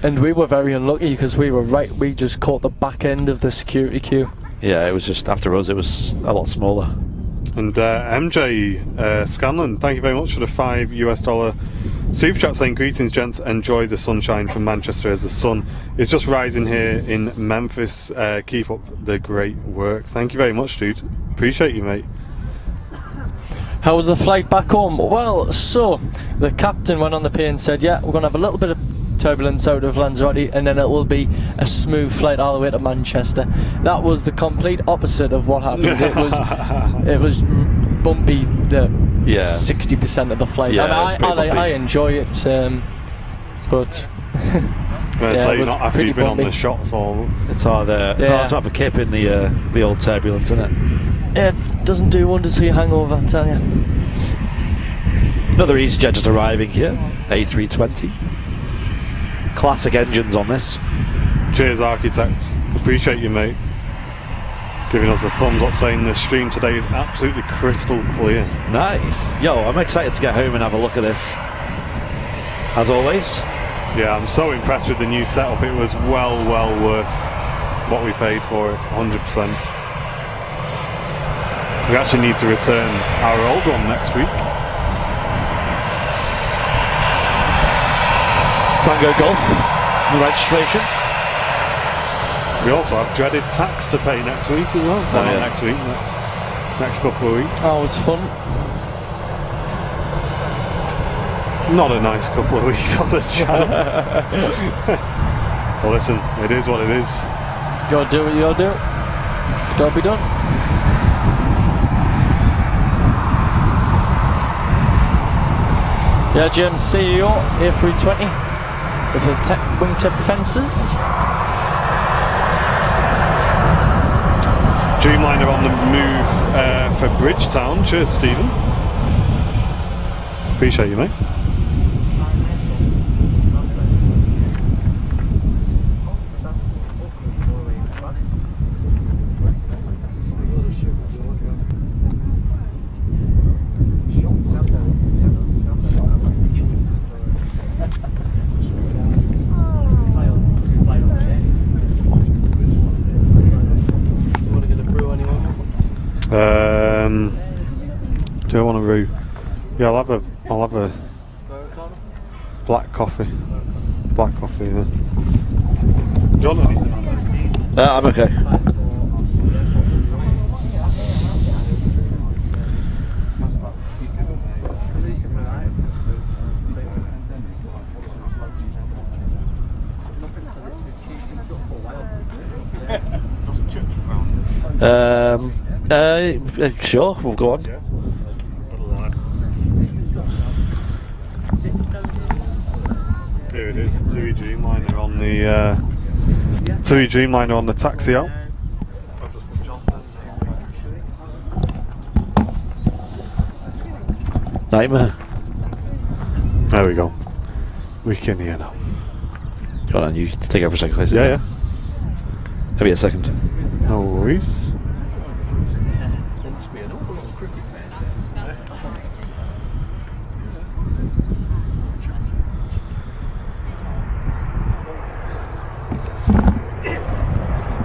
And we were very unlucky because we just caught the back end of the security queue. Yeah, it was just after us. It was a lot smaller. And MJ Scanlon, thank you very much for the $5 super chat saying, greetings gents, enjoy the sunshine from Manchester as the sun is just rising here in Memphis. Keep up the great work. Thank you very much, dude. Appreciate you, mate. How was the flight back home? Well, so the captain went on the PA and said, yeah, we're going to have a little bit of turbulence out of Lanzarote and then it will be a smooth flight all the way to Manchester. That was the complete opposite of what happened. It was bumpy the 60% of the flight. Yeah, and I enjoy it, but you're not after you've been bumpy on the shots all. It's hard to have a kip in the old turbulence, isn't it? Yeah, it doesn't do wonders for your hangover, I tell you. Another EasyJet just arriving here, A320. Classic engines on this. Cheers, architects. Appreciate you, mate. Giving us a thumbs up saying the stream today is absolutely crystal clear. Nice. Yo, I'm excited to get home and have a look at this. As always. Yeah, I'm so impressed with the new setup. It was well worth what we paid for it, 100%. We actually need to return our old one next week. Tango Golf, the registration. We also have dreaded tax to pay next week as well. Well, not next week, next couple of weeks. Oh, it was fun. Not a nice couple of weeks on the channel. Well, listen, it is what it is. You gotta do what you gotta do. It's gotta be done. Yeah, James CEO, A320 with the wingtip fences. Dreamliner on the move for Bridgetown. Cheers, Stephen. Appreciate you, mate. Do I want a brew? Yeah, I'll have a black coffee. Black coffee, yeah. Do you want anything on that? I'm okay. Sure, we'll go on. Here it is, TUI Dreamliner on the TUI Dreamliner on the taxi out. Nightmare. There we go. We can hear now. Hold on, you take over a second, please. Yeah. Maybe a second. No worries.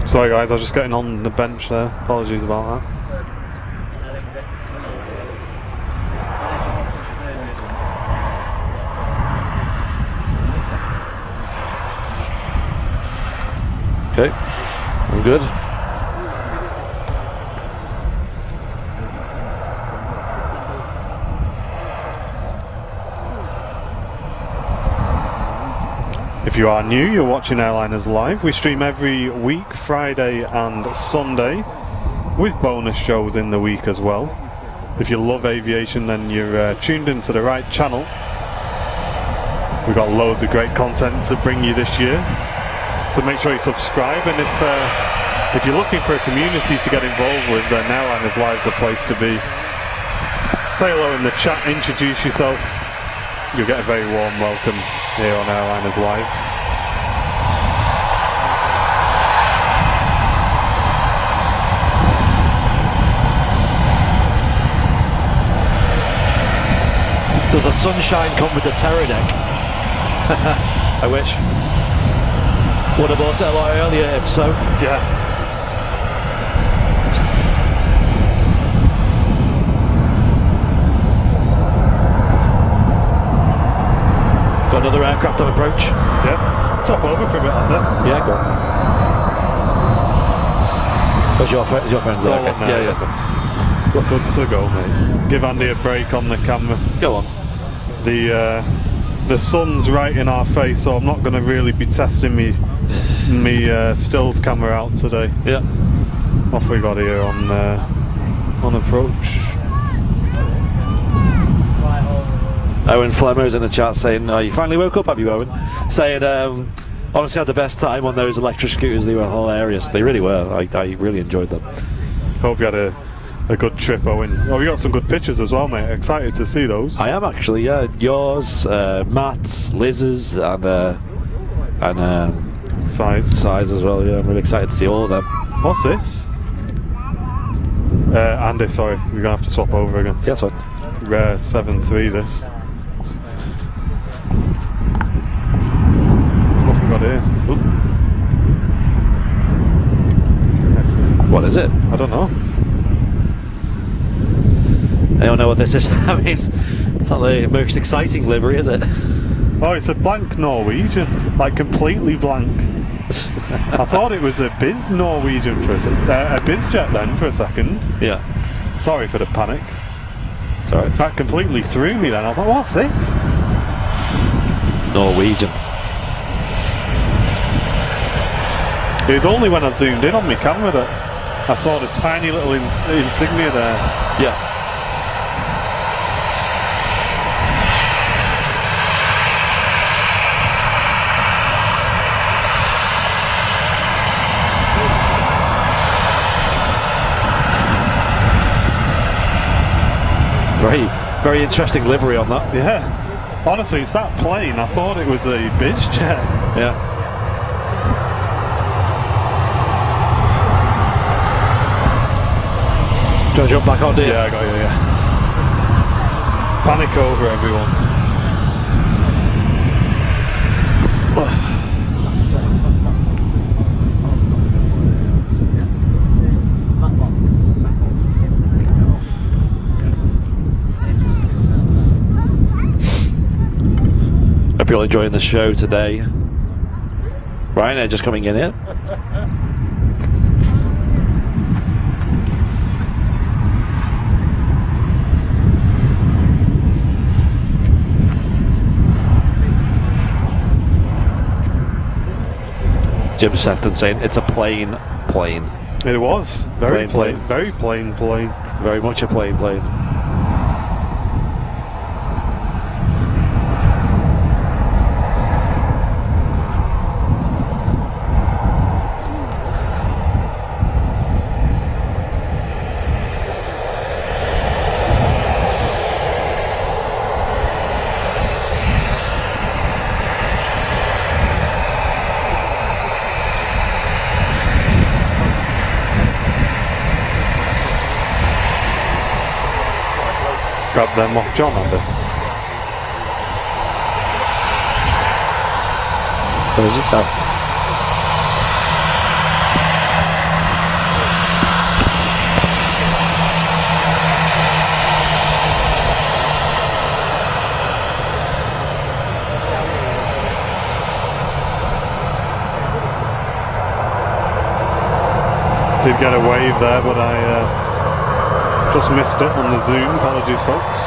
Sorry guys, I was just getting on the bench there. Apologies about that. Okay, I'm good. If you are new, you're watching Airliners Live. We stream every week, Friday and Sunday, with bonus shows in the week as well. If you love aviation, then you're tuned into the right channel. We've got loads of great content to bring you this year, so make sure you subscribe. And if you're looking for a community to get involved with, then Airliners Live is the place to be. Say hello in the chat, introduce yourself. You'll get a very warm welcome here on Airliners Live. Does the sunshine come with the terror deck? I wish. Would have bought it a lot earlier if so. Yeah. Got another aircraft on approach. Yeah. Top over for a bit under. Yeah, go on. Where's your friend? Your friend's It's all there. on there, Yeah. Good to go, mate. Give Andy a break on the camera. Go on. The sun's right in our face, so I'm not going to really be testing me stills camera out today. Yeah. Off we got here on approach. Owen Flemmer's in the chat saying, "Oh, you finally woke up, have you, Owen?" Saying, "Honestly, had the best time on those electric scooters. They were hilarious. They really were. I really enjoyed them." Hope you had a good trip, Owen. Oh, we got some good pictures as well, mate. Excited to see those. I am actually. Yeah, yours, Matt's, Liz's, and Size as well. Yeah, I'm really excited to see all of them. What's this? Andy, sorry, we're gonna have to swap over again. Yeah, that's fine. Rare 7.3 this. What have we got here? Ooh. What is it? I don't know. Anyone know what this is? I mean, it's not the most exciting livery, is it? Oh, it's a blank Norwegian, like completely blank. I thought it was a biz Norwegian for a biz jet then for a second. Yeah. Sorry for the panic. It's alright. That completely threw me then. I was like, what's this? Norwegian. It was only when I zoomed in on my camera that I saw the tiny little insignia there. Yeah. Very, very interesting livery on that. Yeah. Honestly, it's that plane. I thought it was a biz jet. Yeah. Do you want to jump back on, do you? Yeah, I got you, yeah. Panic over, everyone. Hope you're all enjoying the show today. Ryanair just coming in here. Jim Sefton saying it's a plane. It was. Very Plane. Very plain plane. Very much a plane. grab them off John, Andy. Where is it? Oh. Did get a wave there, but I just missed it on the Zoom. Apologies, folks.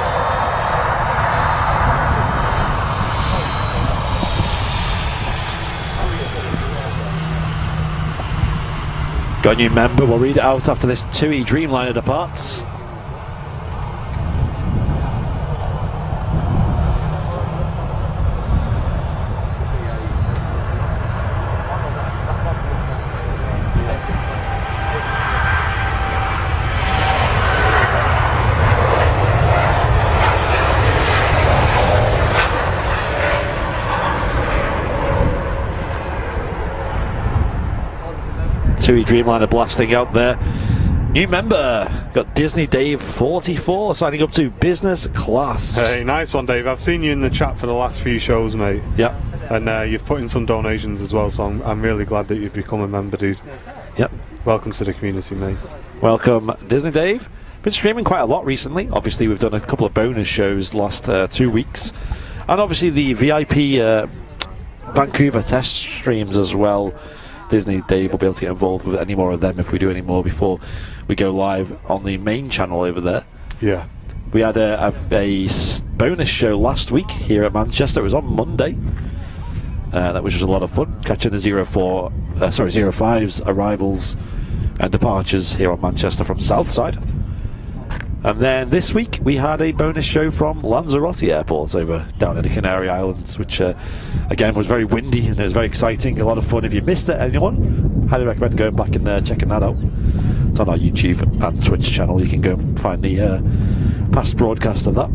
Got a new member. We'll read it out after this TUI Dreamliner departs. TUI Dreamliner blasting out there. New member, got Disney Dave 44 signing up to business class. Hey, nice one, Dave. I've seen you in the chat for the last few shows, mate. Yep. And you've put in some donations as well, so I'm really glad that you've become a member, dude. Yep. Welcome to the community, mate. Welcome, Disney Dave. Been streaming quite a lot recently. Obviously, we've done a couple of bonus shows last 2 weeks. And obviously the VIP Vancouver test streams as well. Disney Dave will be able to get involved with any more of them if we do any more before we go live on the main channel over there. Yeah. We had a bonus show last week here at Manchester. It was on Monday. That was just a lot of fun, catching the 05's arrivals and departures here on Manchester from Southside. And then this week we had a bonus show from Lanzarote Airport over down in the Canary Islands, which again was very windy and it was very exciting, a lot of fun. If you missed it, anyone, highly recommend going back and checking that out. It's on our YouTube and Twitch channel. You can go and find the past broadcast of that.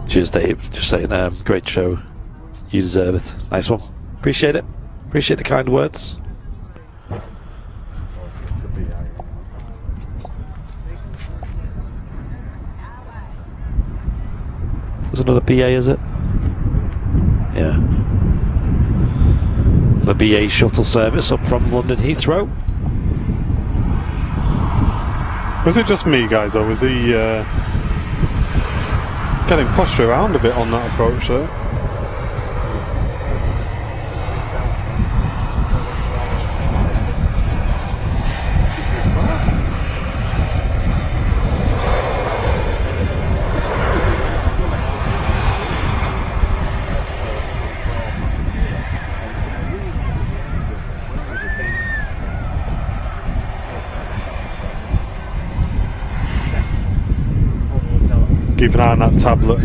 Cheers, Dave. Just saying, great show. You deserve it. Nice one. Appreciate it. Appreciate the kind words. There's another BA, is it? Yeah. The BA shuttle service up from London Heathrow. Was it just me, guys, or was he getting pushed around a bit on that approach there? Keep an eye on that tablet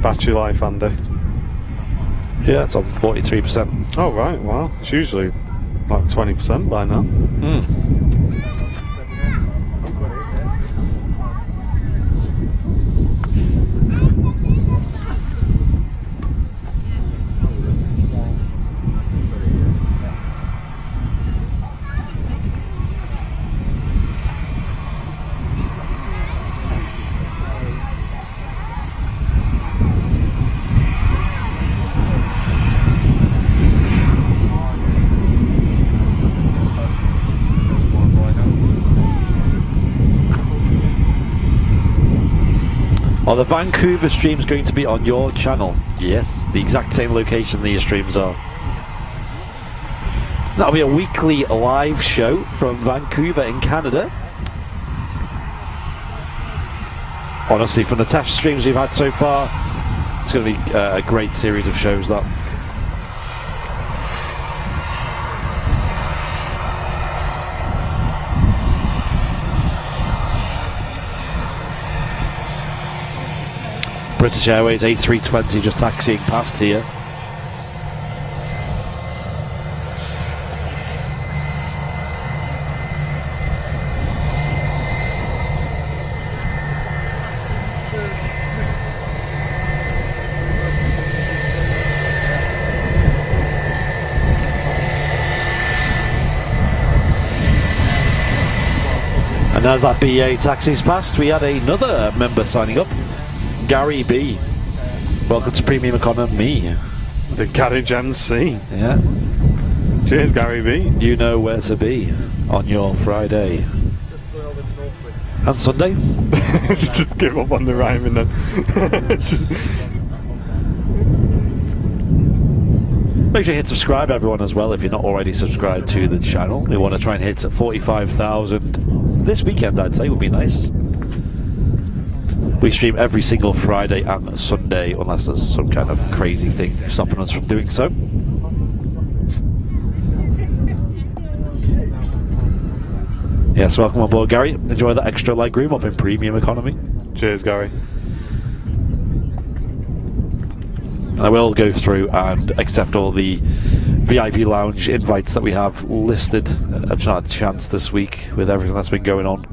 battery life, Andy. Yeah, it's on 43%. Oh, right, wow. It's usually like 20% by now. Are the Vancouver streams going to be on your channel? Yes, the exact same location these streams are. That'll be a weekly live show from Vancouver in Canada. Honestly, from the test streams we've had so far, it's going to be a great series of shows, that. British Airways A380 just taxiing past here. as that BA taxi's passed, we had another member signing up, Gary B. Welcome to Premium Economy. The Garage MC. Yeah. Cheers, Gary B. You know where to be on your Friday and Sunday. Just give up on the rhyming then. Make sure you hit subscribe, everyone, as well, if you're not already subscribed to the channel. We want to try and hit 45,000 this weekend, I'd say, would be nice. We stream every single Friday and Sunday, unless there's some kind of crazy thing stopping us from doing so. Yes, welcome on board, Gary. Enjoy that extra leg room up in Premium Economy. Cheers, Gary. And I will go through and accept all the VIP lounge invites that we have listed. I've just not had a chance this week with everything that's been going on.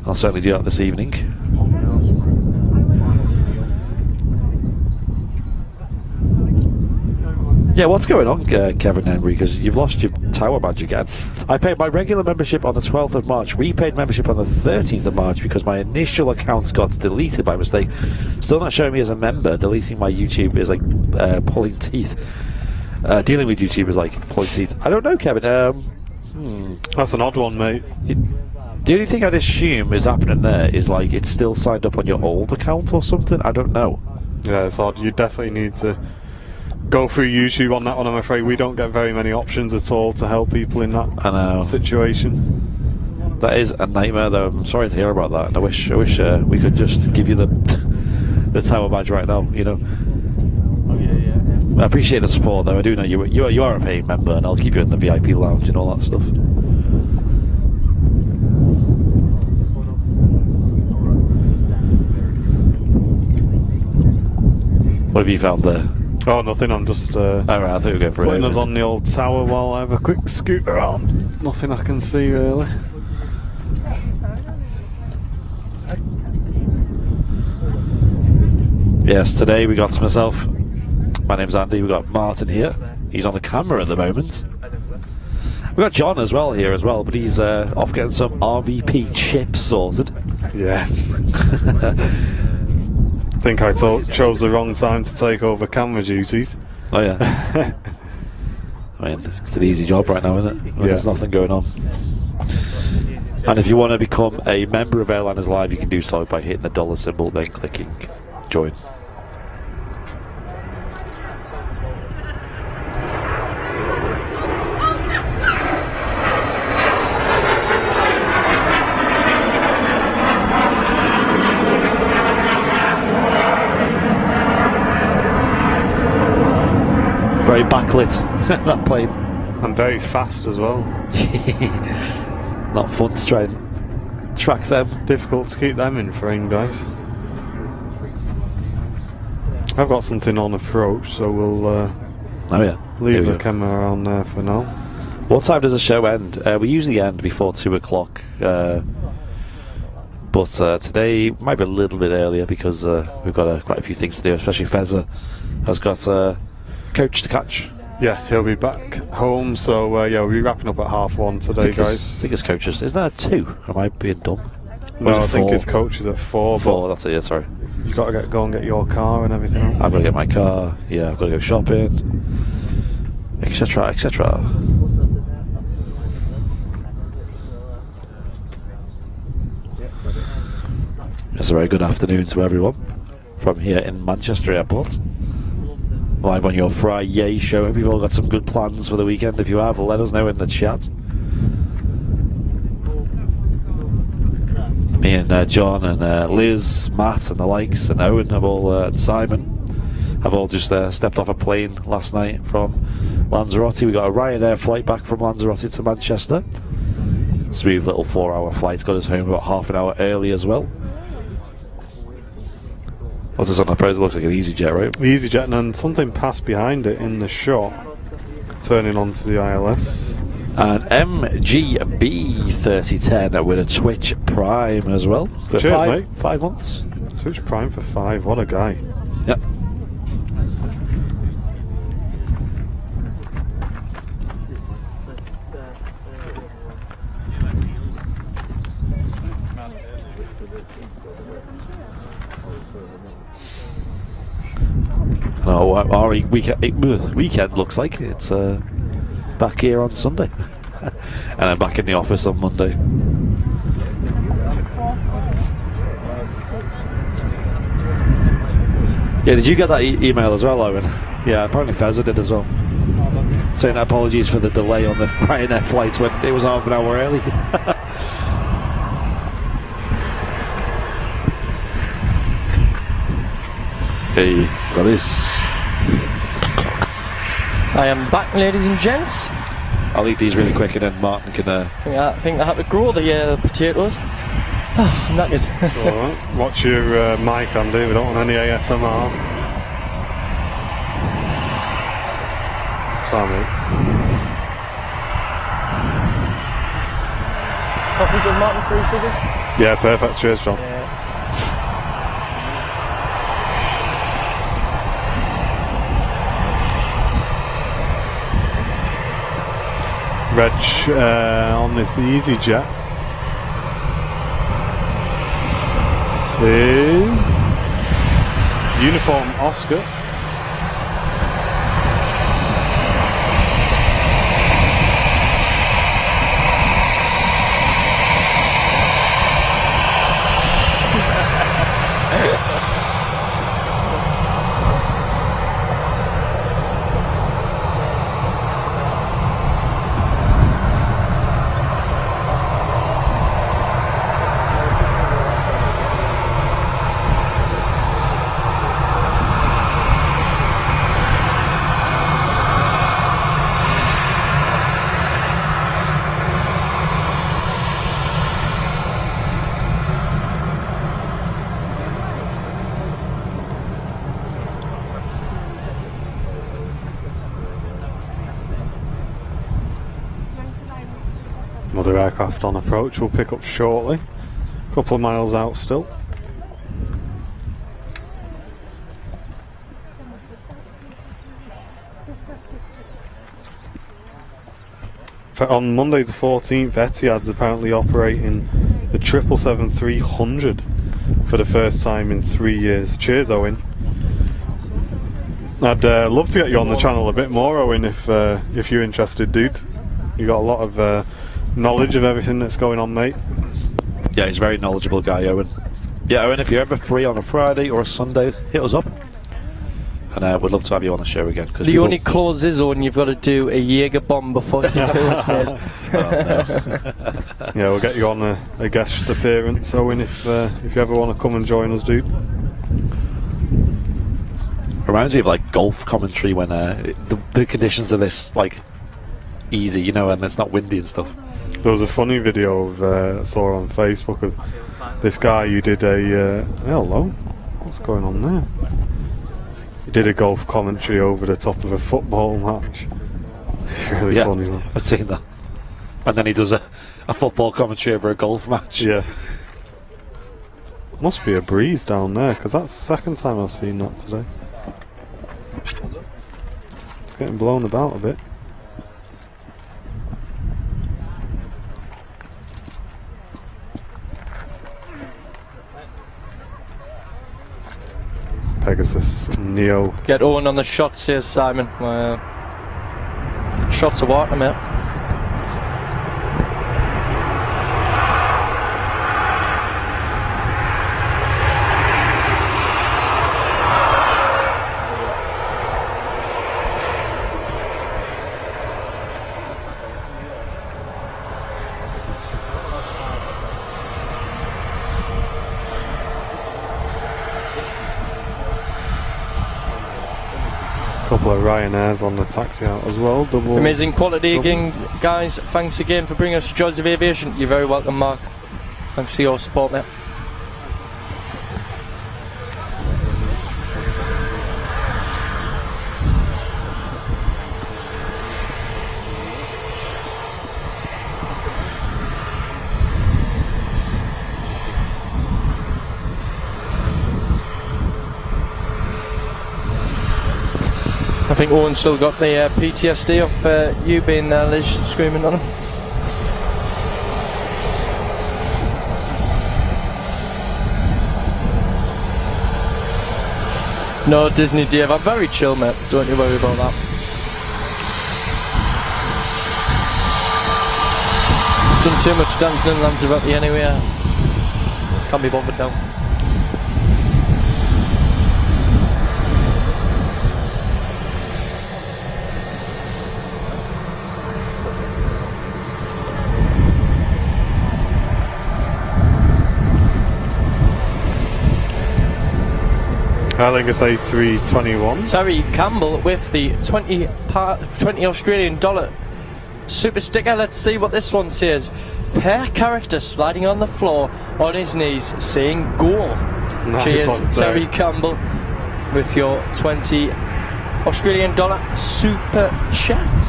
I'll certainly do that this evening. Yeah, what's going on, Kevin Henry? Because you've lost your tower badge again. I paid my regular membership on the 12th of March, repaid membership on the 13th of March because my initial accounts got deleted by mistake. Still not showing me as a member. Deleting my YouTube is like pulling teeth. Dealing with YouTube is like pulling teeth. I don't know, Kevin. That's an odd one, mate. The only thing I'd assume is happening there is like it's still signed up on your old account or something. I don't know. Yeah, it's odd. You definitely need to go through YouTube on that one. I'm afraid we don't get very many options at all to help people in that situation. That is a nightmare, though. I'm sorry to hear about that, and I wish we could just give you the tower badge right now. You know. I appreciate the support, though. I do know you are a paying member, and I'll keep you in the VIP lounge and all that stuff. What have you found there? Oh, nothing. I'm just Alright, I think we'll go for putting us on the old tower while I have a quick scoot around. Nothing I can see really. Yes, today we got myself. My name's Andy. We got Martin here. He's on the camera at the moment. We got John as well here as well, but he's off getting some RVP chips sorted. Yes. I think I chose the wrong time to take over camera duties. Oh yeah. I mean, it's an easy job right now, isn't it? When there's nothing going on. And if you want to become a member of Airliners Live, you can do so by hitting the dollar symbol, then clicking join. Very backlit, that plane. And very fast as well. Not fun to try and track them. Difficult to keep them in frame, guys. I've got something on approach, so we'll leave the camera on there for now. What time does the show end? We usually end before 2 o'clock. But today might be a little bit earlier because we've got quite a few things to do, especially Fezza has got coach to catch. Yeah, he'll be back home, so yeah, we'll be wrapping up at 1:30 today, guys. I think it's coaches. Isn't that 2? Am I being dumb? No, I think his coach is at 4. 4, that's it, yeah, sorry. You've got to go and get your car and everything. I've got to get my car, yeah, I've got to go shopping, etc, etc. It's a very good afternoon to everyone from here in Manchester Airport. Live on your FriYay show. Hope you've all got some good plans for the weekend. If you have, let us know in the chat. Me and John and Liz, Matt and the likes and Owen have all, and Simon have all just stepped off a plane last night from Lanzarote. We got a Ryanair flight back from Lanzarote to Manchester. Smooth little 4-hour flight. Got us home about half an hour early as well. What's this on the price? It looks like an EasyJet, right? EasyJet, and something passed behind it in the shot, turning onto the ILS. And MGB 3010 with a Twitch Prime as well. For Cheers, mate. 5 months. Twitch Prime for 5, what a guy. Yep. weekend looks like. It's back here on Sunday, and I'm back in the office on Monday. Yeah, did you get that email as well, Owen? Yeah, apparently Fezza did as well. Saying apologies for the delay on the Ryanair flight when it was half an hour early. Hey, got this. I am back, ladies and gents. I'll eat these really quick and then Martin can... I think I have to grow the potatoes. Oh, I'm knackered. Alright, watch your mic, Andy. We don't want any ASMR. Sorry, mate. Coffee good, Martin, 3 sugars? Yeah, perfect. Cheers, John. Yes. Reg on this EasyJet is Uniform Oscar. Another aircraft on approach. We'll pick up shortly. A couple of miles out still. On Monday the 14th, Etihad's apparently operating the 777-300 for the first time in 3 years. Cheers, Owen. I'd love to get you on the channel a bit more, Owen, if you're interested, dude. You got a lot of knowledge of everything that's going on, mate. Yeah, he's a very knowledgeable guy, Owen. Yeah, Owen, if you're ever free on a Friday or a Sunday, hit us up. And we'd love to have you on the show again. The only clause is, Owen, you've got to do a Jaeger bomb before you do it, mate. Yeah, we'll get you on a guest appearance, Owen, if you ever want to come and join us, dude. Reminds me of like golf commentary when the conditions are this like easy, you know, and it's not windy and stuff. There was a funny video I saw on Facebook of this guy who did a hello, what's going on there? He did a golf commentary over the top of a football match. It's really funny, man. I've seen that. And then he does a football commentary over a golf match. Yeah. Must be a breeze down there, because that's the second time I've seen that today. It's getting blown about a bit. Pegasus Neo. Get Owen on the shot, says Simon. Shots of water, mate. Couple of Ryanairs on the taxi out as well. Double amazing quality again, guys. Thanks again for bringing us joys of aviation. You're very welcome, Mark. Thanks for your support, mate. I think Owen's still got the PTSD of you being there, Liz, screaming on him. No, Disney Dave, I'm very chill, mate. Don't you worry about that. Done too much dancing in Lanzarote anyway. Can't be bothered now. Emirates A321. Terry Campbell with the 20 Australian dollar super sticker. Let's see what this one says. Per character sliding on the floor on his knees saying goal. Nice Cheers, one, Terry Campbell, with your 20 Australian dollar super chat.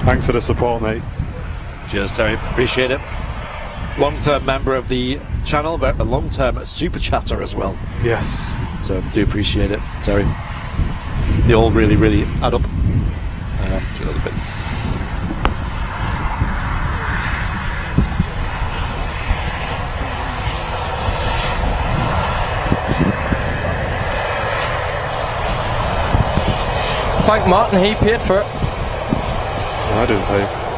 Thanks for the support, mate. Cheers, Terry. Appreciate it. Long-term member of the channel, but a long-term super chatter as well. Yes. So do appreciate it, Terry. They all really, really add up. A little bit. Thank Martin, he paid for it. No, I didn't pay for it.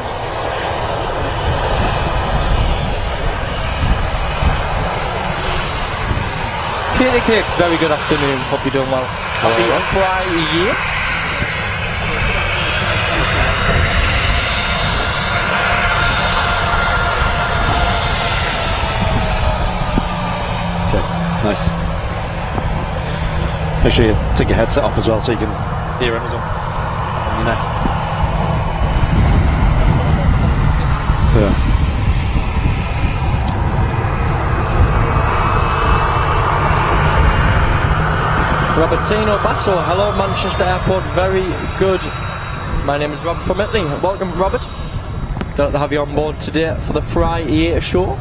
Katie Cakes, very good afternoon. Hope you're doing well. Happy FriYay. Okay, nice. Make sure you take your headset off as well so you can hear him as well. On your neck. Yeah. Robertino Basso, hello Manchester Airport, very good. My name is Rob from Italy. Welcome, Robert. Glad to have you on board today for the FriYay show.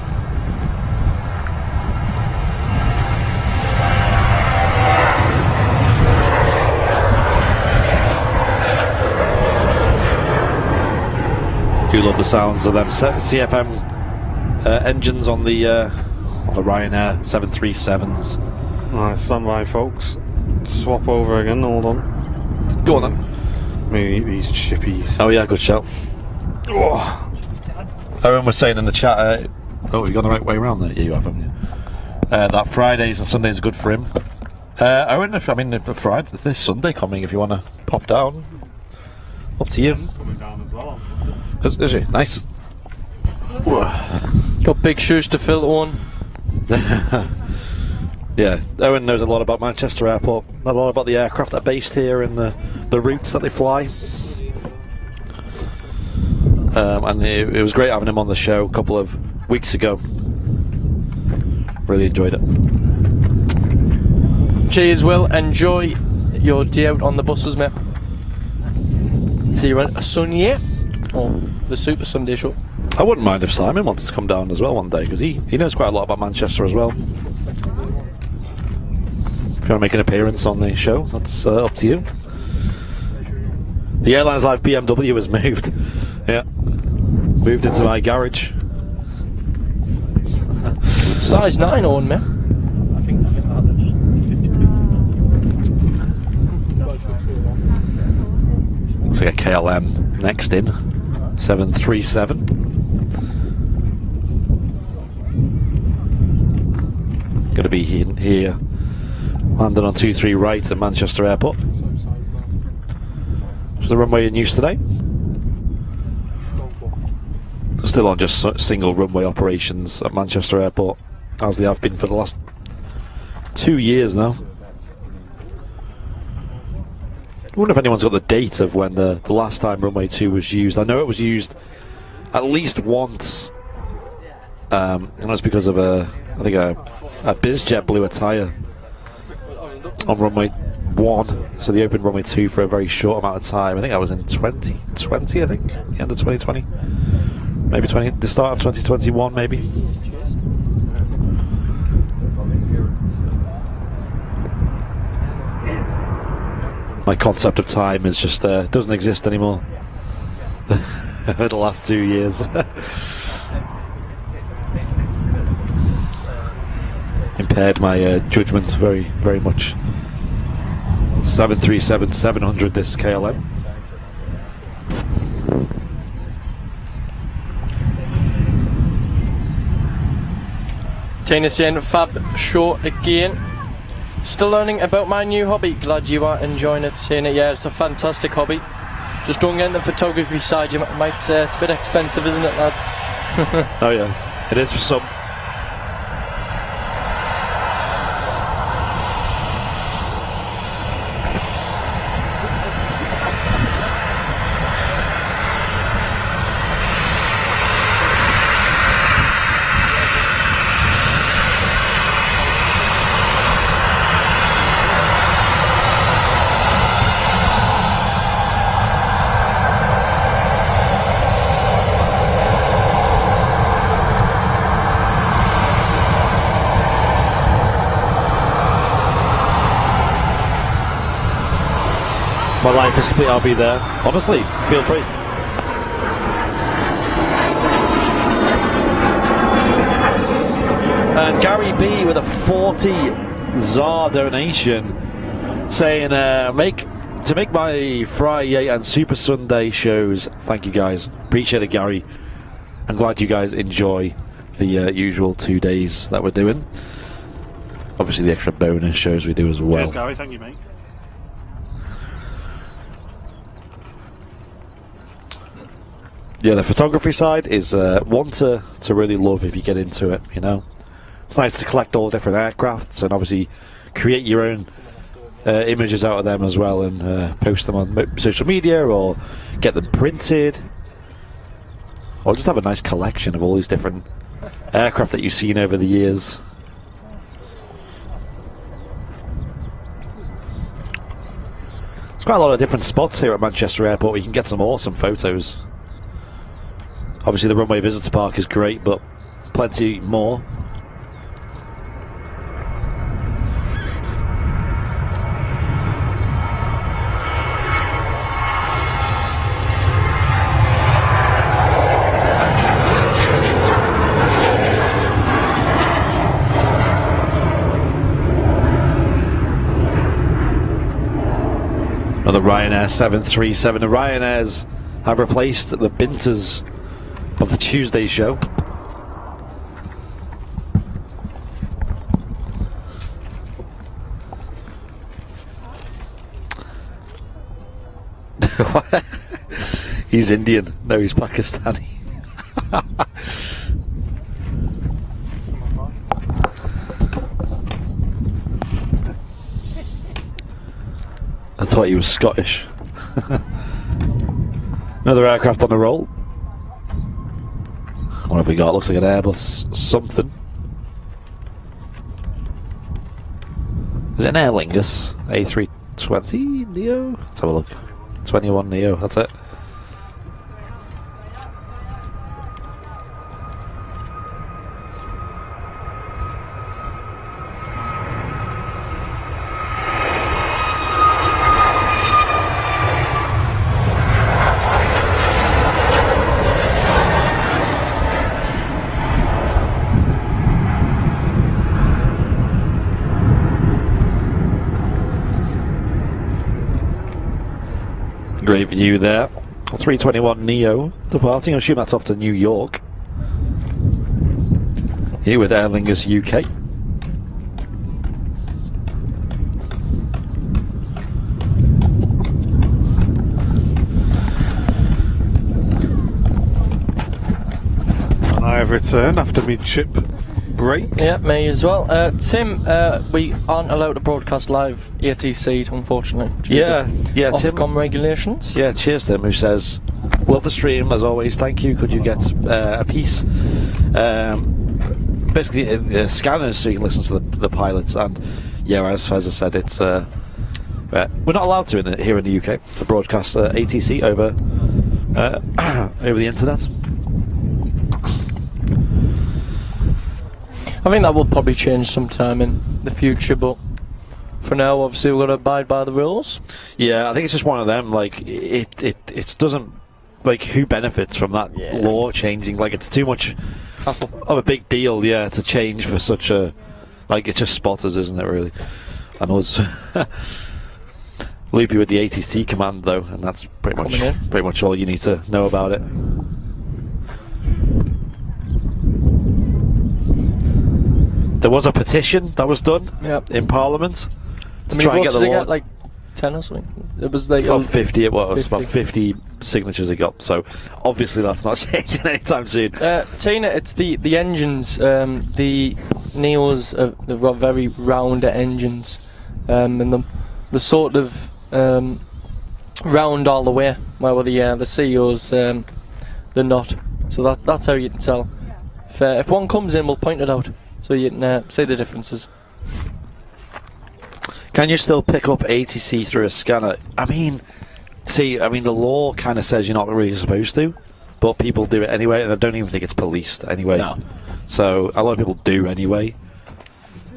Do love the sounds of them CFM engines on the Ryanair 737s. Alright, stand by, folks. Swap over again, hold on. Go on then. Maybe eat these chippies. Oh yeah, good shout. Oh. Owen was saying in the chat, oh, we've gone the right way around there. Yeah, you have, haven't you? That Fridays and Sundays are good for him. Owen, if Friday, this Sunday coming, if you want to pop down, up to you. Coming down as well. Is she? Nice. Got big shoes to fill, Owen. Yeah, Owen knows a lot about Manchester Airport, a lot about the aircraft that are based here and the routes that they fly. And it was great having him on the show a couple of weeks ago. Really enjoyed it. Cheers, Will. Enjoy your day out on the buses, mate. See you on a Sunday or the Super Sunday show. I wouldn't mind if Simon wanted to come down as well one day, because he knows quite a lot about Manchester as well. If you want to make an appearance on the show, that's up to you. The Airlines Live BMW has moved. Yeah. Moved into my garage. Size 9 on, man. Looks like a KLM next in. 737. Going to be here. Landing on 23 right at Manchester Airport. Is the runway in use today? Still on just single runway operations at Manchester Airport, as they have been for the last 2 years now. I wonder if anyone's got the date of when the last time runway 2 was used. I know it was used at least once, and that's because of a BizJet blew a tyre on runway 1, so they opened runway 2 for a very short amount of time. I think that was in 2020, I think, the end of 2020. Maybe the start of 2021, maybe. My concept of time is just doesn't exist anymore. The last 2 years. Impaired my judgment very, very much. 737-700 this KLM. Tina saying, fab show again. Still learning about my new hobby. Glad you are enjoying it, Tina. Yeah, it's a fantastic hobby. Just don't get in the photography side. You might. It's a bit expensive, isn't it, lads? Oh yeah, it is for some. My life is complete, I'll be there. Honestly, feel free. And Gary B with a 40 ZAR donation saying, to make my FriYay and Super Sunday shows. Thank you guys. Appreciate it, Gary. I'm glad you guys enjoy the usual 2 days that we're doing. Obviously the extra bonus shows we do as well. Cheers, Gary. Thank you, mate. Yeah, the photography side is one to really love if you get into it, you know. It's nice to collect all different aircrafts and obviously create your own images out of them as well and post them on social media or get them printed. Or just have a nice collection of all these different aircraft that you've seen over the years. There's quite a lot of different spots here at Manchester Airport where you can get some awesome photos. Obviously the Runway Visitor Park is great, but plenty more. Another Ryanair 737. The Ryanairs have replaced the Binters of the Tuesday show. He's Indian. No, he's Pakistani. I thought he was Scottish. Another aircraft on the roll. What have we got? Looks like an Airbus something. Is it an Aer Lingus A320 Neo? Let's have a look. 21 Neo, that's it. Great view there. 321 Neo departing. I assume that's off to New York. Here with Aer Lingus UK. And I have returned after my chip break. Yeah, me as well. Tim, we aren't allowed to broadcast live ATC, unfortunately. Yeah, Tim. Ofcom regulations. Yeah, cheers Tim, who says, love the stream as always, thank you. Could you get a piece? Basically, scanners so you can listen to the pilots. And yeah, as I said, it's we're not allowed to here in the UK to broadcast ATC over over the internet. I think that will probably change sometime in the future, but for now, obviously, we've got to abide by the rules. Yeah, I think it's just one of them. Like it doesn't, like, who benefits from that law changing? Like, it's too much hassle of a big deal, yeah, to change for such a, like, it's just spotters, isn't it? Really, and us. Loopy with the ATC command though, and that's pretty much all you need to know about it. There was a petition that was done in Parliament to try and get the law. Like 10 or something. It was like about 50. It was 50. about 50 signatures it got. So obviously that's not changing anytime soon. Tina, it's the engines. The Neos, they've got very round engines, and the sort of round all the way. Well, the CEOs, they're not. So that's how you can tell. If one comes in, we'll point it out so you can see the differences. Can you still pick up ATC through a scanner? I mean, the law kind of says you're not really supposed to, but people do it anyway, and I don't even think it's policed anyway. No. So a lot of people do anyway.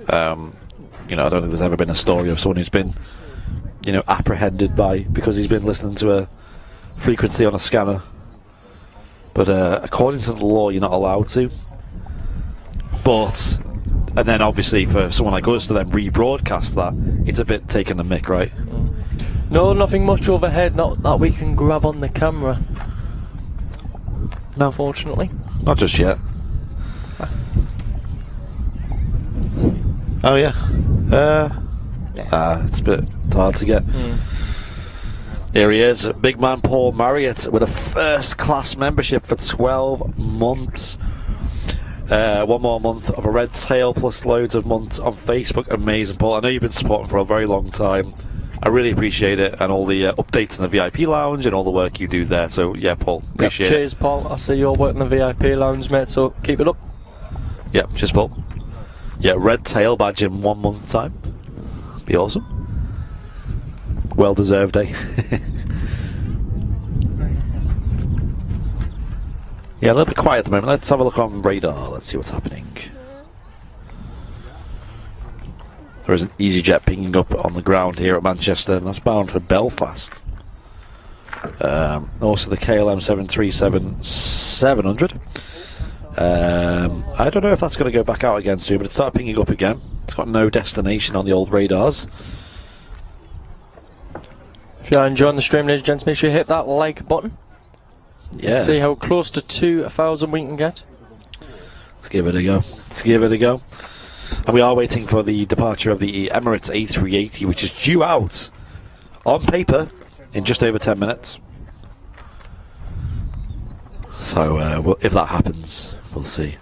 I don't think there's ever been a story of someone who's been, apprehended because he's been listening to a frequency on a scanner. But according to the law, you're not allowed to. And then obviously for someone like us to then rebroadcast that, it's a bit taking the mick, right? No, nothing much overhead, not that we can grab on the camera. No. Fortunately. Not just yet. Oh yeah. It's a bit hard to get. Here he is, big man Paul Marriott with a first class membership for 12 months. 1 more month of a red tail plus loads of months on Facebook. Amazing, Paul. I know you've been supporting for a very long time. I really appreciate it, and all the updates in the VIP lounge and all the work you do there. So yeah, Paul, appreciate it. Cheers, Paul. I see you're working the VIP lounge, mate, so keep it up. Yeah, cheers, Paul. Yeah, red tail badge in 1 month's time. Be awesome. Well deserved, eh? Yeah, a little bit quiet at the moment. Let's have a look on radar. Let's see what's happening. There is an EasyJet pinging up on the ground here at Manchester, and that's bound for Belfast. Also the KLM 737-700. I don't know if that's going to go back out again soon, but it started pinging up again. It's got no destination on the old radars. If you're enjoying the stream, ladies and gents, make sure you hit that like button. Yeah. Let's see how close to 2,000 we can get. Let's give it a go. And we are waiting for the departure of the Emirates A380, which is due out on paper in just over 10 minutes. So if that happens, we'll see.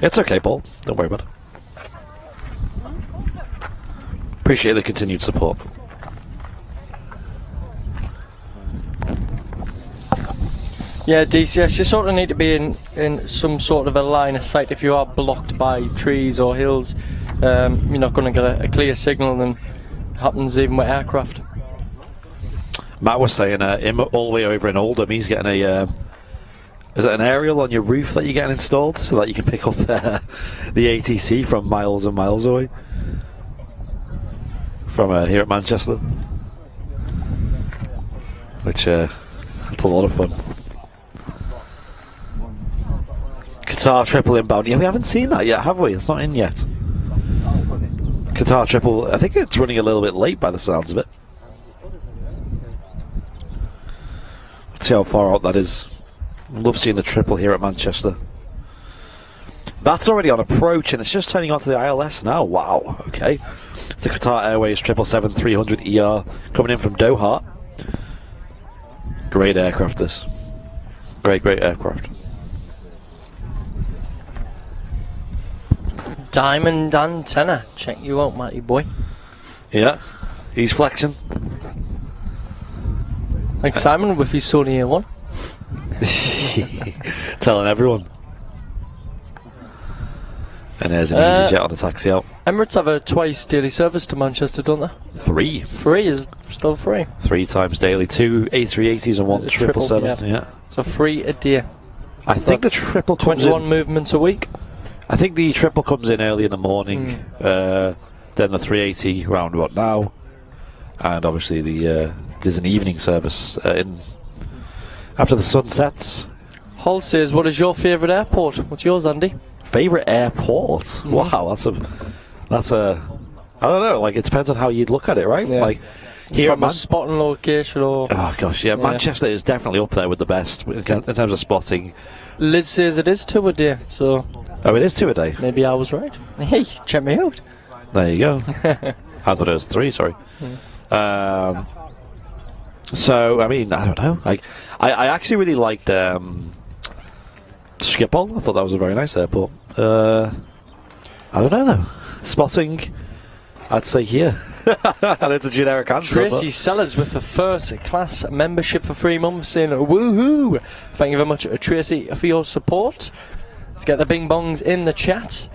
It's okay, Paul. Don't worry about it. Appreciate the continued support. Yeah, DCS, you sort of need to be in some sort of a line of sight. If you are blocked by trees or hills, you're not going to get a clear signal, and it happens even with aircraft. Matt was saying him all the way over in Oldham, he's getting a... is it an aerial on your roof that you're getting installed so that you can pick up the ATC from miles and miles away? From here at Manchester. Which, it's a lot of fun. Qatar triple inbound. Yeah, we haven't seen that yet, have we? It's not in yet. Qatar triple, I think it's running a little bit late by the sounds of it. Let's see how far out that is. Love seeing the triple here at Manchester. That's already on approach, and it's just turning onto the ILS now. Wow, okay. It's the Qatar Airways 777-300ER coming in from Doha. Great aircraft, this. Great aircraft. Diamond antenna. Check you out, Matty boy. Yeah, he's flexing. Like Simon with his Sony A1. Telling everyone. And there's an EasyJet on the taxi out. Emirates have a twice daily service to Manchester, don't they? 3. Free is still free. 3 times daily. 2 A380s and 1 777. Yeah. So free a day. I think the triple comes 21 in. movements a week. I think the triple comes in early in the morning. Then the 380 round about now. And obviously there's an evening service in after the sun sets. Hull says, what is your favourite airport? What's yours, Andy? Favourite airport? Wow, that's That's a... I don't know, like, it depends on how you'd look at it, right? Yeah. Like, here From a spotting location or... Oh, gosh, yeah, Manchester is definitely up there with the best in terms of spotting. Liz says it is 2 a day, so... Oh, it is 2 a day? Maybe I was right. Hey, check me out. There you go. I thought it was 3, sorry. So, I mean, I don't know. Like, I actually really liked Schiphol. I thought that was a very nice airport. I don't know, though. Spotting, I'd say here. And it's a generic answer. Tracy Sellers with the first class membership for 3 months saying woohoo! Thank you very much, Tracy, for your support. Let's get the bing bongs in the chat.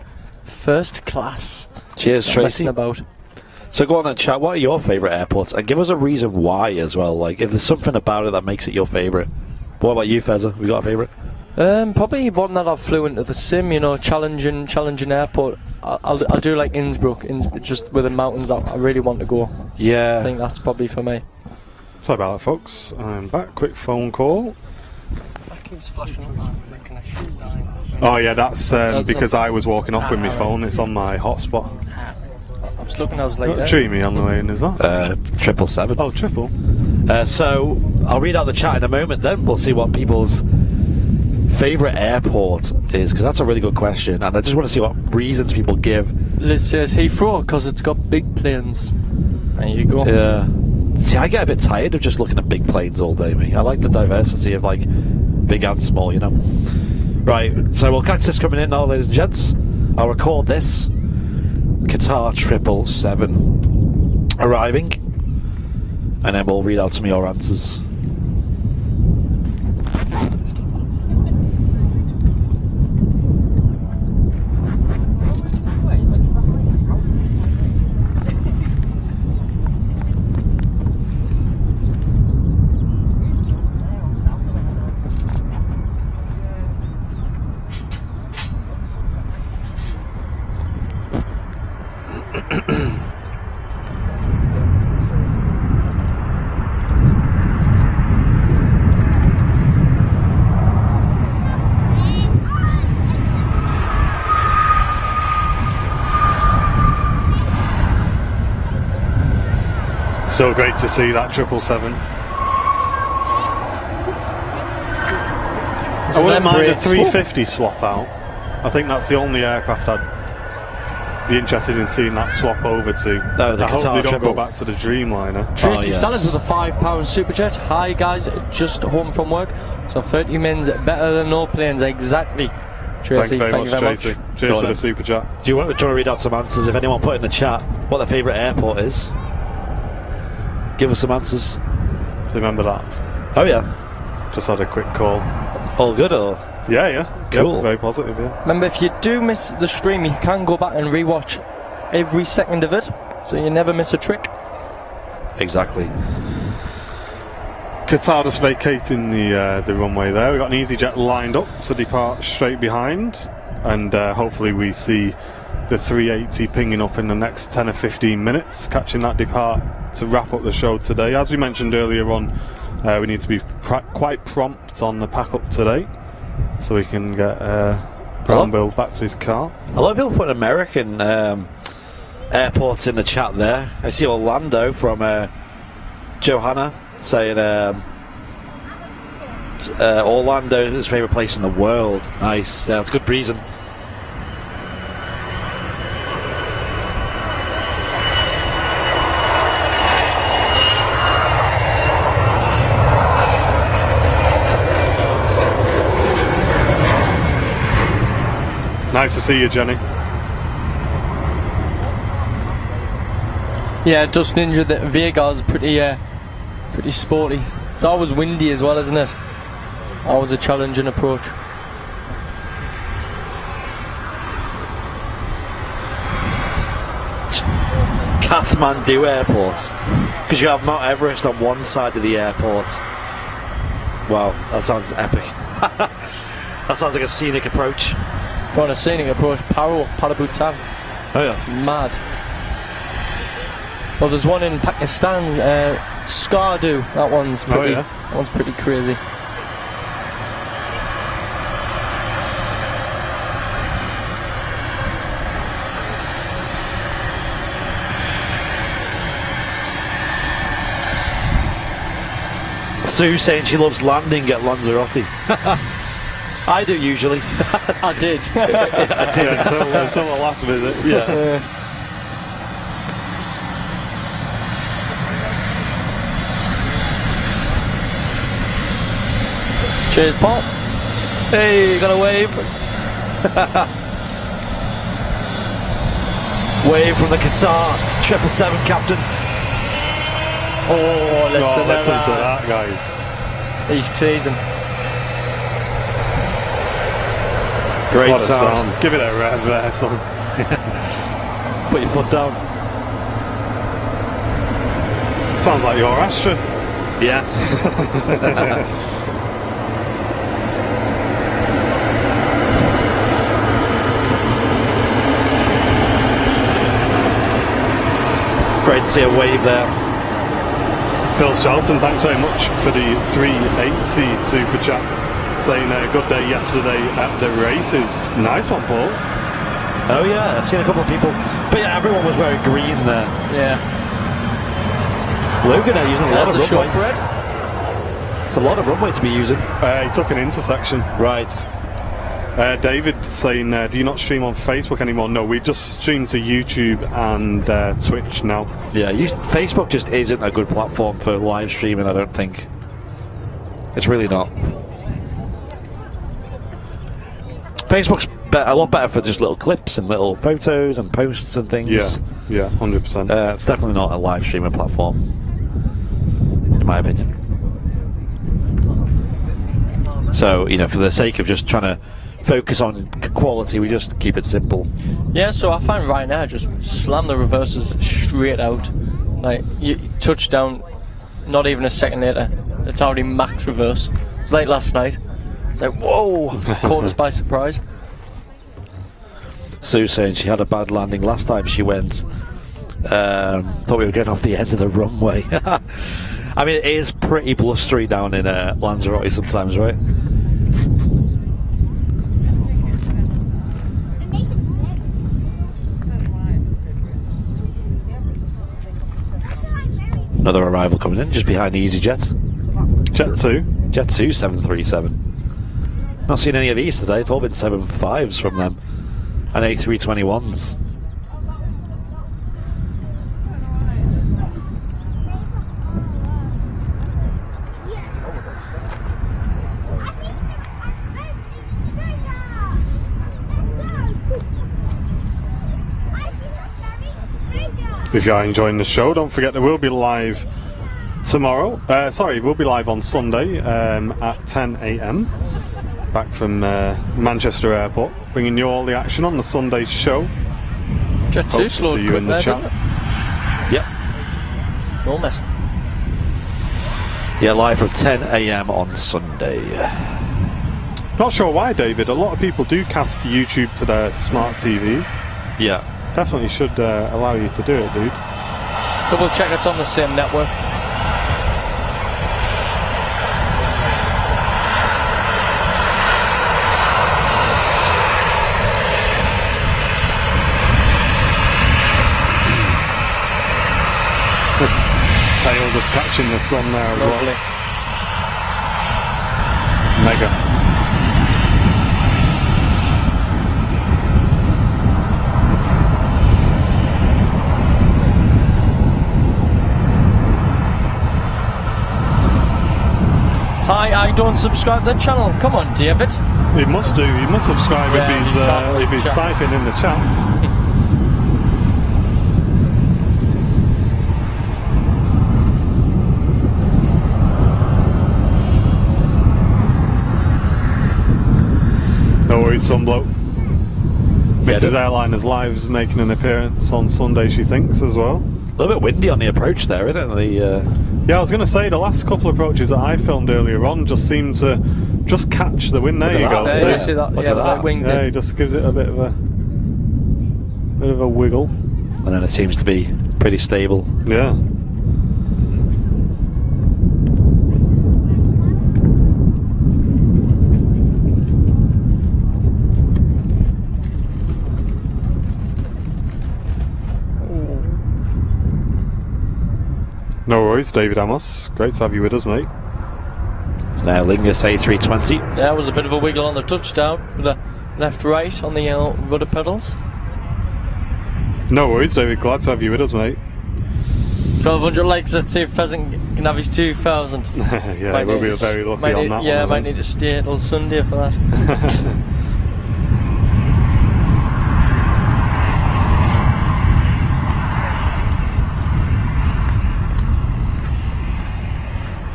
First class. Cheers, Tracy. About. So go on and chat. What are your favourite airports? And give us a reason why as well. Like, if there's something about it that makes it your favourite. What about you, Fezza? Have you got a favourite? Probably one that I've flew into the sim, you know, challenging airport. I'll do like Innsbruck, just with the mountains. I really want to go. Yeah. I think that's probably for me. Sorry about that, folks. I'm back. Quick phone call. That keeps flashing up. My connection's dying. Oh yeah, that's because I was walking off with my phone. It's on my hotspot. I was looking, I was like, Treat me on the way in, is that? 777. Oh, triple. So I'll read out the chat in a moment. Then we'll see what people's favourite airport is, because that's a really good question, and I just want to see what reasons people give. Liz says Heathrow because it's got big planes. There you go. Yeah. See, I get a bit tired of just looking at big planes all day. Me, I like the diversity of like big and small, you know. Right. So we'll catch this coming in now, ladies and gents. I'll record this. Qatar 777 arriving, and then we'll read out some of your answers. Still great to see that 777. I wouldn't mind a 350 swap out. I think that's the only aircraft I'd be interested in seeing that swap over to. No, the I hope Qatar they don't triple. go back to the Dreamliner. Tracy yes. Sellers with a £5 super chat. Hi guys, just home from work. So 30 minutes better than no planes. Exactly. Tracy, thank you very much, Tracy. Cheers for the super chat. Do you want to read out some answers? If anyone put in the chat what their favourite airport is, give us some answers. Do you remember that? Oh yeah. Just had a quick call. All good or? Yeah. Cool. Yep, very positive, yeah. Remember, if you do miss the stream, you can go back and rewatch every second of it, so you never miss a trick. Exactly. Qatar just vacating the runway there. We've got an EasyJet lined up to depart straight behind, and hopefully we see the 380 pinging up in the next 10 or 15 minutes, catching that depart to wrap up the show today. As we mentioned earlier on, we need to be quite prompt on the pack up today, so we can get Brown Bill back to his car. A lot of people put American airports in the chat there. I see Orlando from Johanna saying Orlando is his favourite place in the world. Nice. Yeah, that's good reason. Nice to see you, Jenny. Yeah, Dust Ninja, the Vega's pretty sporty. It's always windy as well, isn't it? Always a challenging approach. Kathmandu Airport, because you have Mount Everest on one side of the airport. Wow, that sounds epic. That sounds like a scenic approach. If you want a scenic approach, Parabhutan. Oh yeah. Mad. Well, there's one in Pakistan, Skardu. That one's pretty crazy. Sue saying she loves landing at Lanzarote. I do usually. I did. I did. Yeah, until the last visit. Yeah. Cheers, Paul. Hey, got a wave. Wave from the Qatar 777 captain. Oh, listen, Oh, listen to that, guys. He's teasing. Great What a sound. sound. Give it a rev there, son. Put your foot down. Sounds like your Astra. Yes. Great to see a wave there. Phil Shelton, thanks very much for the 380 super chat. Saying a good day yesterday at the races. Nice one, Paul. Oh yeah, I've seen a couple of people. But yeah, everyone was wearing green there. Yeah. Logan are using a lot of There's the runway. shortbread. It's a lot of runway to be using. He took an intersection. Right. David saying, do you not stream on Facebook anymore? No, we just stream to YouTube and Twitch now. Yeah, Facebook just isn't a good platform for live streaming, I don't think. It's really not. Facebook's a lot better for just little clips and little photos and posts and things. Yeah, 100%. It's definitely not a live streaming platform, in my opinion. So, for the sake of just trying to focus on quality, we just keep it simple. Yeah, so I find right now just slam the reversers straight out. Like, you touchdown, not even a second later. It's already max reverse. It was late last night. Like, whoa! Caught us by surprise. Sue saying she had a bad landing last time she went. Thought we were getting off the end of the runway. I mean, it is pretty blustery down in Lanzarote sometimes, right? Another arrival coming in just behind EasyJet. Jet 2. Jet 2 737. Not seen any of these today. It's all been 75s from them and A321s. If you are enjoying the show, don't forget that we'll be live tomorrow. We'll be live on Sunday at 10 a.m. back from Manchester Airport, bringing you all the action on the Sunday show. Jet 2 Hope to slowed see you quick in the there, chat. didn't Yep. it? No mess. Yeah, live from 10 a.m. on Sunday. Not sure why, David. A lot of people do cast YouTube to their smart TVs. Yeah. Definitely should allow you to do it, dude. Double check it's on the same network. Its tail just catching the sun there as Lovely. well. Mega. Hi, I don't subscribe to the channel. Come on, David. He must do. He must subscribe Yeah, if he's chat. typing in the chat. No worries, some bloke. Mrs. Airliners Live's making an appearance on Sunday, she thinks, as well. A little bit windy on the approach there, isn't it? Yeah, I was going to say, the last couple of approaches that I filmed earlier on just seemed to just catch the wind. There Look you at go. that. There, See? you see that? Look Yeah, at the that. winged Yeah, it. he just gives it a bit of a wiggle. And then it seems to be pretty stable. Yeah. No worries, David Amos. Great to have you with us, mate. Now Lingus A320. Yeah, it was a bit of a wiggle on the touchdown, but left-right on the rudder pedals. No worries, David. Glad to have you with us, mate. 1,200 likes. Let's see if Pheasant can have his 2,000. Yeah, we'll be very lucky on that one. Yeah, might need to stay till Sunday for that.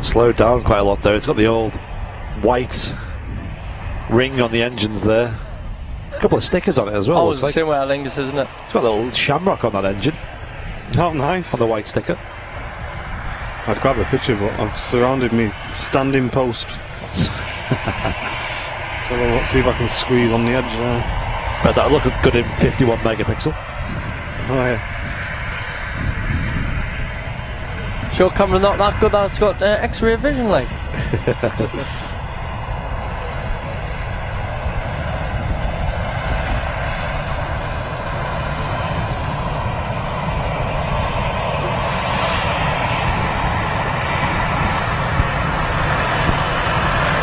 Slowed down quite a lot though. It's got the old white ring on the engines there. A couple of stickers on it as well. Oh, it's the same way our Lingus, isn't it? It's got a little shamrock on that engine. Oh, nice. On the white sticker. I'd grab a picture, but I've surrounded me standing post. So let's see if I can squeeze on the edge there. But that'll look good in 51 megapixel. Oh, yeah. Sure, camera not that good that it's got X-ray vision, like.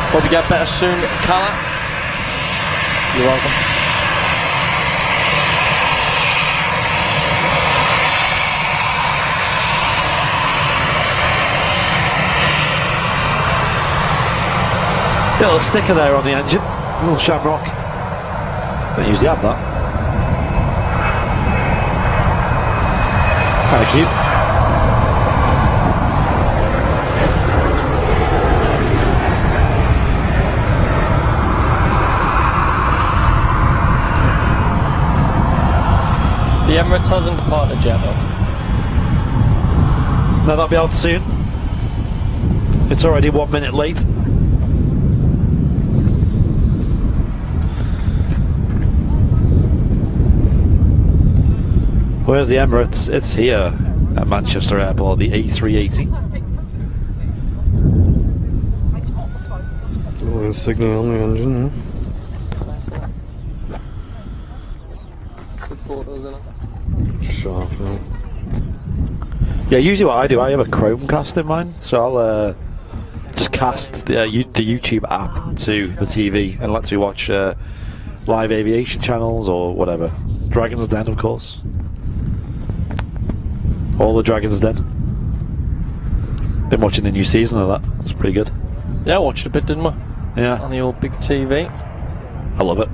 Hope you get better soon, Calla. You're welcome. Little sticker there on the engine, a little shamrock. Don't usually have that. Kind of cute. The Emirates hasn't departed yet, though. No, that'll be out soon. It's already 1 minute late. Where's the Emirates? It's here at Manchester Airport, the A380. Oh, signal on the engine, Good photos, isn't it? Sharp, yeah. Yeah, usually what I do, I have a Chromecast in mine, so I'll just cast the YouTube app to the TV and lets me watch live aviation channels or whatever. Dragon's Den, of course. All the Dragon's Den. Been watching the new season of that. It's pretty good. Yeah, I watched a bit, didn't we? Yeah. On the old big TV. I love it.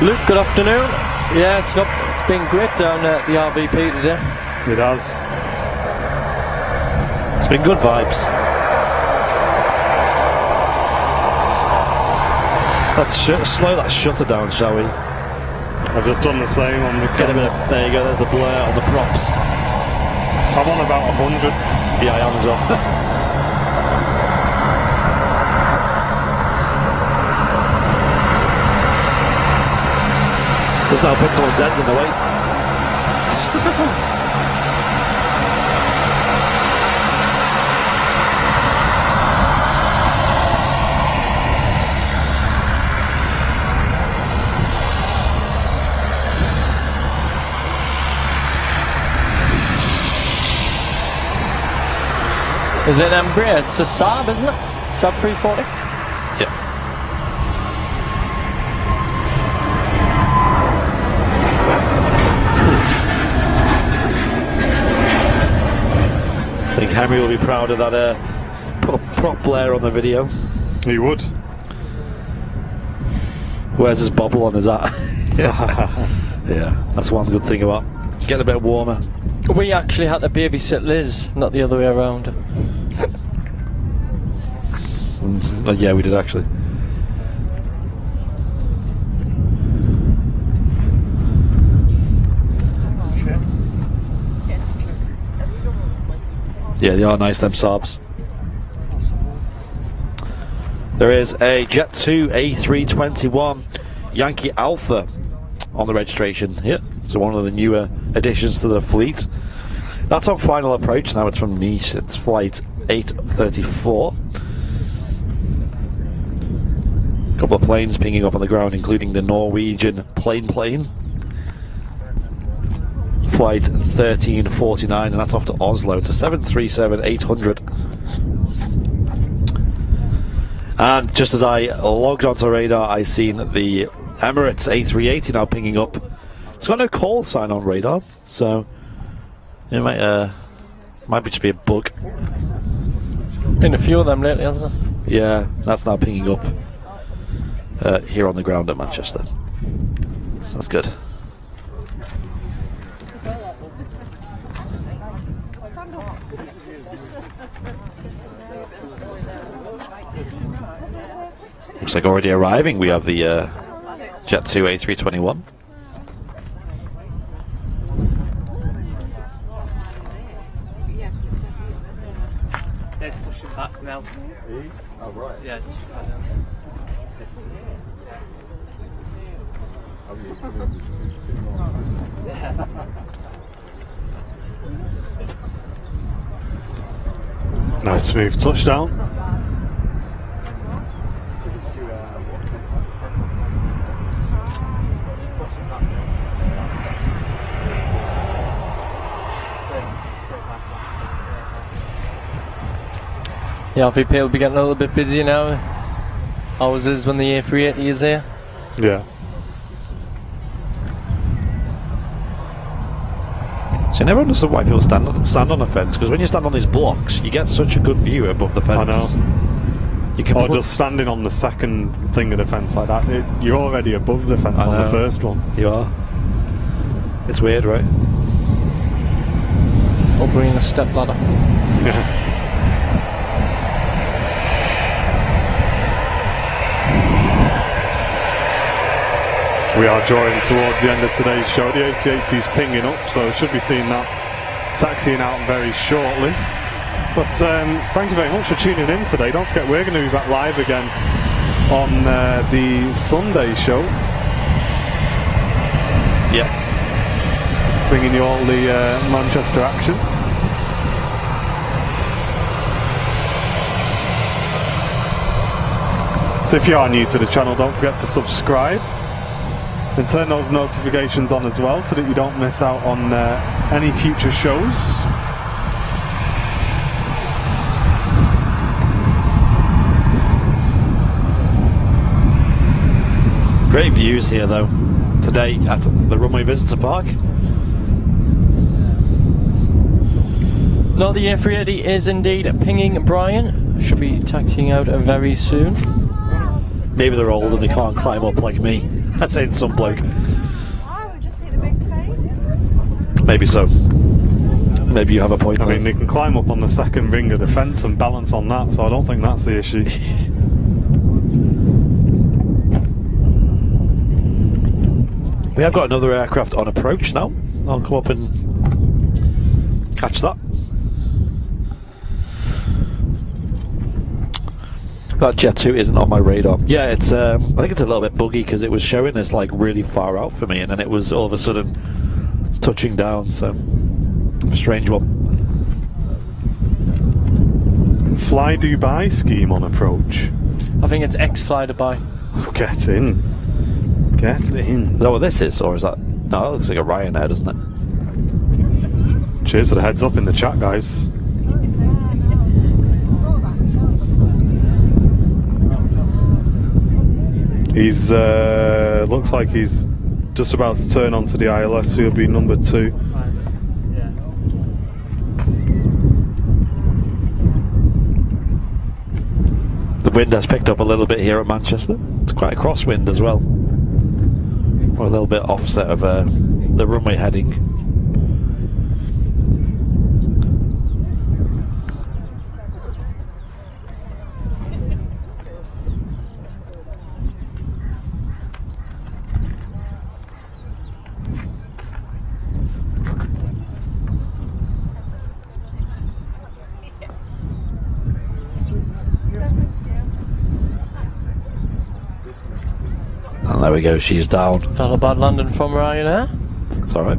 Luke, good afternoon. Yeah, it's been great down at the RVP today. It has. It's been good vibes. Let's slow that shutter down, shall we? I've just done the same on the Get a bit of, there you go, there's the blur on the props. I'm on about 100. Yeah, I am as well. Does now put someone's heads in the way. Is it Embraer? It's a Saab, isn't it? Saab 340? Yeah. I think Henry will be proud of that prop blare on the video. He would. Where's his bobble on his hat? Yeah, that's one good thing about getting a bit warmer. We actually had to babysit Liz, not the other way around. Yeah, we did actually. Yeah, they are nice, them Saabs. There is a Jet 2 A321 Yankee Alpha on the registration here. So one of the newer additions to the fleet. That's on final approach now. It's from Nice. It's flight 834. A couple of planes pinging up on the ground, including the Norwegian plane. Flight 1349, and that's off to Oslo. It's a 737-800. And just as I logged onto radar, I seen the Emirates A380 now pinging up. It's got no call sign on radar, so it might just be a bug. Been a few of them lately, hasn't there? Yeah, that's now pinging up here on the ground at Manchester. That's good. Looks like already arriving. We have the Jet 2 A321. Let's push it back now. Oh, right. Yeah, it's Nice smooth touchdown. Yeah, VP will be getting a little bit busier now. Ours is when the A380 is here. Yeah. So I never understood why people stand on a fence, because when you stand on these blocks, you get such a good view above the fence. I know. You can Or just standing on the second thing of the fence like that. You're already above the fence on the first one. You are. It's weird, right? Or bringing a step ladder. We are drawing towards the end of today's show. The A380 is pinging up, so should be seeing that taxiing out very shortly. But thank you very much for tuning in today. Don't forget, we're going to be back live again on the Sunday show. Yeah. Bringing you all the Manchester action. So if you are new to the channel, don't forget to subscribe and turn those notifications on as well, so that you don't miss out on any future shows. Great views here though today at the Runway Visitor Park. No, the A380 is indeed pinging Brian. Should be taxiing out very soon. Maybe they're old and they can't climb up like me. That's saying some bloke. I would just see the big plane. Maybe so. Maybe you have a point. I mean, they can climb up on the second ring of the fence and balance on that, so I don't think that's the issue. We have got another aircraft on approach now. I'll come up and catch that. That Jet 2 isn't on my radar. Yeah, it's. I think it's a little bit buggy because it was showing us like really far out for me, and then it was all of a sudden touching down. So, a strange one. Fly Dubai scheme on approach. I think it's X-Fly Dubai. Get in. Get in. Is that what this is, or is that? No, that looks like a Ryanair, doesn't it? Cheers for the heads up in the chat, guys. He's looks like he's just about to turn onto the ILS, so he'll be number 2. The wind has picked up a little bit here at Manchester. It's quite a crosswind as well. We're a little bit offset of the runway heading. There we go, she's down. Not a bad landing from Ryanair. It's alright.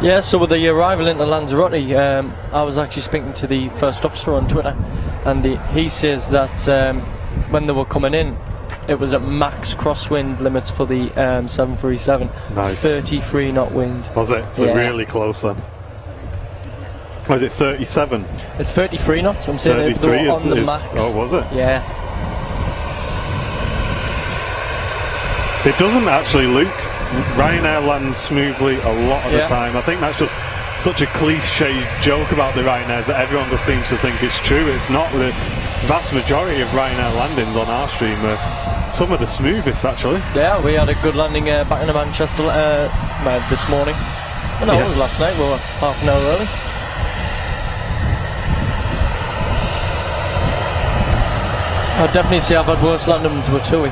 Yeah, so with the arrival into Lanzarote, I was actually speaking to the first officer on Twitter, and he says that when they were coming in, it was at max crosswind limits for the 737. Nice. 33 knot wind. Was it? So Yeah. really close then. Was it 37? It's 33 knots. I'm saying they 33 were on the max. Oh, was it? Yeah. It doesn't actually, Luke. Ryanair lands smoothly a lot of the time. I think that's just such a cliche joke about the Ryanairs that everyone just seems to think it's true. It's not. The vast majority of Ryanair landings on our stream are some of the smoothest, actually. Yeah, we had a good landing back into Manchester this morning. Well, no, it was last night. We were half an hour early. I'd definitely say I've had worse landings with TUI.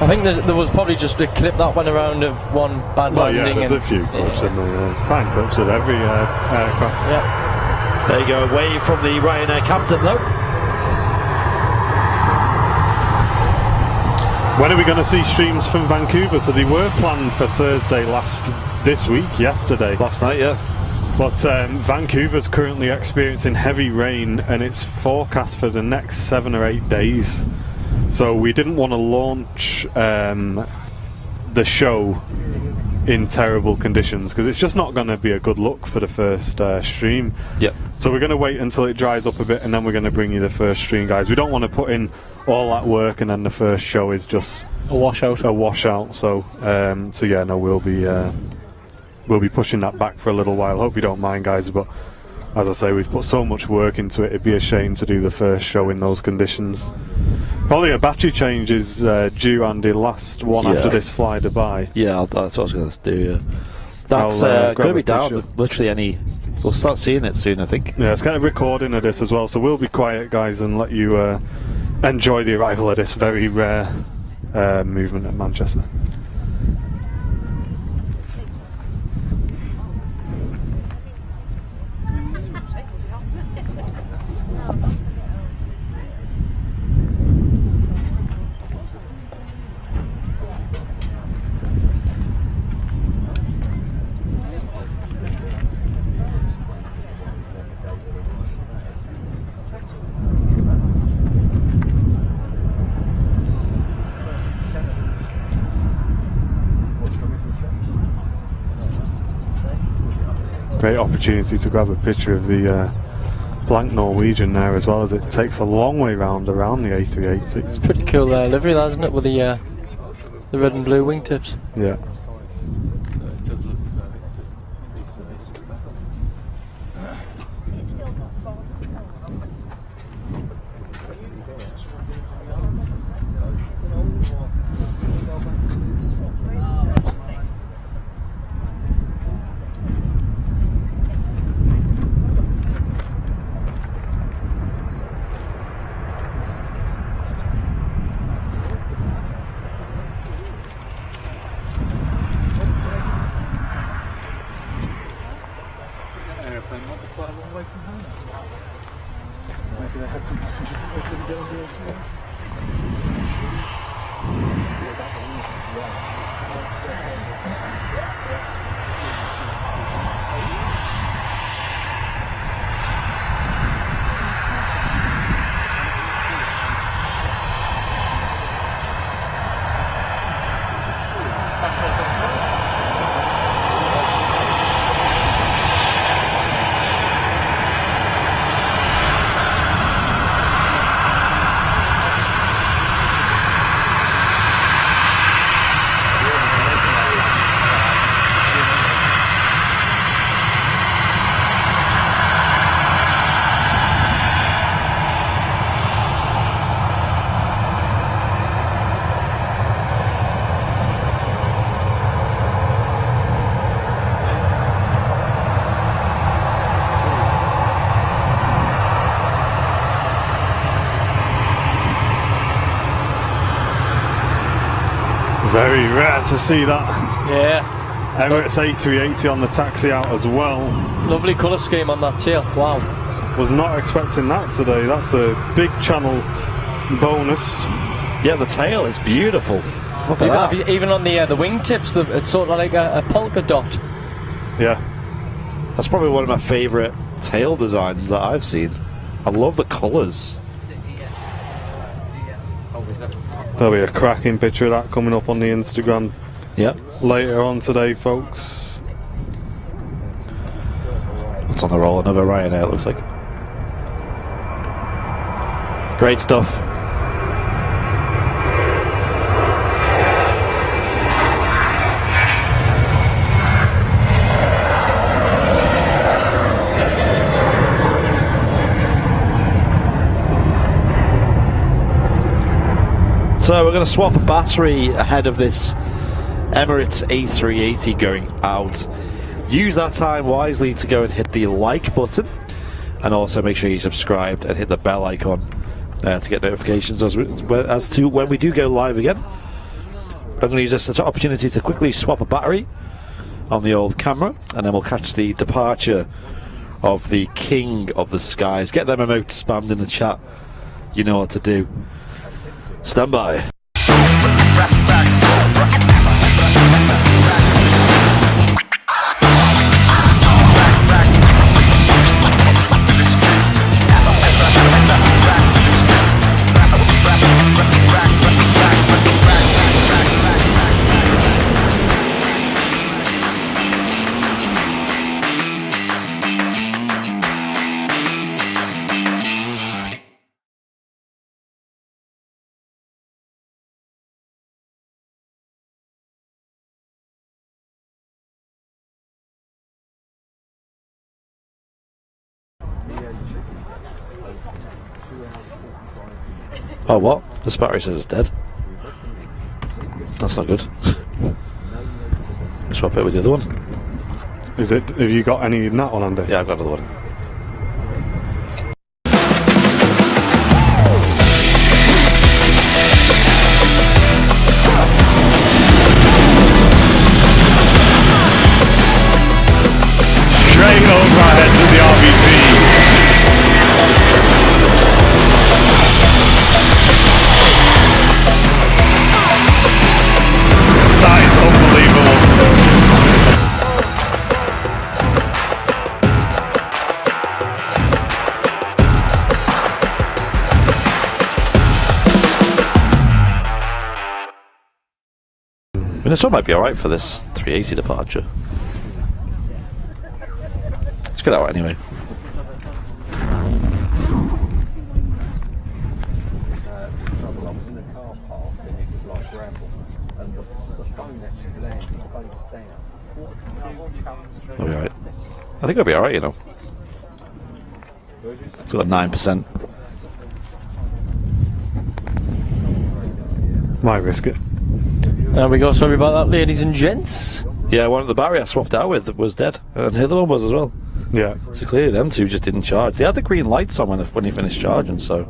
I think there was probably just a clip that went around of one bad landing. Yeah, there's a few clips in there. Fine clips of every aircraft. Yeah. There you go, away from the Ryanair captain though. When are we going to see streams from Vancouver? So they were planned for Thursday yesterday. Last night, yeah. But Vancouver's currently experiencing heavy rain, and it's forecast for the next 7 or 8 days. So we didn't want to launch the show in terrible conditions, because it's just not going to be a good look for the first stream. Yep. So we're going to wait until it dries up a bit, and then we're going to bring you the first stream, guys. We don't want to put in all that work and then the first show is just A washout. So yeah, no, we'll be pushing that back for a little while. Hope you don't mind, guys, but as I say, we've put so much work into it. It'd be a shame to do the first show in those conditions. Probably a battery change is due, Andy. Last one after this fly Dubai. Yeah, that's what I was going to do. Yeah, that's grab going to a be down. picture. Literally any. We'll start seeing it soon, I think. Yeah, it's kind of recording of this as well, so we'll be quiet, guys, and let you enjoy the arrival of this very rare movement at Manchester. Great opportunity to grab a picture of the blank Norwegian there, as well, as it takes a long way around the A380. It's pretty cool livery, that, isn't it, with the red and blue wingtips. Yeah. Very rare to see that. Yeah. Emirates A380 on the taxi out as well. Lovely colour scheme on that tail. Wow. Was not expecting that today. That's a big channel bonus. Yeah, the tail is beautiful. Look at that. Even on the wingtips, it's sort of like a polka dot. Yeah. That's probably one of my favourite tail designs that I've seen. I love the colours. There'll be a cracking picture of that coming up on the Instagram Yep. later on today, folks. What's on the roll? Another Ryanair, it looks like. Great stuff. So we're going to swap a battery ahead of this Emirates A380 going out. Use that time wisely to go and hit the like button, and also make sure you subscribed and hit the bell icon to get notifications as to when we do go live again. I'm going to use this as an opportunity to quickly swap a battery on the old camera, and then we'll catch the departure of the king of the skies. Get them emotes spammed in the chat. You know what to do. Stand by. Oh, what? This battery says it's dead. That's not good. Swap it with the other one. Is it? Have you got any in that one, Andy? Yeah, I've got another one. Straight over our heads to the RVP. That is unbelievable. I mean, this one might be alright for this 380 departure. Let's get out anyway. I'll be alright. I think I'll be alright, you know. It's got 9%. Might risk it. There we go. Sorry about that, ladies and gents. Yeah, one of the battery I swapped out with was dead, and the other one was as well. Yeah. So clearly them two just didn't charge. They had the green lights on when he finished charging, so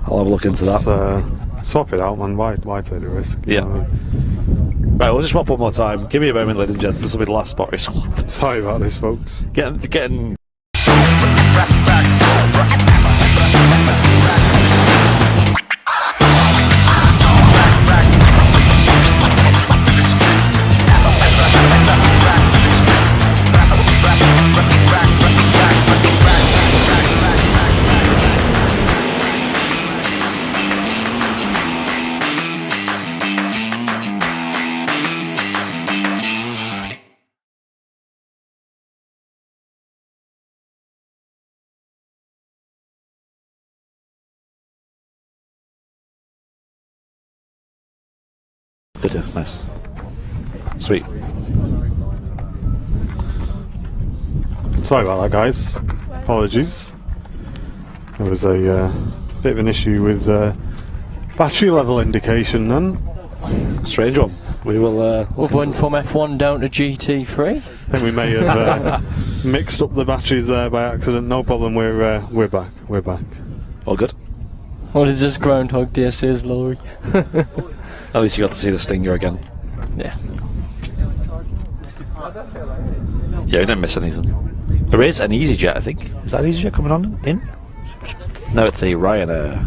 I'll have a look into that. Swap it out, man. Why take the risk? You Yeah. know what I mean? Right, we'll just swap one more time. Give me a moment, ladies and gents. This will be the last battery swap. Sorry about this, folks. Getting. Good, yeah, nice. Sweet. Sorry about that, guys. Apologies. There was a bit of an issue with battery level indication then. Strange one. We will. We've went from F1 down to GT3. I think we may have mixed up the batteries there by accident. No problem. We're back. We're back. All good. What is this Groundhog Day says, Laurie? At least you got to see the Stinger again. Yeah. Yeah, you didn't miss anything. There is an EasyJet, I think. Is that EasyJet coming on in? No, it's a Ryanair.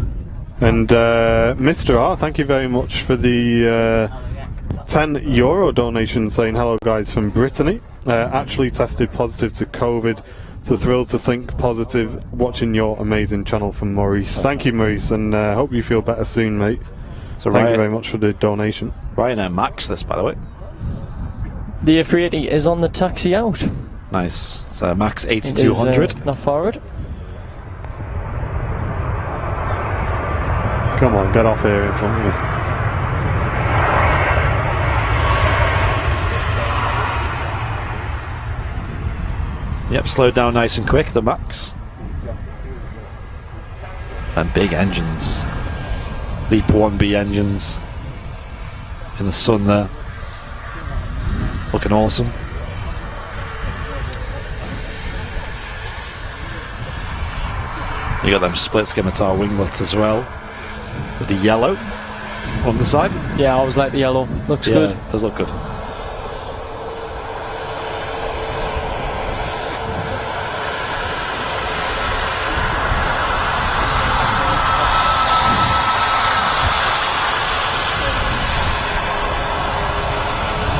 And Mr. R, thank you very much for the €10 donation saying hello guys from Brittany. Actually tested positive to COVID, so thrilled to think positive watching your amazing channel from Maurice. Thank you, Maurice, and hope you feel better soon, mate. So thank you very much for the donation. Ryanair Max this, by the way. The A380 is on the taxi out. Nice. So Max 8200. Not forward. Come on, get off here in front of me. Yep, slowed down nice and quick, the Max. And big engines. Leap 1B engines. In the sun there. Looking awesome. You got them split scimitar winglets as well. With the yellow on the side. Yeah, I always like the yellow. Looks good. Does look good.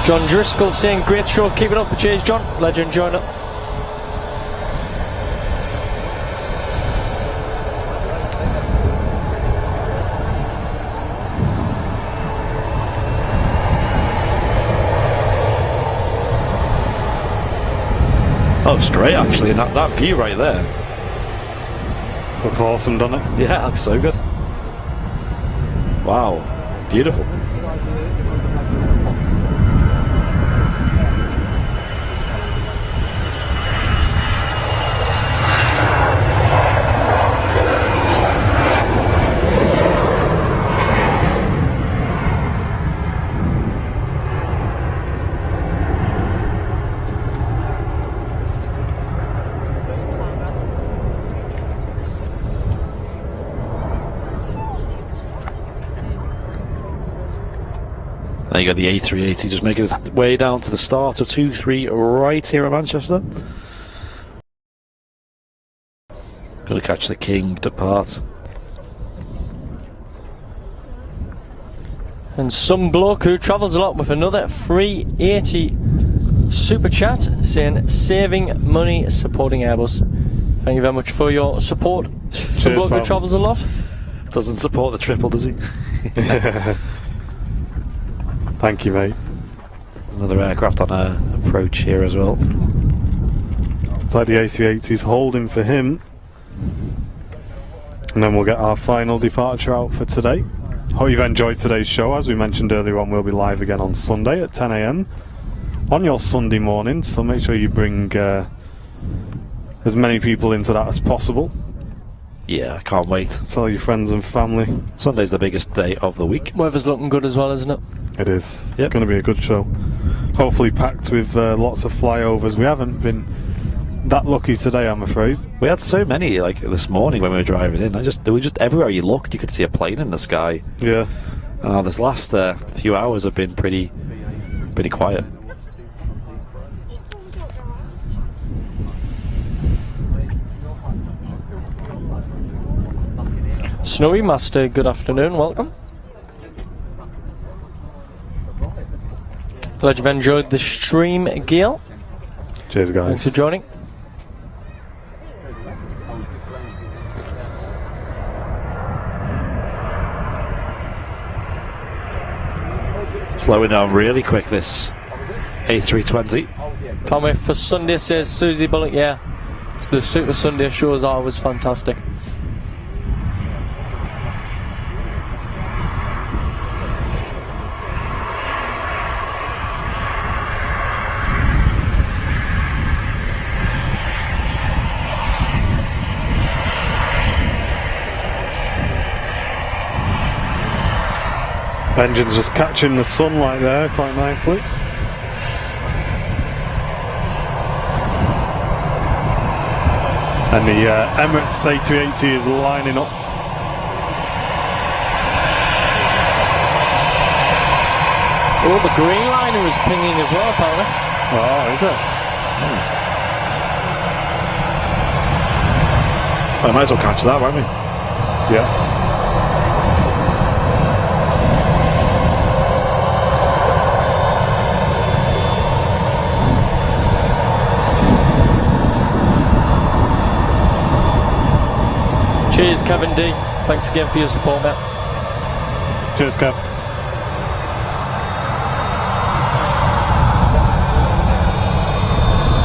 John Driscoll saying great show, keep it up. Cheers, John. Glad you're enjoying it. Oh, it's great actually, and that view right there. Looks awesome, doesn't it? Yeah, looks so good. Wow, beautiful. There you go, the A380 just making its way down to the start of 2-3 right here at Manchester. Got to catch the King depart. And some bloke who travels a lot with another FriYay super chat saying saving money supporting Airbus. Thank you very much for your support. Some bloke who travels a lot. Doesn't support the triple, does he? Thank you, mate. There's another aircraft on approach here as well. It's like the A380's holding for him. And then we'll get our final departure out for today. Hope you've enjoyed today's show. As we mentioned earlier on, we'll be live again on Sunday at 10 AM on your Sunday morning, so make sure you bring as many people into that as possible. Yeah, I can't wait. Tell your friends and family. Sunday's the biggest day of the week. Weather's looking good as well, isn't it? It is. It's going to be a good show. Hopefully packed with lots of flyovers. We haven't been that lucky today, I'm afraid. We had so many, like this morning when we were driving in. They were just everywhere you looked, you could see a plane in the sky. Yeah. And this last few hours have been pretty quiet. Snowy Master, good afternoon, welcome. Glad you've enjoyed the stream, Gail. Cheers, guys. Thanks for joining. Slowing down really quick, this A320. Can't wait for Sunday, says Susie Bullock. Yeah, the Super Sunday shows are always fantastic. Engine's just catching the sunlight there quite nicely. And the Emirates A380 is lining up. Oh, the green liner is pinging as well, apparently. Oh, is it? I might as well catch that, won't we? Yeah. Cheers, Kevin D. Thanks again for your support, mate. Cheers, Kev.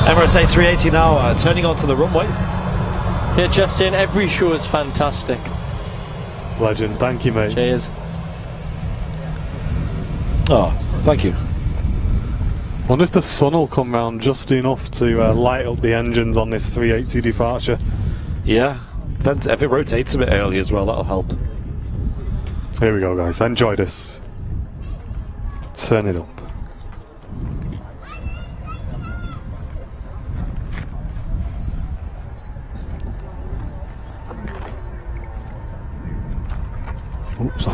Emirates A380 now turning onto the runway. Yeah, Jeff saying every show is fantastic. Legend. Thank you, mate. Cheers. Oh, thank you. Wonder if the sun will come round just enough to light up the engines on this 380 departure. Yeah. Depends if it rotates a bit early as well, that'll help. Here we go, guys. Enjoy this. Turn it up. Oops.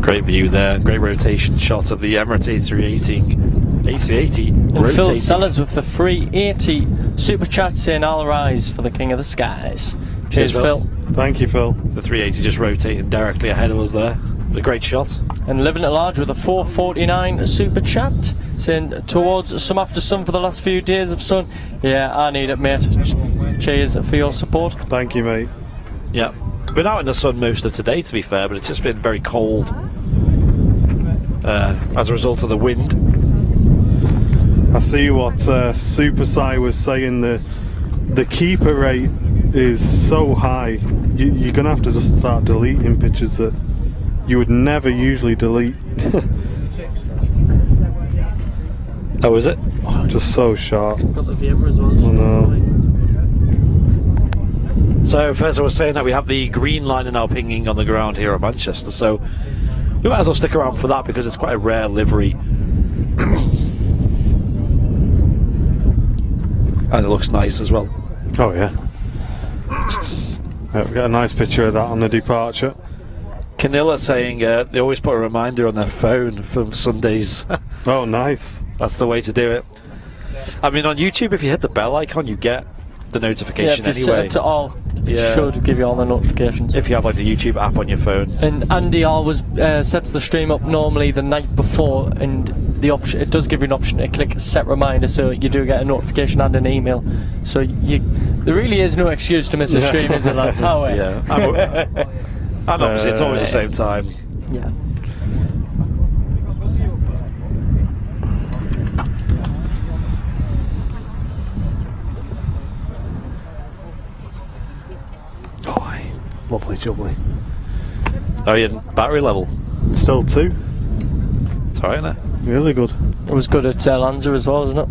Great view there, great rotation shot of the Emirates A380. And Phil Sellers with the FriYay super chat saying I'll rise for the King of the Skies. Cheers, Phil. Thank you, Phil. The 380 just rotating directly ahead of us there. A great shot. And Living at Large with a 449 super chat saying towards some after sun for the last few days of sun. Yeah, I need it, mate. Cheers for your support. Thank you, mate. Yeah. Been out in the sun most of today, to be fair, but it's just been very cold as a result of the wind. I see what Super Sai was saying. The keeper rate is so high. You're gonna have to just start deleting pictures that you would never usually delete. Oh, is it? Just so sharp. Got the vapor as well. Oh, no. So, first I was saying that we have the green line now pinging on the ground here at Manchester, so we might as well stick around for that because it's quite a rare livery. And it looks nice as well. Oh yeah. Yeah, we got a nice picture of that on the departure. Canilla saying they always put a reminder on their phone for Sundays. Oh, nice. That's the way to do it. I mean, on YouTube, if you hit the bell icon, you get the notification yeah, if you anyway. set it to all, it Yeah. should give you all the notifications. If you have like the YouTube app on your phone. And Andy always sets the stream up normally the night before, and the option it does give you an option to click set reminder, so you do get a notification and an email. So there really is no excuse to miss a stream, is there? That's how it. Yeah. And obviously, it's always the same time. Yeah. Oh, aye. Lovely jubbly. Oh, yeah, battery level. Still 2. It's alright, isn't it? Really good. It was good at Lanza as well, isn't it?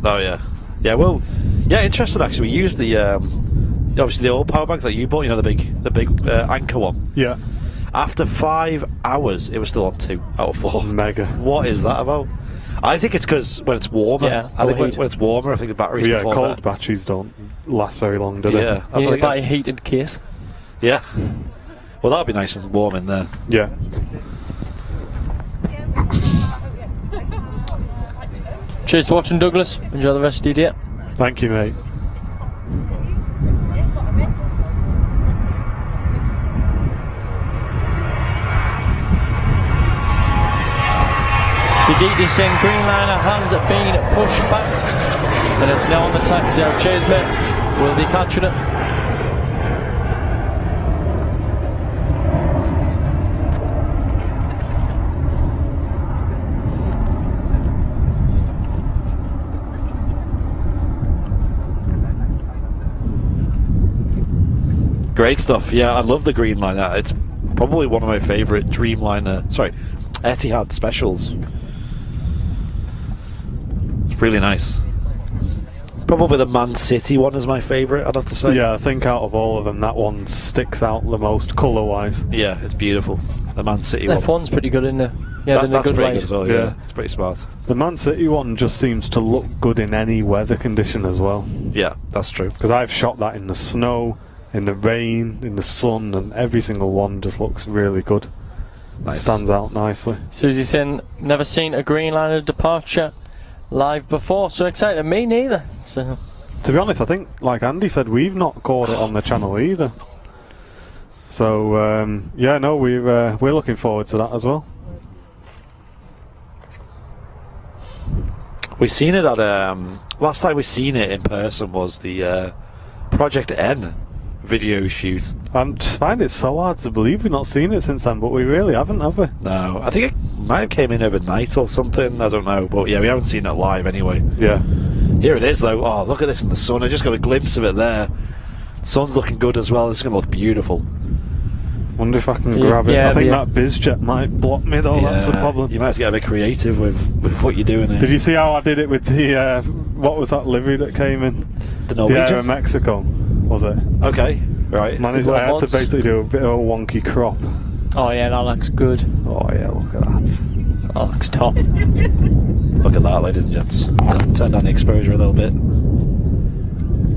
Oh, yeah. Yeah, well, yeah, interesting actually. We used the, obviously the old power bank that you bought, you know, the big Anchor one. Yeah. After 5 hours, it was still on 2 out of 4. Mega. What is that about? I think it's because when it's warmer. Yeah, I think when heat. it's warmer, I think the batteries Yeah, perform cold better. batteries don't last very long, do they? Yeah, I You need think to buy a heated case. yeah. Well, that'll be nice and warm in there. Yeah. Cheers for watching, Douglas. Enjoy the rest of your day. Thank you, mate. Sagiti saying Greenliner has been pushed back and it's now on the taxi out. Cheers, mate. We'll be catching it. Great stuff. Yeah, I love the Greenliner. It's probably one of my favourite Etihad specials. It's really nice. Probably the Man City one is my favourite, I'd have to say. Yeah, I think out of all of them, that one sticks out the most colour-wise. Yeah, it's beautiful. The Man City one. F1's pretty good, isn't it? Yeah, in a that's good pretty way. good as well, yeah. It's pretty smart. The Man City one just seems to look good in any weather condition as well. Yeah, that's true. Because I've shot that in the snow, in the rain, in the sun, and every single one just looks really good. Nice. Stands out nicely. Susie saying, never seen a Greenliner departure live before. So excited. Me neither. So, to be honest, I think, like Andy said, we've not caught it on the channel either. So, yeah, no, we're looking forward to that as well. We seen it at last time we seen it in person was the Project N video shoot. I just find it so hard to believe we've not seen it since then, but we really haven't, have we? No, I think it might have came in overnight or something. I don't know, but yeah, we haven't seen it live anyway. Yeah. Here it is though. Oh, look at this in the sun. I just got a glimpse of it there. The sun's looking good as well. It's going to look beautiful. Wonder if I can grab it. yeah, I think yeah. that BizJet might block me though, that's the problem. You might have to get a bit creative with what you're doing here. Did you see how I did it with the, what was that livery that came in? The Norwegian? The Air Mexico, was it? Okay, right. I had to basically do a bit of a wonky crop. oh yeah, that looks good. Oh yeah, look at that. That looks top. Look at that, ladies and gents. Turn down the exposure a little bit.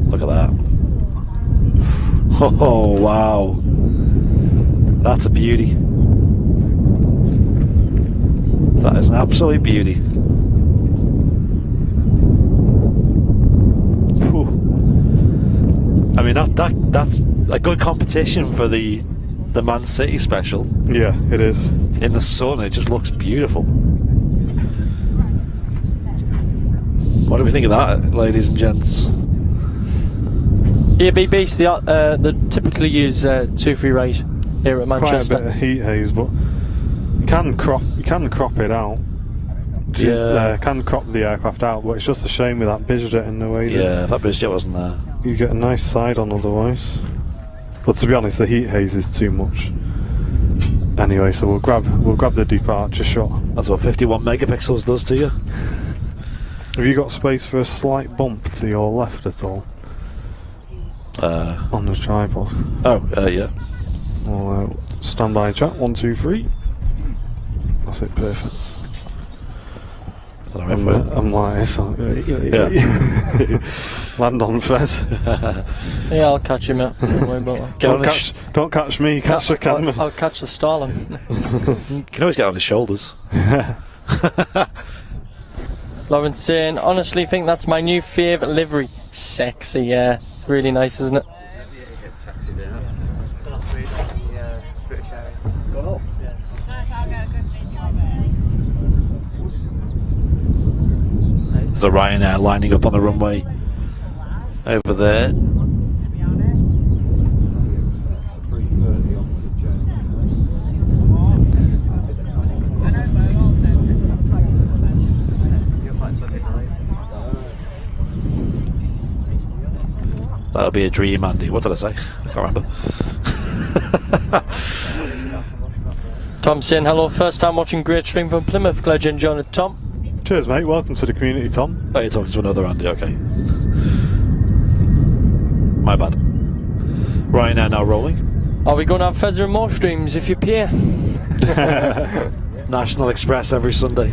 Look at that. Oh, wow. That's a beauty. That is an absolute beauty. Whew. I mean, that's a good competition for the Man City special. Yeah, it is. In the sun, it just looks beautiful. What do we think of that, ladies and gents? Yeah, BBs, they typically use 2-3-8 here at Manchester. Quite a bit of heat haze, but you can crop it out. Can crop the aircraft out, but it's just a shame with that BizJet in the way. Yeah, if that BizJet wasn't there. You get a nice side on otherwise. But to be honest, the heat haze is too much. Anyway, so we'll grab the departure shot. That's what 51 megapixels does to you. Have you got space for a slight bump to your left at all? On the tripod. Yeah. Well, stand by chat. 1, 2, 3. That's it. Perfect. I'm like, so, Yeah. land on Fez. Yeah, I'll catch him out. Don't worry about that. Don't catch me. Catch the camera. I'll catch the Starling. You can always get on his shoulders. Lawrence saying, honestly think that's my new favourite livery. Sexy, yeah. Really nice, isn't it? There's a Ryanair lining up on the runway over there. That'll be a dream, Andy. What did I say? I can't remember. Tom saying, hello, first time watching great stream from Plymouth. Glad you enjoyed it, Tom. Cheers, mate. Welcome to the community, Tom. Oh, you're talking to another Andy, okay. My bad. Ryanair now rolling. Are we going to have Fezzer and more streams if you appear? National Express every Sunday.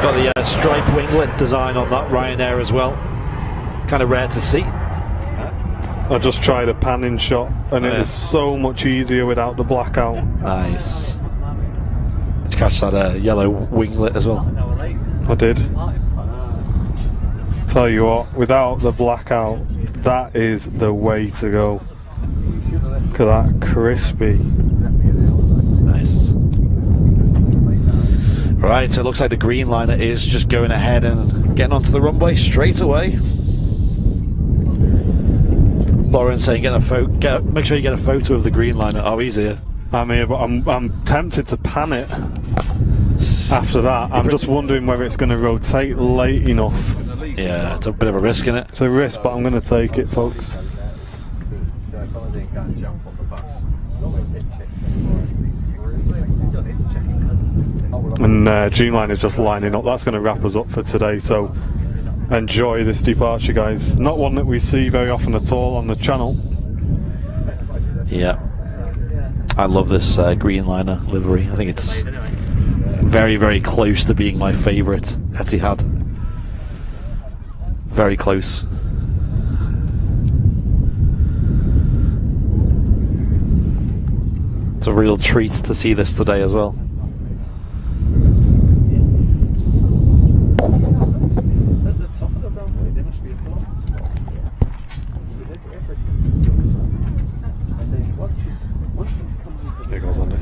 Got the striped winglet design on that Ryanair as well. Kind of rare to see. I just tried a panning shot, and it Yeah. was so much easier without the blackout. Nice. Did you catch that yellow winglet as well? I did. Tell you what, without the blackout, that is the way to go. Look at that, crispy. Nice. Right, so it looks like the green liner is just going ahead and getting onto the runway straight away. Lauren's saying make sure you get a photo of the green liner. Oh, he's here. I'm here, but I'm tempted to pan it. After that, I'm just wondering whether it's going to rotate late enough. Yeah, it's a bit of a risk, isn't it? It's a risk, but I'm going to take it, folks. And Dreamline is just lining up. That's going to wrap us up for today. So enjoy this departure, guys. Not one that we see very often at all on the channel. Yeah. I love this green liner livery. I think it's very, very close to being my favourite Etihad. Very close. It's a real treat to see this today as well. Here goes Andy.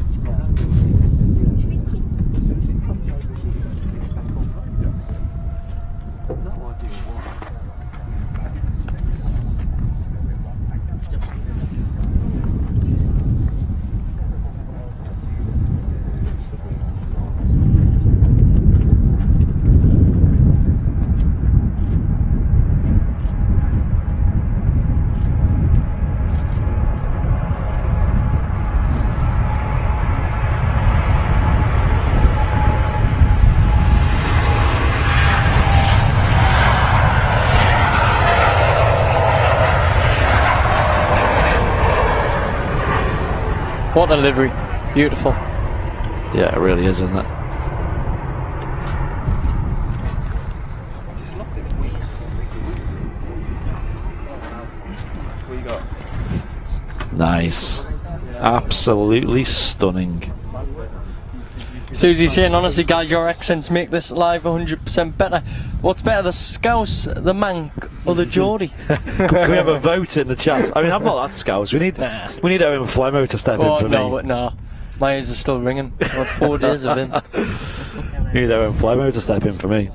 What a livery. Beautiful. Yeah, it really is, isn't it? Nice. Absolutely stunning. Susie's saying, honestly, guys, your accents make this live 100% better. What's better, the Scouse, the Manc, or the Geordie? Can we have a vote in the chat? I mean, I'm not that scouse. We need Owen Flemo to step in for me. No. My ears are still ringing. I've had 4 days of him. We need Owen Flemo to step in for me.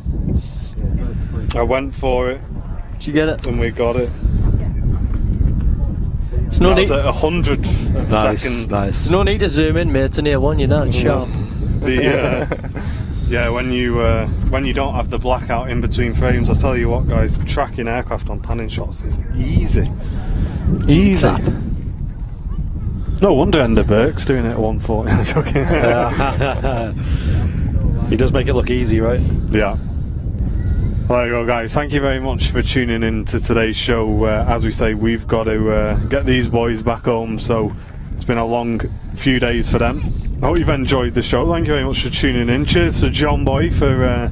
I went for it, Did you get it? and we got it. There's no That need. was at 100th Nice, second. nice. There's no need to zoom in, mate. To near one, you're not sharp. Yeah, when you don't have the blackout in between frames, I tell you what, guys, tracking aircraft on panning shots is easy. Easy. No wonder Ender Burke's doing it at 140. I'm joking. He does make it look easy, right? Yeah. Well, there you go, guys. Thank you very much for tuning in to today's show. As we say, we've got to get these boys back home, so it's been a long few days for them. I hope you've enjoyed the show. Thank you very much for tuning in. Cheers to John Boy for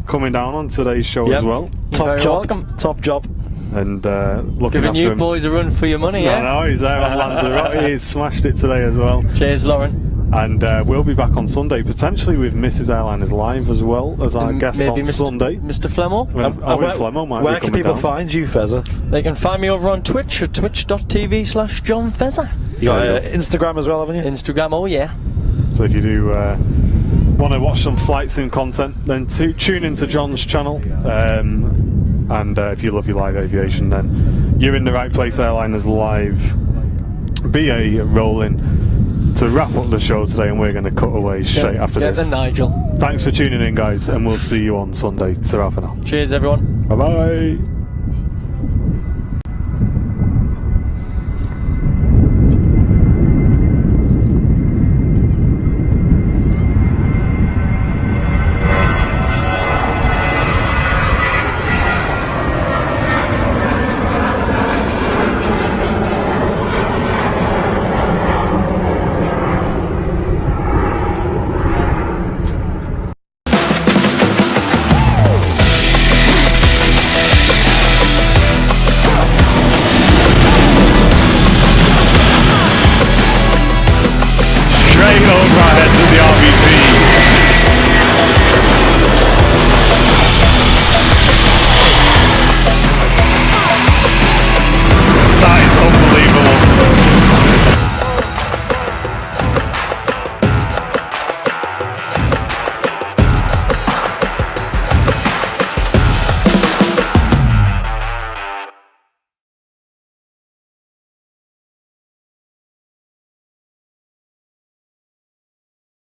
coming down on today's show as well. You're very welcome. Top job. And looking Giving after you him. boys a run for your money, I yeah? know, he's there on Lanzarote. He's smashed it today as well. Cheers, Lauren. And we'll be back on Sunday, potentially with Mrs. Airliners Live as well as our guest Maybe on Mr. Sunday. Mr. Flemo. Owen Flemo might Where be can coming people down. find you, Fezza? They can find me over on Twitch at twitch.tv/John Fezza. You got Instagram as well, haven't you? Instagram, oh yeah. So if you do want to watch some flight sim content, then tune into John's channel. And if you love your live aviation, then you're in the right place. Airliners Live BA rolling to wrap up the show today, and we're going to cut away straight after Get this. the Nigel. Thanks for tuning in, guys, and we'll see you on Sunday. Ta-ra for now. Cheers, everyone. Bye bye.